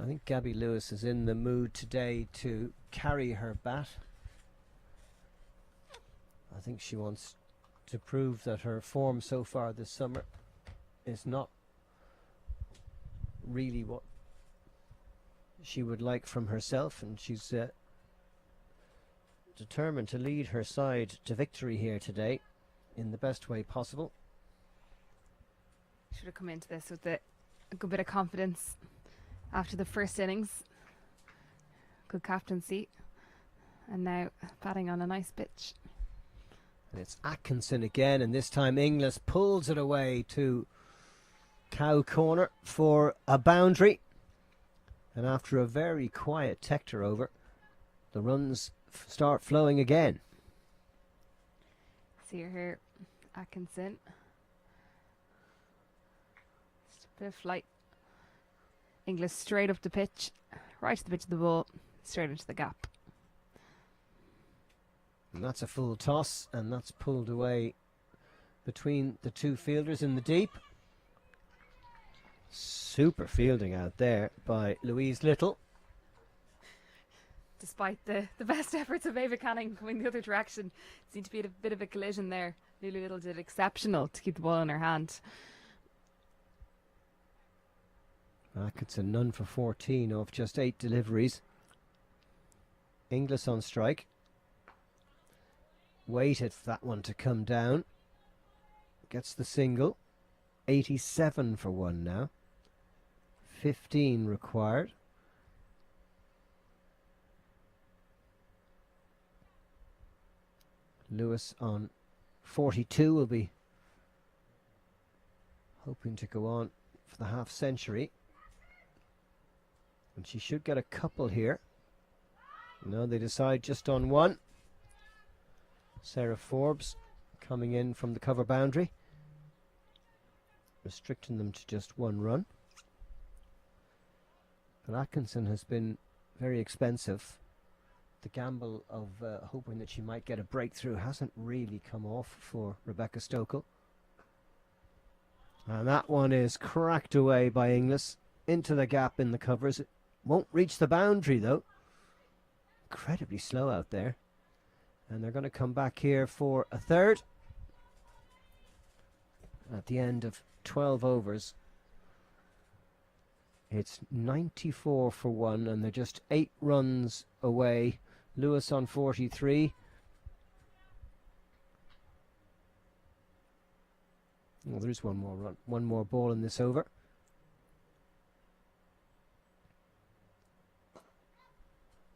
I think Gabby Lewis is in the mood today to carry her bat. I think she wants to prove that her form so far this summer is not really what she would like from herself, and she's determined to lead her side to victory here today in the best way possible. Should have come into this with a good bit of confidence after the first innings. Good captaincy. And now batting on a nice pitch. And it's Atkinson again, and this time Inglis pulls it away to cow corner for a boundary. And after a very quiet Tector over, the runs start flowing again. See here, Atkinson. Just a bit of flight. Inglis straight up the pitch, right to the pitch of the ball, straight into the gap. And that's a full toss, and that's pulled away between the two fielders in the deep. Super fielding out there by Louise Little. Despite the best efforts of Ava Canning coming the other direction, it seemed to be a bit of a collision there. Lulu Little did exceptional to keep the ball in her hand. Atkinson none for 14 off just 8 deliveries. Inglis on strike. Waited for that one to come down. Gets the single. 87 for 1 now. 15 required. Lewis on 42 will be hoping to go on for the half century. And she should get a couple here. No, they decide just on one. Sarah Forbes coming in from the cover boundary, restricting them to just one run. But Atkinson has been very expensive. The gamble of hoping that she might get a breakthrough hasn't really come off for Rebecca Stokel. And that one is cracked away by Inglis into the gap in the covers. It won't reach the boundary though. Incredibly slow out there. And they're going to come back here for a third at the end of 12 overs. It's 94 for 1, and they're just 8 runs away. Lewis on 43. Well, there is one more run, one more ball in this over.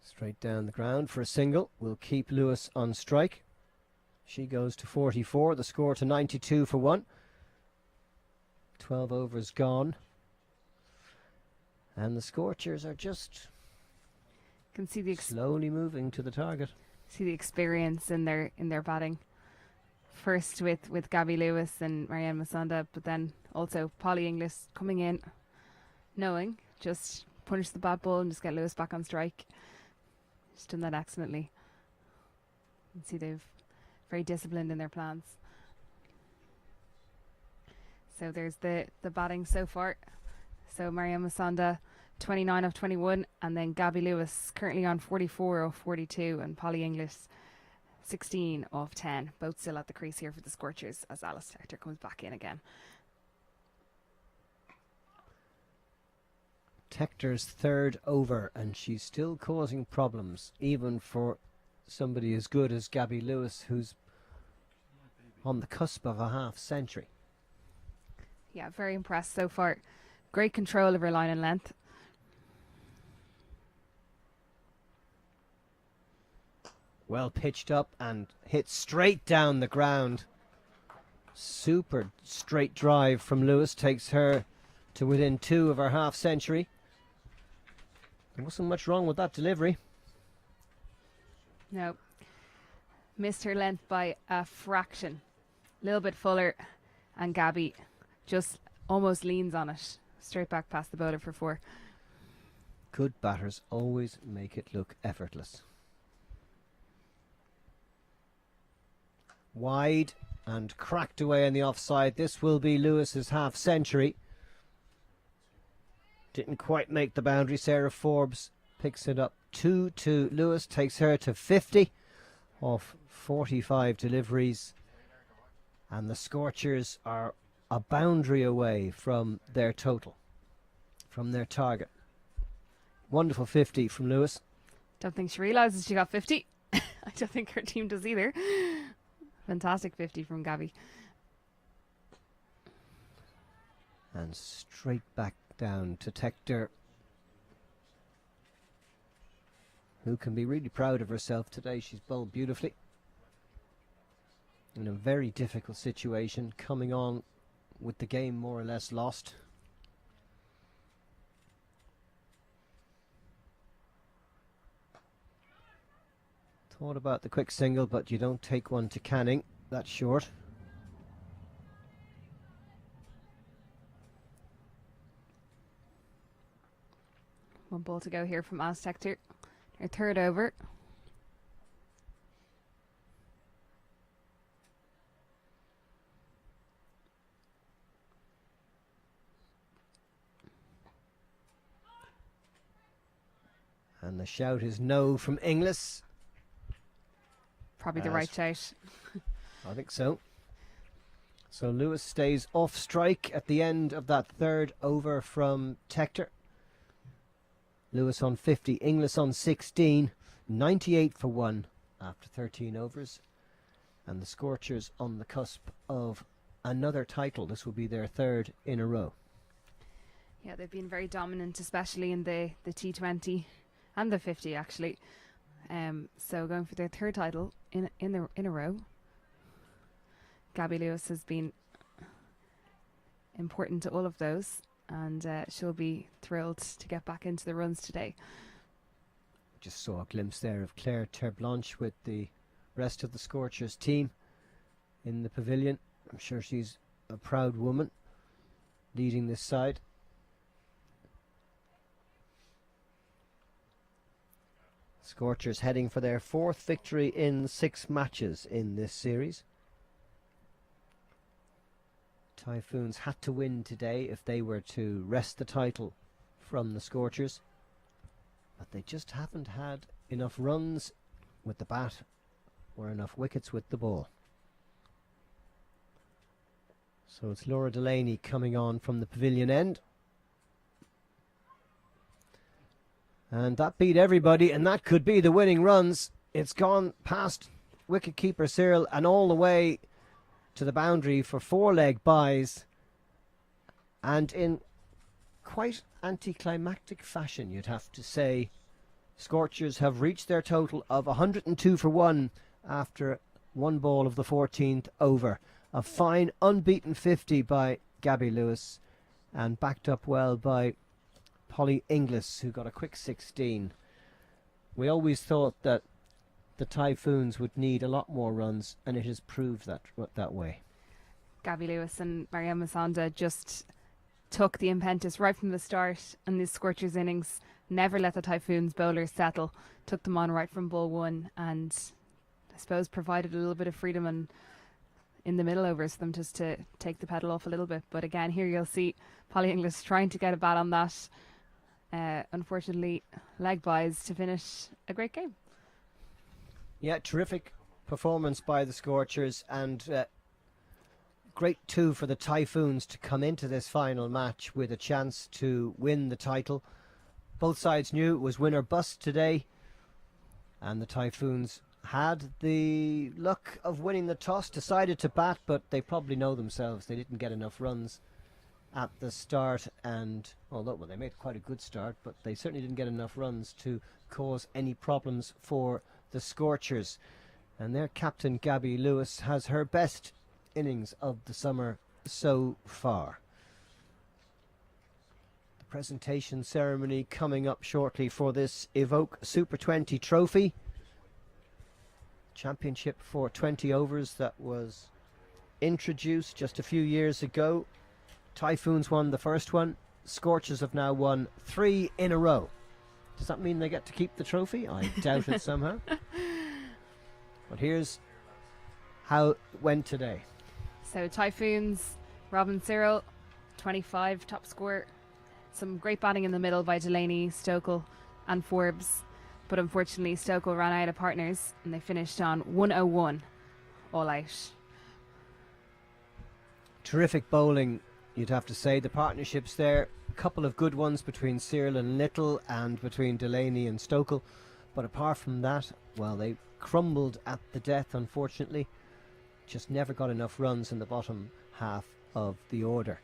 Straight down the ground for a single. We'll keep Lewis on strike. She goes to 44. The score to 92 for 1. 12 overs gone. And the Scorchers are just Can see the slowly moving to the target. See the experience in their batting. First with Gabby Lewis and Marianne Masonda, but then also Polly Inglis coming in, knowing just punish the bad ball and just get Lewis back on strike. She's done that excellently. You can see they've very disciplined in their plans. So there's the batting so far. So Marianne Masonda 29 of 21, and then Gabby Lewis currently on 44 of 42, and Polly Inglis 16 of 10. Both still at the crease here for the Scorchers as Alice Tector comes back in again. Tector's third over, and she's still causing problems, even for somebody as good as Gabby Lewis, who's on the cusp of a half century. Yeah, very impressed so far. Great control of her line and length. Well pitched up and hit straight down the ground. Super straight drive from Lewis takes her to within 2 of her half century. There wasn't much wrong with that delivery. No. Missed her length by a fraction. A little bit fuller, and Gabby just almost leans on it. Straight back past the bowler for 4. Good batters always make it look effortless. Wide and cracked away on the offside. This will be Lewis's half century. Didn't quite make the boundary. Sarah Forbes picks it up 2 Lewis, takes her to 50 off 45 deliveries. And the Scorchers are a boundary away from their total, from their target. Wonderful 50 from Lewis. Don't think she realises she got 50. I don't think her team does either. Fantastic 50 from Gabby. And straight back down to Tector, who can be really proud of herself today. She's bowled beautifully in a very difficult situation, coming on with the game more or less lost. Thought about the quick single, but you don't take one to Canning. That's short. One ball to go here from Aztec. Their third over. And the shout is no from Inglis. Probably the right shout. I think so. So Lewis stays off strike at the end of that third over from Tector. Lewis on 50, Inglis on 16, 98 for 1 after 13 overs. And the Scorchers on the cusp of another title. This will be their third in a row. Yeah, they've been very dominant, especially in the T20 and the 50 actually. So going for their third title in a row. Gabby Lewis has been important to all of those, and she'll be thrilled to get back into the runs today. Just saw a glimpse there of Claire Terblanche with the rest of the Scorchers team in the pavilion. I'm sure she's a proud woman leading this side. Scorchers heading for their fourth victory in 6 matches in this series. Typhoons had to win today if they were to wrest the title from the Scorchers, but they just haven't had enough runs with the bat or enough wickets with the ball. So it's Laura Delaney coming on from the pavilion end. And that beat everybody, and that could be the winning runs. It's gone past wicketkeeper Cyril and all the way to the boundary for 4-leg buys, and in quite anticlimactic fashion, you'd have to say. Scorchers have reached their total of 102 for 1 after 1 ball of the 14th over. A fine unbeaten 50 by Gabby Lewis, and backed up well by Polly Inglis, who got a quick 16. We always thought that the Typhoons would need a lot more runs, and it has proved that way. Gabby Lewis and Mariam Masanda just took the impetus right from the start, and this Scorchers innings never let the Typhoons bowlers settle, took them on right from ball 1, and I suppose provided a little bit of freedom and in the middle overs for them just to take the pedal off a little bit. But again, here you'll see Polly Inglis trying to get a bat on that. Unfortunately, leg buys to finish a great game. Yeah, terrific performance by the Scorchers, and great too for the Typhoons to come into this final match with a chance to win the title. Both sides knew it was win or bust today, and the Typhoons had the luck of winning the toss, decided to bat, but they probably know themselves they didn't get enough runs at the start, and although they made quite a good start, but they certainly didn't get enough runs to cause any problems for the Scorchers. And their captain Gabby Lewis has her best innings of the summer so far. The presentation ceremony coming up shortly for this Evoke Super 20 trophy. Championship for 20 overs that was introduced just a few years ago. Typhoons won the first one. Scorchers have now won 3 in a row. Does that mean they get to keep the trophy? I doubt it somehow. But here's how it went today. So Typhoons, Robin Cyril, 25 top score. Some great batting in the middle by Delaney, Stokel and Forbes. But unfortunately Stokel ran out of partners and they finished on 101 all out. Terrific bowling, you'd have to say. The partnerships there, a couple of good ones between Cyril and Little and between Delaney and Stokel. But apart from that, well, they crumbled at the death, unfortunately. Just never got enough runs in the bottom half of the order.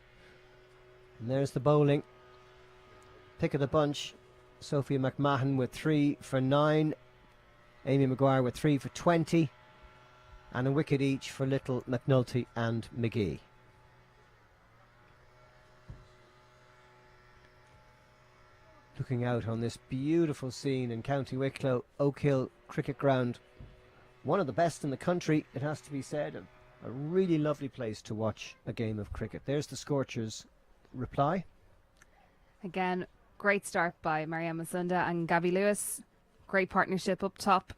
And there's the bowling. Pick of the bunch. Sophia McMahon with 3 for 9. Amy Maguire with 3 for 20. And a wicket each for Little, McNulty and McGee. Looking out on this beautiful scene in County Wicklow, Oak Hill Cricket Ground. One of the best in the country, it has to be said. A really lovely place to watch a game of cricket. There's the Scorchers reply. Again, great start by Mariam Masunda and Gabby Lewis. Great partnership up top.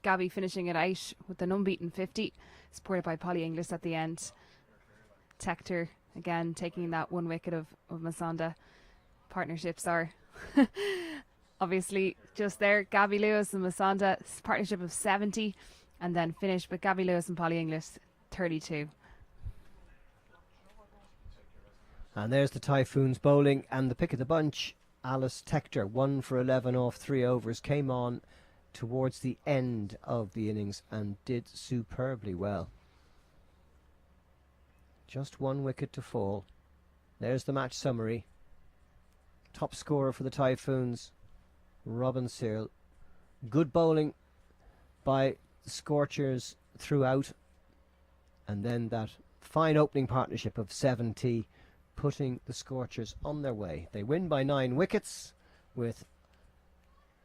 Gabby finishing it out with an unbeaten 50, supported by Polly Inglis at the end. Tector, again, taking that 1 wicket of Masunda. Partnerships are obviously just there. Gabby Lewis and Masunda, partnership of 70, and then finished with Gabby Lewis and Polly Inglis, 32. And there's the Typhoons bowling, and the pick of the bunch, Alice Tector, 1 for 11 off 3 overs, came on towards the end of the innings and did superbly well. Just 1 wicket to fall. There's the match summary. Top scorer for the Typhoons, Robin Searle. Good bowling by the Scorchers throughout, and then that fine opening partnership of 70, putting the Scorchers on their way. They win by 9 wickets with,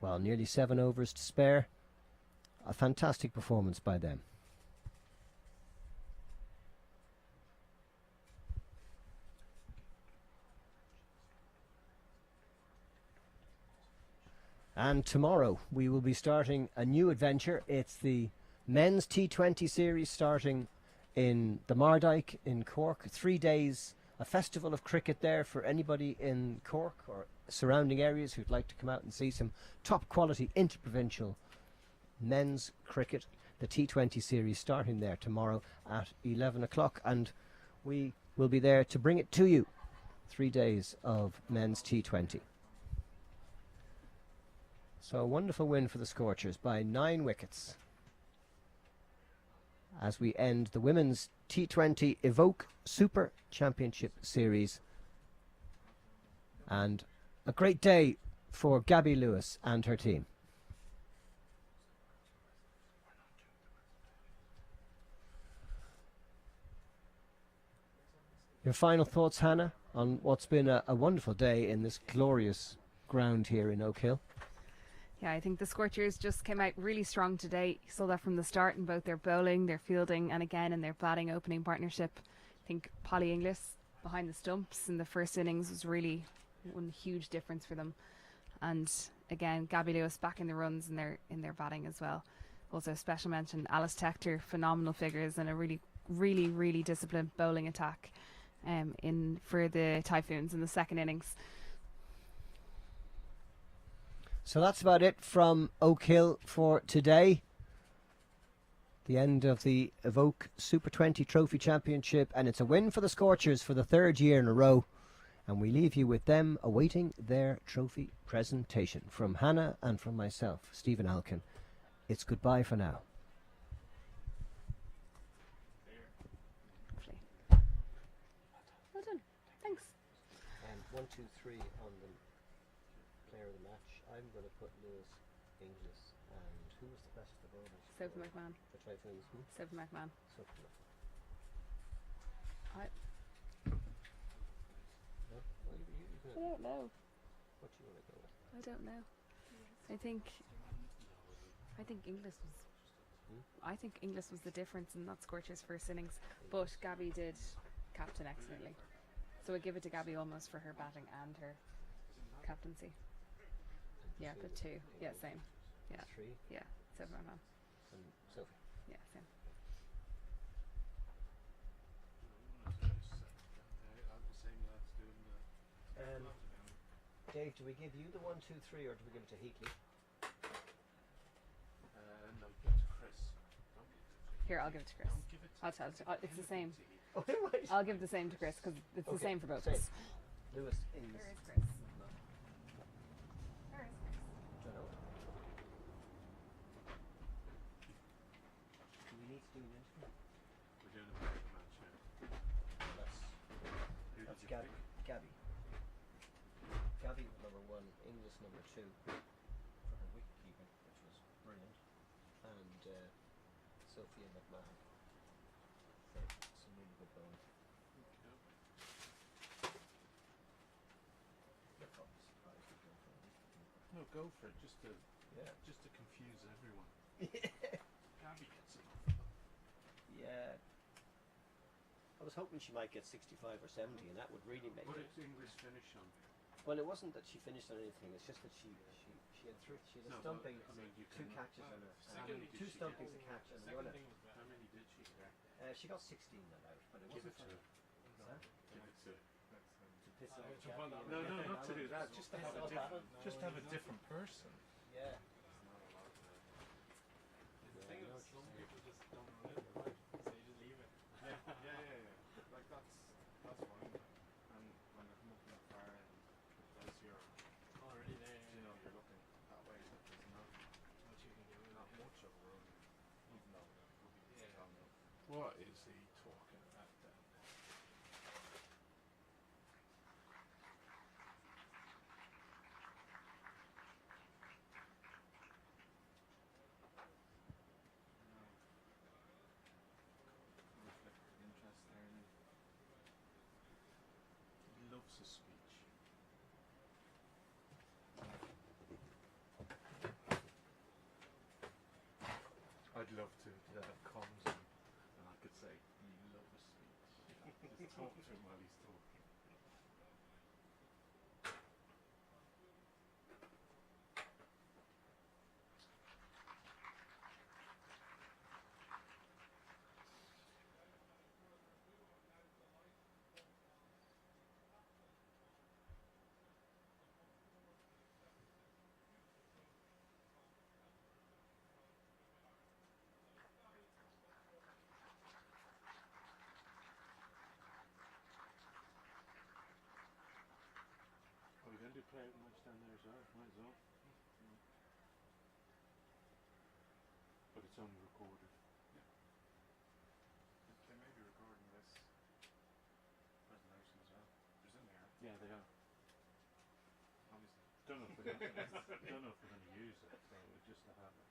well, nearly 7 overs to spare. A fantastic performance by them. And tomorrow we will be starting a new adventure. It's the men's T20 series starting in the Mardyke in Cork. 3 days, a festival of cricket there for anybody in Cork or surrounding areas who'd like to come out and see some top quality interprovincial men's cricket. The T20 series starting there tomorrow at 11 o'clock, and we will be there to bring it to you. 3 days of men's T20. So a wonderful win for the Scorchers by 9 wickets as we end the women's T20 Evoke Super Championship Series. And a great day for Gabby Lewis and her team. Your final thoughts, Hannah, on what's been a wonderful day in this glorious ground here in Oak Hill? Yeah, I think the Scorchers just came out really strong today. You saw that from the start in both their bowling, their fielding, and again in their batting opening partnership. I think Polly Inglis behind the stumps in the first innings was really one huge difference for them. And again, Gabby Lewis back in the runs in their batting as well. Also, special mention, Alice Tector, phenomenal figures and a really disciplined bowling attack in for the Typhoons in the second innings. So that's about it from Oak Hill for today. The end of the Evoke Super 20 Trophy Championship, and it's a win for the Scorchers for the 3rd year in a row. And we leave you with them awaiting their trophy presentation. From Hannah and from myself, Stephen Alkin, it's goodbye for now. Well done. Thanks. And 1, 2, 3 on the player of the match. I'm going to put Lewis, Inglis, and who was the best of the bowlers? Sophie McMahon. The Typhoons. Sophie McMahon. Sophie. I No? Well, don't know. what do you want to go with? I don't know. I think Inglis was. I think Inglis was the difference in that Scorchers' first innings, but Gabby did captain excellently. So I give it to Gabby almost for her batting and her captaincy. Yeah, but 2. Yeah, same. Yeah. 3 Yeah, Sophie McMahon. and Sophie. Yeah, same. Dave, do we give you the 1, 2, 3 or do we give it to Heatley? No, give it to Chris. Don't give it to Here, I'll give it to Chris. Give it to I'll tell it. It's the same. Oh, right. I'll give the same to Chris because it's the Okay, same for both same. of us. Lewis, Inglis. Where is Chris? Where is Chris? Dunno. Do we need to do an interview? We're doing a player of the match, yeah. That's Who did you Gabby. pick? Gabby. 2 for her wicket keeping, which was brilliant, and Sophia McMahon for some really good bowling. You're probably surprised we go for a wicket keeper. No, go for it, just to Yeah. confuse everyone. Gabby gets it. Yeah. I was hoping she might get 65 or 70, and that would really make What it. did English finish on? Well, it wasn't that she finished on anything. It's just that she had she had a No, stumping, but, I mean, you 2 can- catches and Second, did 2 she stumpings, get- a catch, and a run out. How many did she get? She got 16 that out, but it Give wasn't it to her. Huh? Give it to her. to piss off No, Jackie and- not to do that. Just to have a Piss off different, just to have a different person. Yeah. The thing is, some people just don't remember, right? So you just leave it. Yeah. Like that's fine. And when they come up in the far end, because you're, Already there. you know, you're looking that way, but there's not What you can do with not it. much of a road, even though it could be strong enough. What is he talking about then? Reflected interest there. And He loves his speech. I'd love to have comms on, and I could say, "You love his speech." Just talk to him while he's talking. Are we going to do play out match down there as well? Might as well. But it's only recorded. they may be recording this presentation as well. There's in there, Yeah, they are. obviously. Don't know if we're going to use it, so just to have it.